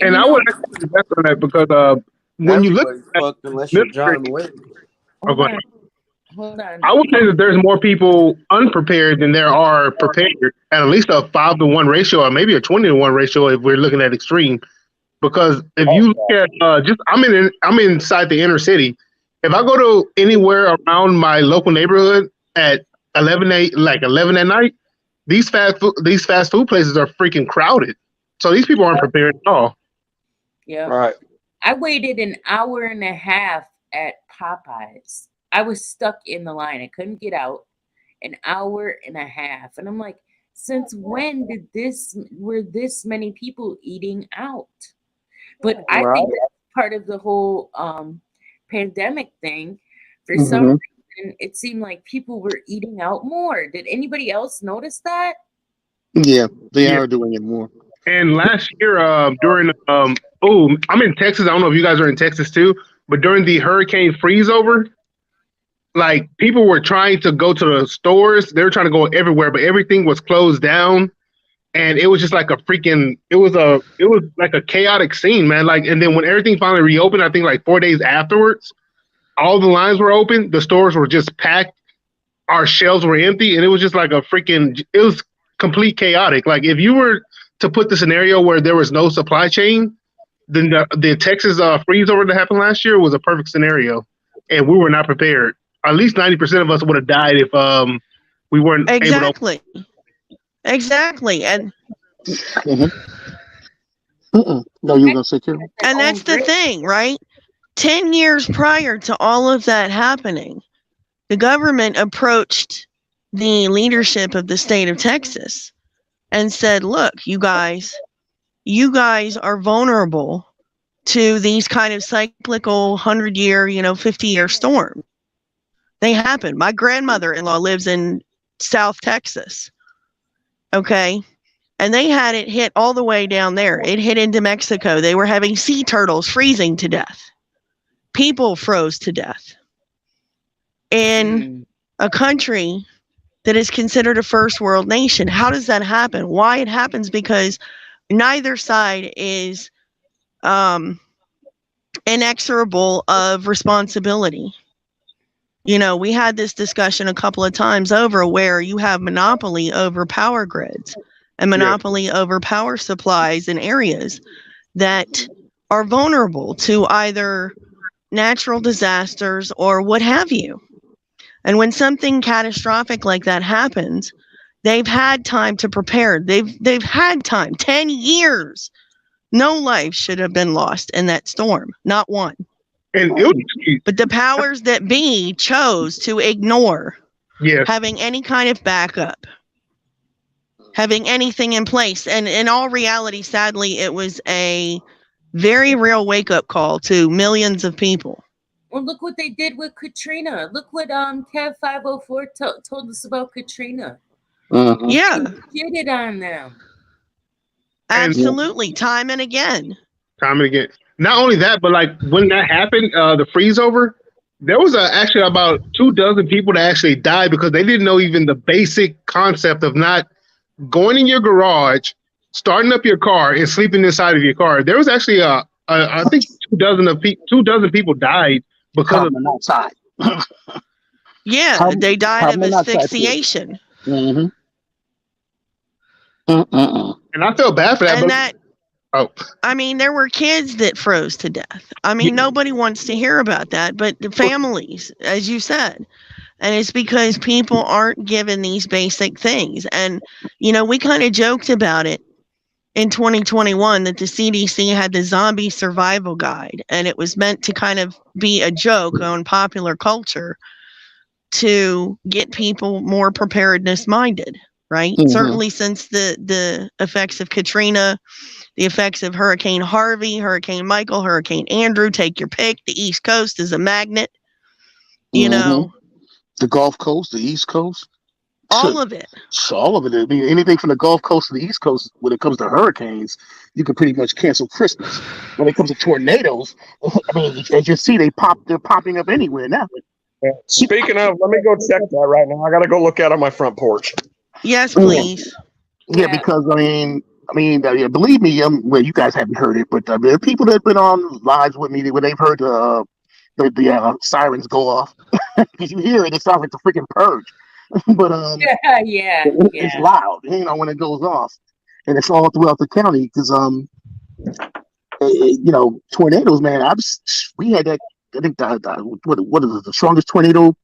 And you I know, would actually invest on that because when you look Everybody's at fucked unless you're military, John Wick. hold go on. ahead. Hold on. I would say that there's more people unprepared than there are prepared. At least a 5-to-1 ratio, or maybe a 20-to-1 ratio, if we're looking at extreme. Because if Oh, you look at I'm inside the inner city. If I go to anywhere around my local neighborhood at 11 at night, these fast food places are freaking crowded. So these people aren't prepared at all. Yeah. right. I waited an hour and a half at Popeyes. I was stuck in the line. I couldn't get out. An hour and a half. And I'm like, since when were this many people eating out? But I Right. think that's part of the whole pandemic thing. For some Mhm. reason, it seemed like people were eating out more. Did anybody else notice that? Yeah, they Yeah. are doing it more. And last year, during I'm in Texas. I don't know if you guys are in Texas too, but during the hurricane freeze over, like people were trying to go to the stores. They were trying to go everywhere, but everything was closed down. And it was just like it was like a chaotic scene, man. Like, and then when everything finally reopened, I think like 4 days afterwards, all the lines were open, the stores were just packed, our shelves were empty, and it was just like it was complete chaotic. Like if you were to put the scenario where there was no supply chain, then the Texas freeze over that happened last year was a perfect scenario, and we were not prepared. At least 90% of us would have died if we weren't able to. Exactly. And Mhm. No, you were gonna say, Carol? and that's the thing, right? 10 years prior to all of that happening, the government approached the leadership of the state of Texas and said, look, you guys are vulnerable to these kind of cyclical 100-year, 50-year storm. They happen. My grandmother-in-law lives in South Texas. Okay. And they had it hit all the way down there. It hit into Mexico. They were having sea turtles freezing to death. People froze to death. In a country that is considered a first world nation. How does that happen? Why it happens? Because neither side is inexorable of responsibility. We had this discussion a couple of times over where you have monopoly over power grids and monopoly over power supplies in areas that are vulnerable to either natural disasters or what have you. And when something catastrophic like that happens, they've had time to prepare. They've had time, 10 years. No life should have been lost in that storm, not one. But the powers that be chose to ignore having any kind of backup, having anything in place. And in all reality, sadly, it was a very real wake-up call to millions of people. Well, look what they did with Katrina. Look what Kev 504 told us about Katrina. Yeah. They did it on them. Absolutely. Time and again. Not only that, but like when that happened, the freeze over, there was actually about 24 people that actually died because they didn't know even the basic concept of not going in your garage, starting up your car, and sleeping inside of your car. There was actually I think 24 people died because of outside. Yeah, they died of asphyxiation. Mm-hmm. And I feel bad for that. There were kids that froze to death. Nobody wants to hear about that, but the families, as you said. And it's because people aren't given these basic things. And, we kind of joked about it in 2021 that the CDC had the zombie survival guide, and it was meant to kind of be a joke on popular culture to get people more preparedness minded, right? Mm-hmm. Certainly since the effects of Katrina, the effects of Hurricane Harvey, Hurricane Michael, Hurricane Andrew, take your pick. The East Coast is a magnet, The Gulf Coast, the East Coast. all of it. So all of it. I mean, anything from the Gulf Coast to the East Coast, when it comes to hurricanes, you can pretty much cancel Christmas. When it comes to tornadoes, I mean, as you see, they're popping up anywhere now. Speaking of, let me go check that right now. I got to go look out on my front porch. Yes, please. Yeah, because believe me, well, you guys haven't heard it, but there are people that have been on lives with me where they've heard the sirens go off. Because you hear it, it sounds like the freaking purge. But Yeah. it's loud, when it goes off, and it's all throughout the county. Because tornadoes, man. We had that. I think what is it, the strongest tornado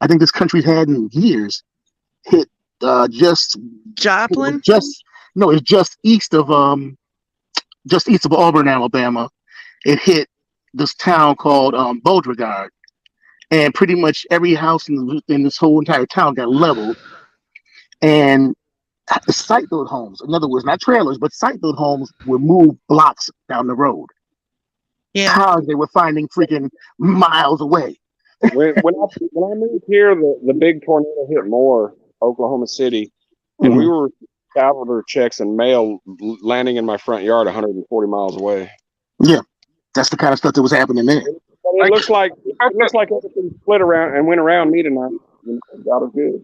I think this country's had in years. Hit just Joplin. It's just east of Auburn, Alabama. It hit this town called Beauregard, and pretty much every house in this whole entire town got leveled. And the site-built homes, in other words, not trailers, but site-built homes, were moved blocks down the road. Yeah, cars they were finding freaking miles away. When I moved here, the big tornado hit Moore, Oklahoma City, and we were cavalry checks and mail landing in my front yard 140 miles away. Yeah, that's the kind of stuff that was happening there. It looks like everything split around and went around me tonight. That was good.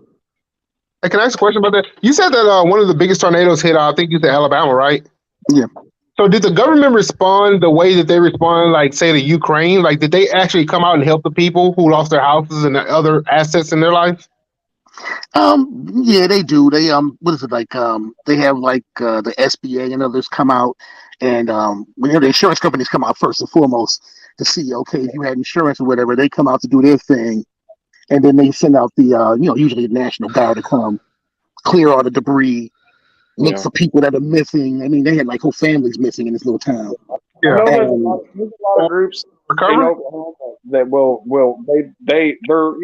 Hey, can I ask a question about that? You said that one of the biggest tornadoes hit, I think you said Alabama, right? Yeah. So did the government respond the way that they responded, like, say, to Ukraine? Like, did they actually come out and help the people who lost their houses and other assets in their life? Yeah, they do. They what is it like? They have like the SBA and others come out, and the insurance companies come out first and foremost to see, okay, if you had insurance or whatever, they come out to do their thing, and then they send out the usually the National Guard to come clear all the debris, look for people that are missing. I mean, they had like whole families missing in this little town. Yeah, there's a lot of groups in Oklahoma that they're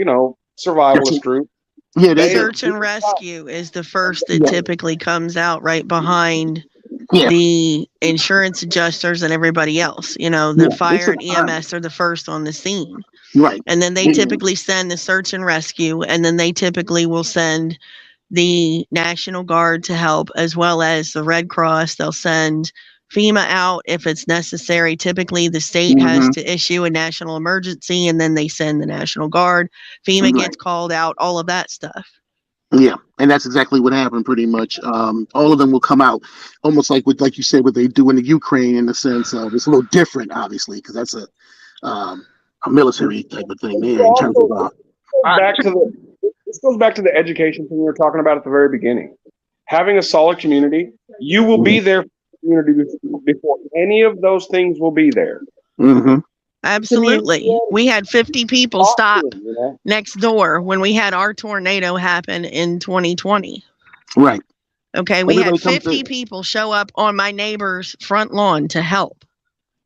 survivalist group. Yeah, search and rescue is the first that typically comes out right behind the insurance adjusters and everybody else. The fire and EMS are the first on the scene. Right. And then they typically send the search and rescue, and then they typically will send the National Guard to help, as well as the Red Cross. They'll send FEMA out if it's necessary. Typically, the state has to issue a national emergency, and then they send the National Guard. FEMA gets called out, all of that stuff. Yeah, and that's exactly what happened pretty much. All of them will come out almost like you said, what they do in the Ukraine, in the sense of it's a little different, obviously, because that's a military type of thing there in terms of this goes back to the education thing we were talking about at the very beginning. Having a solid community, you will be there for the community before any of those things will be there. Absolutely. We had 50 people stop next door when we had our tornado happen in 2020. Right. Okay, we had 50 people show up on my neighbor's front lawn to help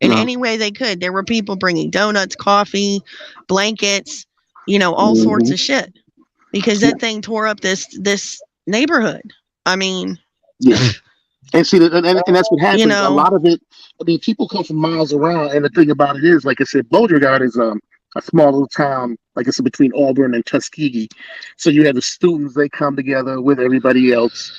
in any way they could. There were people bringing donuts, coffee, blankets, all sorts of shit, because that thing tore up this neighborhood. I mean, and see, and that's what happens. A lot of it. I mean, people come from miles around, and the thing about it is, like I said, Beauregard is a small little town, like I said, between Auburn and Tuskegee. So you have the students; they come together with everybody else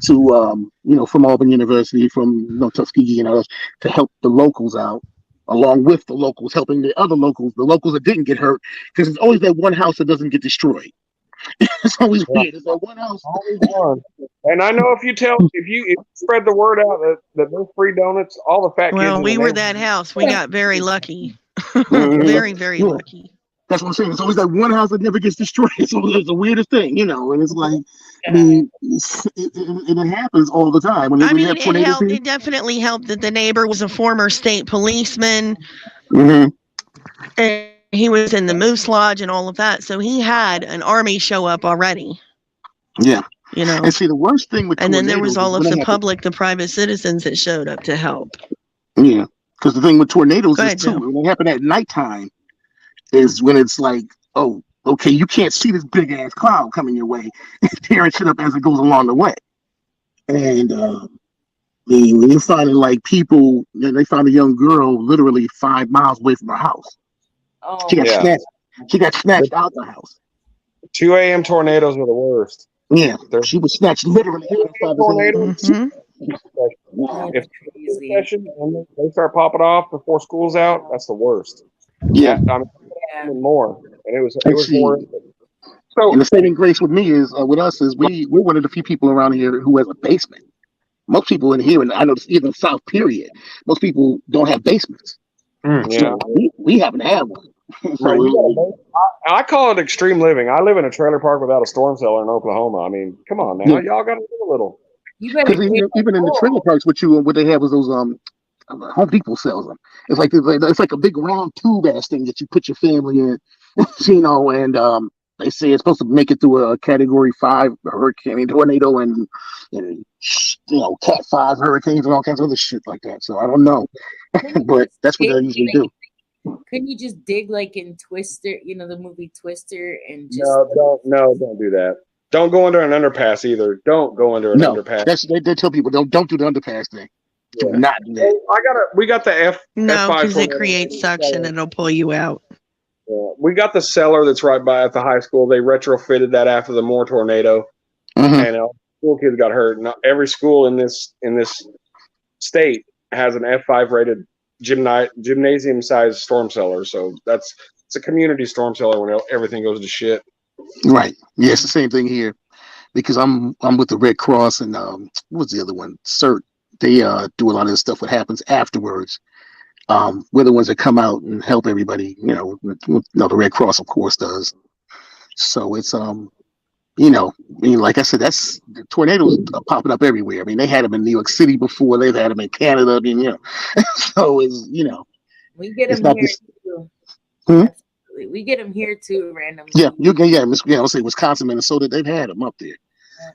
to, from Auburn University, from Tuskegee and others, to help the locals out, along with the locals helping the other locals, the locals that didn't get hurt, because it's always that one house that doesn't get destroyed. It's always weird. It's that one house. And I know if you spread the word out that there's free donuts, all the fat kids. Well, we were that house. We got very lucky. Very, very lucky. That's what I'm saying. It's always that one house that never gets destroyed. So it's the weirdest thing, and it's like, I mean, it happens all the time. It definitely helped that the neighbor was a former state policeman. And he was in the Moose Lodge and all of that. So he had an army show up already. Yeah. And see, the worst thing with and then there was all of the public, the private citizens that showed up to help. Yeah. Because the thing with tornadoes is, too, when they happen at nighttime, is when it's like, oh, okay, you can't see this big ass cloud coming your way, tearing shit up as it goes along the way. And when you're finding like people, they found a young girl literally 5 miles away from her house. Oh, she got snatched out the house. 2 a.m. tornadoes are the worst. Yeah, There's she was snatched literally hit by 5 tornadoes. Hmm. That's If crazy. session and they start popping off before school's out, that's the worst. Yeah, I mean, Yeah. even more, and it and was see, horrific. So and the saving grace with me is with us is we're one of the few people around here who has a basement. Most people in here, and I know this even South period, most people don't have basements. Yeah, So we happen to have one. right. You got a So base. I call it extreme living. I live in a trailer park without a storm cellar in Oklahoma. I mean, come on now, yeah, y'all got to live a little. You better because pay even in the trailer full. parks, what they have is those Home Depot sells them. It's like a big round tube ass thing that you put your family in, and they say it's supposed to make it through a Category 5 hurricane, I mean, tornado, and Cat 5 hurricanes and all kinds of other shit like that. So I don't know, Couldn't you but just that's what they dig usually like do. couldn't you just dig like in Twister, the movie Twister, and just Don't do that. Don't go under an underpass either. Don't go under an No, underpass. they tell people don't do the underpass thing. Do Yeah. not do that. We got the No, F5 because it tornado. creates suction and it'll pull you out. Yeah. We got the cellar that's right by at the high school. They retrofitted that after the Moore tornado, Mhm. and school kids got hurt. Now, every school in this state has an F5 rated gymnasium sized storm cellar. So it's a community storm cellar when everything goes to shit. Right. Yeah, it's the same thing here because I'm with the Red Cross and what's the other one? CERT. They do a lot of this stuff. What happens afterwards? We're the ones that come out and help everybody. The Red Cross, of course, does. So it's I mean, like I said, that's the tornadoes are popping up everywhere. I mean, they had them in New York City before. They've had them in Canada. I mean, so we get it's them not here this. too. Hmm? Absolutely, we get them here too Yeah, randomly. you can. Yeah, I'll say Wisconsin, Minnesota. They've had them up there.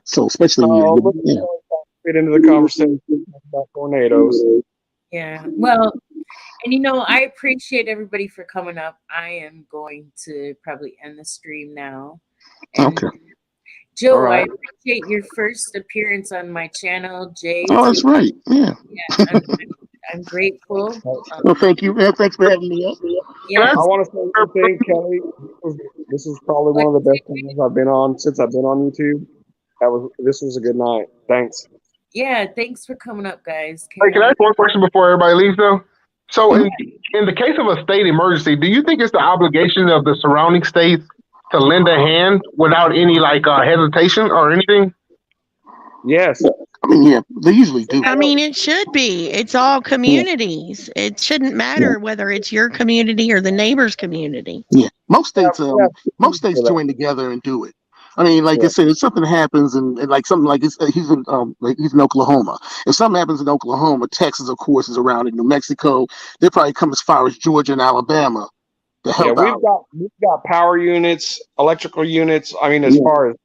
So especially Look, fit into the conversation about tornadoes. Yeah. Well, and I appreciate everybody for coming up. I am going to probably end the stream now. And Okay. All Joe, I right. appreciate your first appearance on my channel. Jay, Oh, that's right. Yeah. I'm grateful. Well, thank you. Yeah, thanks for having me up. Yes. I want to say one thing, Kelly. This is probably one of the best times I've been on since I've been on YouTube. This was a good night. Thanks. Yeah, thanks for coming up, guys. Hey, can I ask one question before everybody leaves, though? So, Mhm. in the case of a state emergency, do you think it's the obligation of the surrounding states to lend a hand without any hesitation or anything? Yes. I mean, yeah, they usually do. I mean, it should be. It's all communities. It shouldn't matter whether it's your community or the neighbor's community. Yeah, most states, Yeah. join together and do it. I mean, like I said, if something happens and like something like he's in Oklahoma. If something happens in Oklahoma, Texas, of course, is around in New Mexico. They probably come as far as Georgia and Alabama to Yeah, help out. we've got power units, electrical units. I mean, as Yeah, far as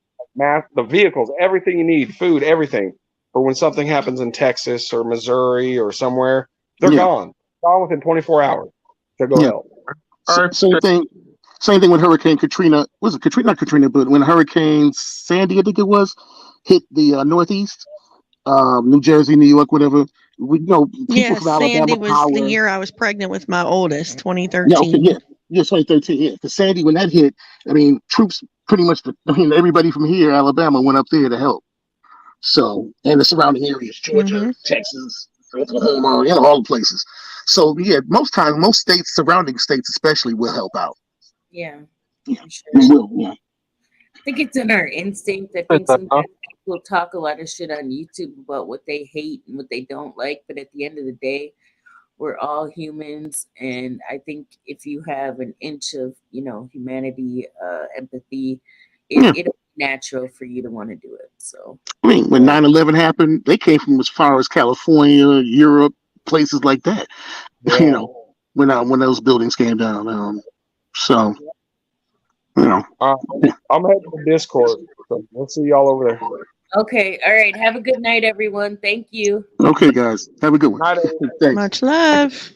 the vehicles, everything you need, food, everything. For when something happens in Texas or Missouri or somewhere, they're yeah, gone within 24 hours to go yeah. help. All right. Same thing with Hurricane Katrina. Was it Katrina? Not Katrina, but when Hurricane Sandy, I think it was, hit the Northeast, New Jersey, New York, whatever. People Yes, from Alabama Sandy was the power. year I was pregnant with my oldest, Yeah, okay, 2013. yeah, 2013. Yeah, because Sandy, when that hit, I mean, troops pretty much. Everybody from here, Alabama, went up there to help. So, and the surrounding areas, Georgia, Hmm. Texas, Oklahoma, all the places. So, yeah, most times, most states, surrounding states especially, will help out. Yeah, Yeah, for sure. we will. Yeah. I think it's in our instinct. I think sometimes people talk a lot of shit on YouTube about what they hate and what they don't like, but at the end of the day, we're all humans, and I think if you have an inch of humanity, empathy, Yeah. it'll be natural for you to want to do it. So I mean, when 9/11 happened, they came from as far as California, Europe, places like that. Yeah. When those buildings came down. So, I'm heading to Discord. So we'll see y'all over there. okay, all right. Have a good night, everyone. Thank you. Okay, guys, have a good one. Night, everyone. Thanks. Much love.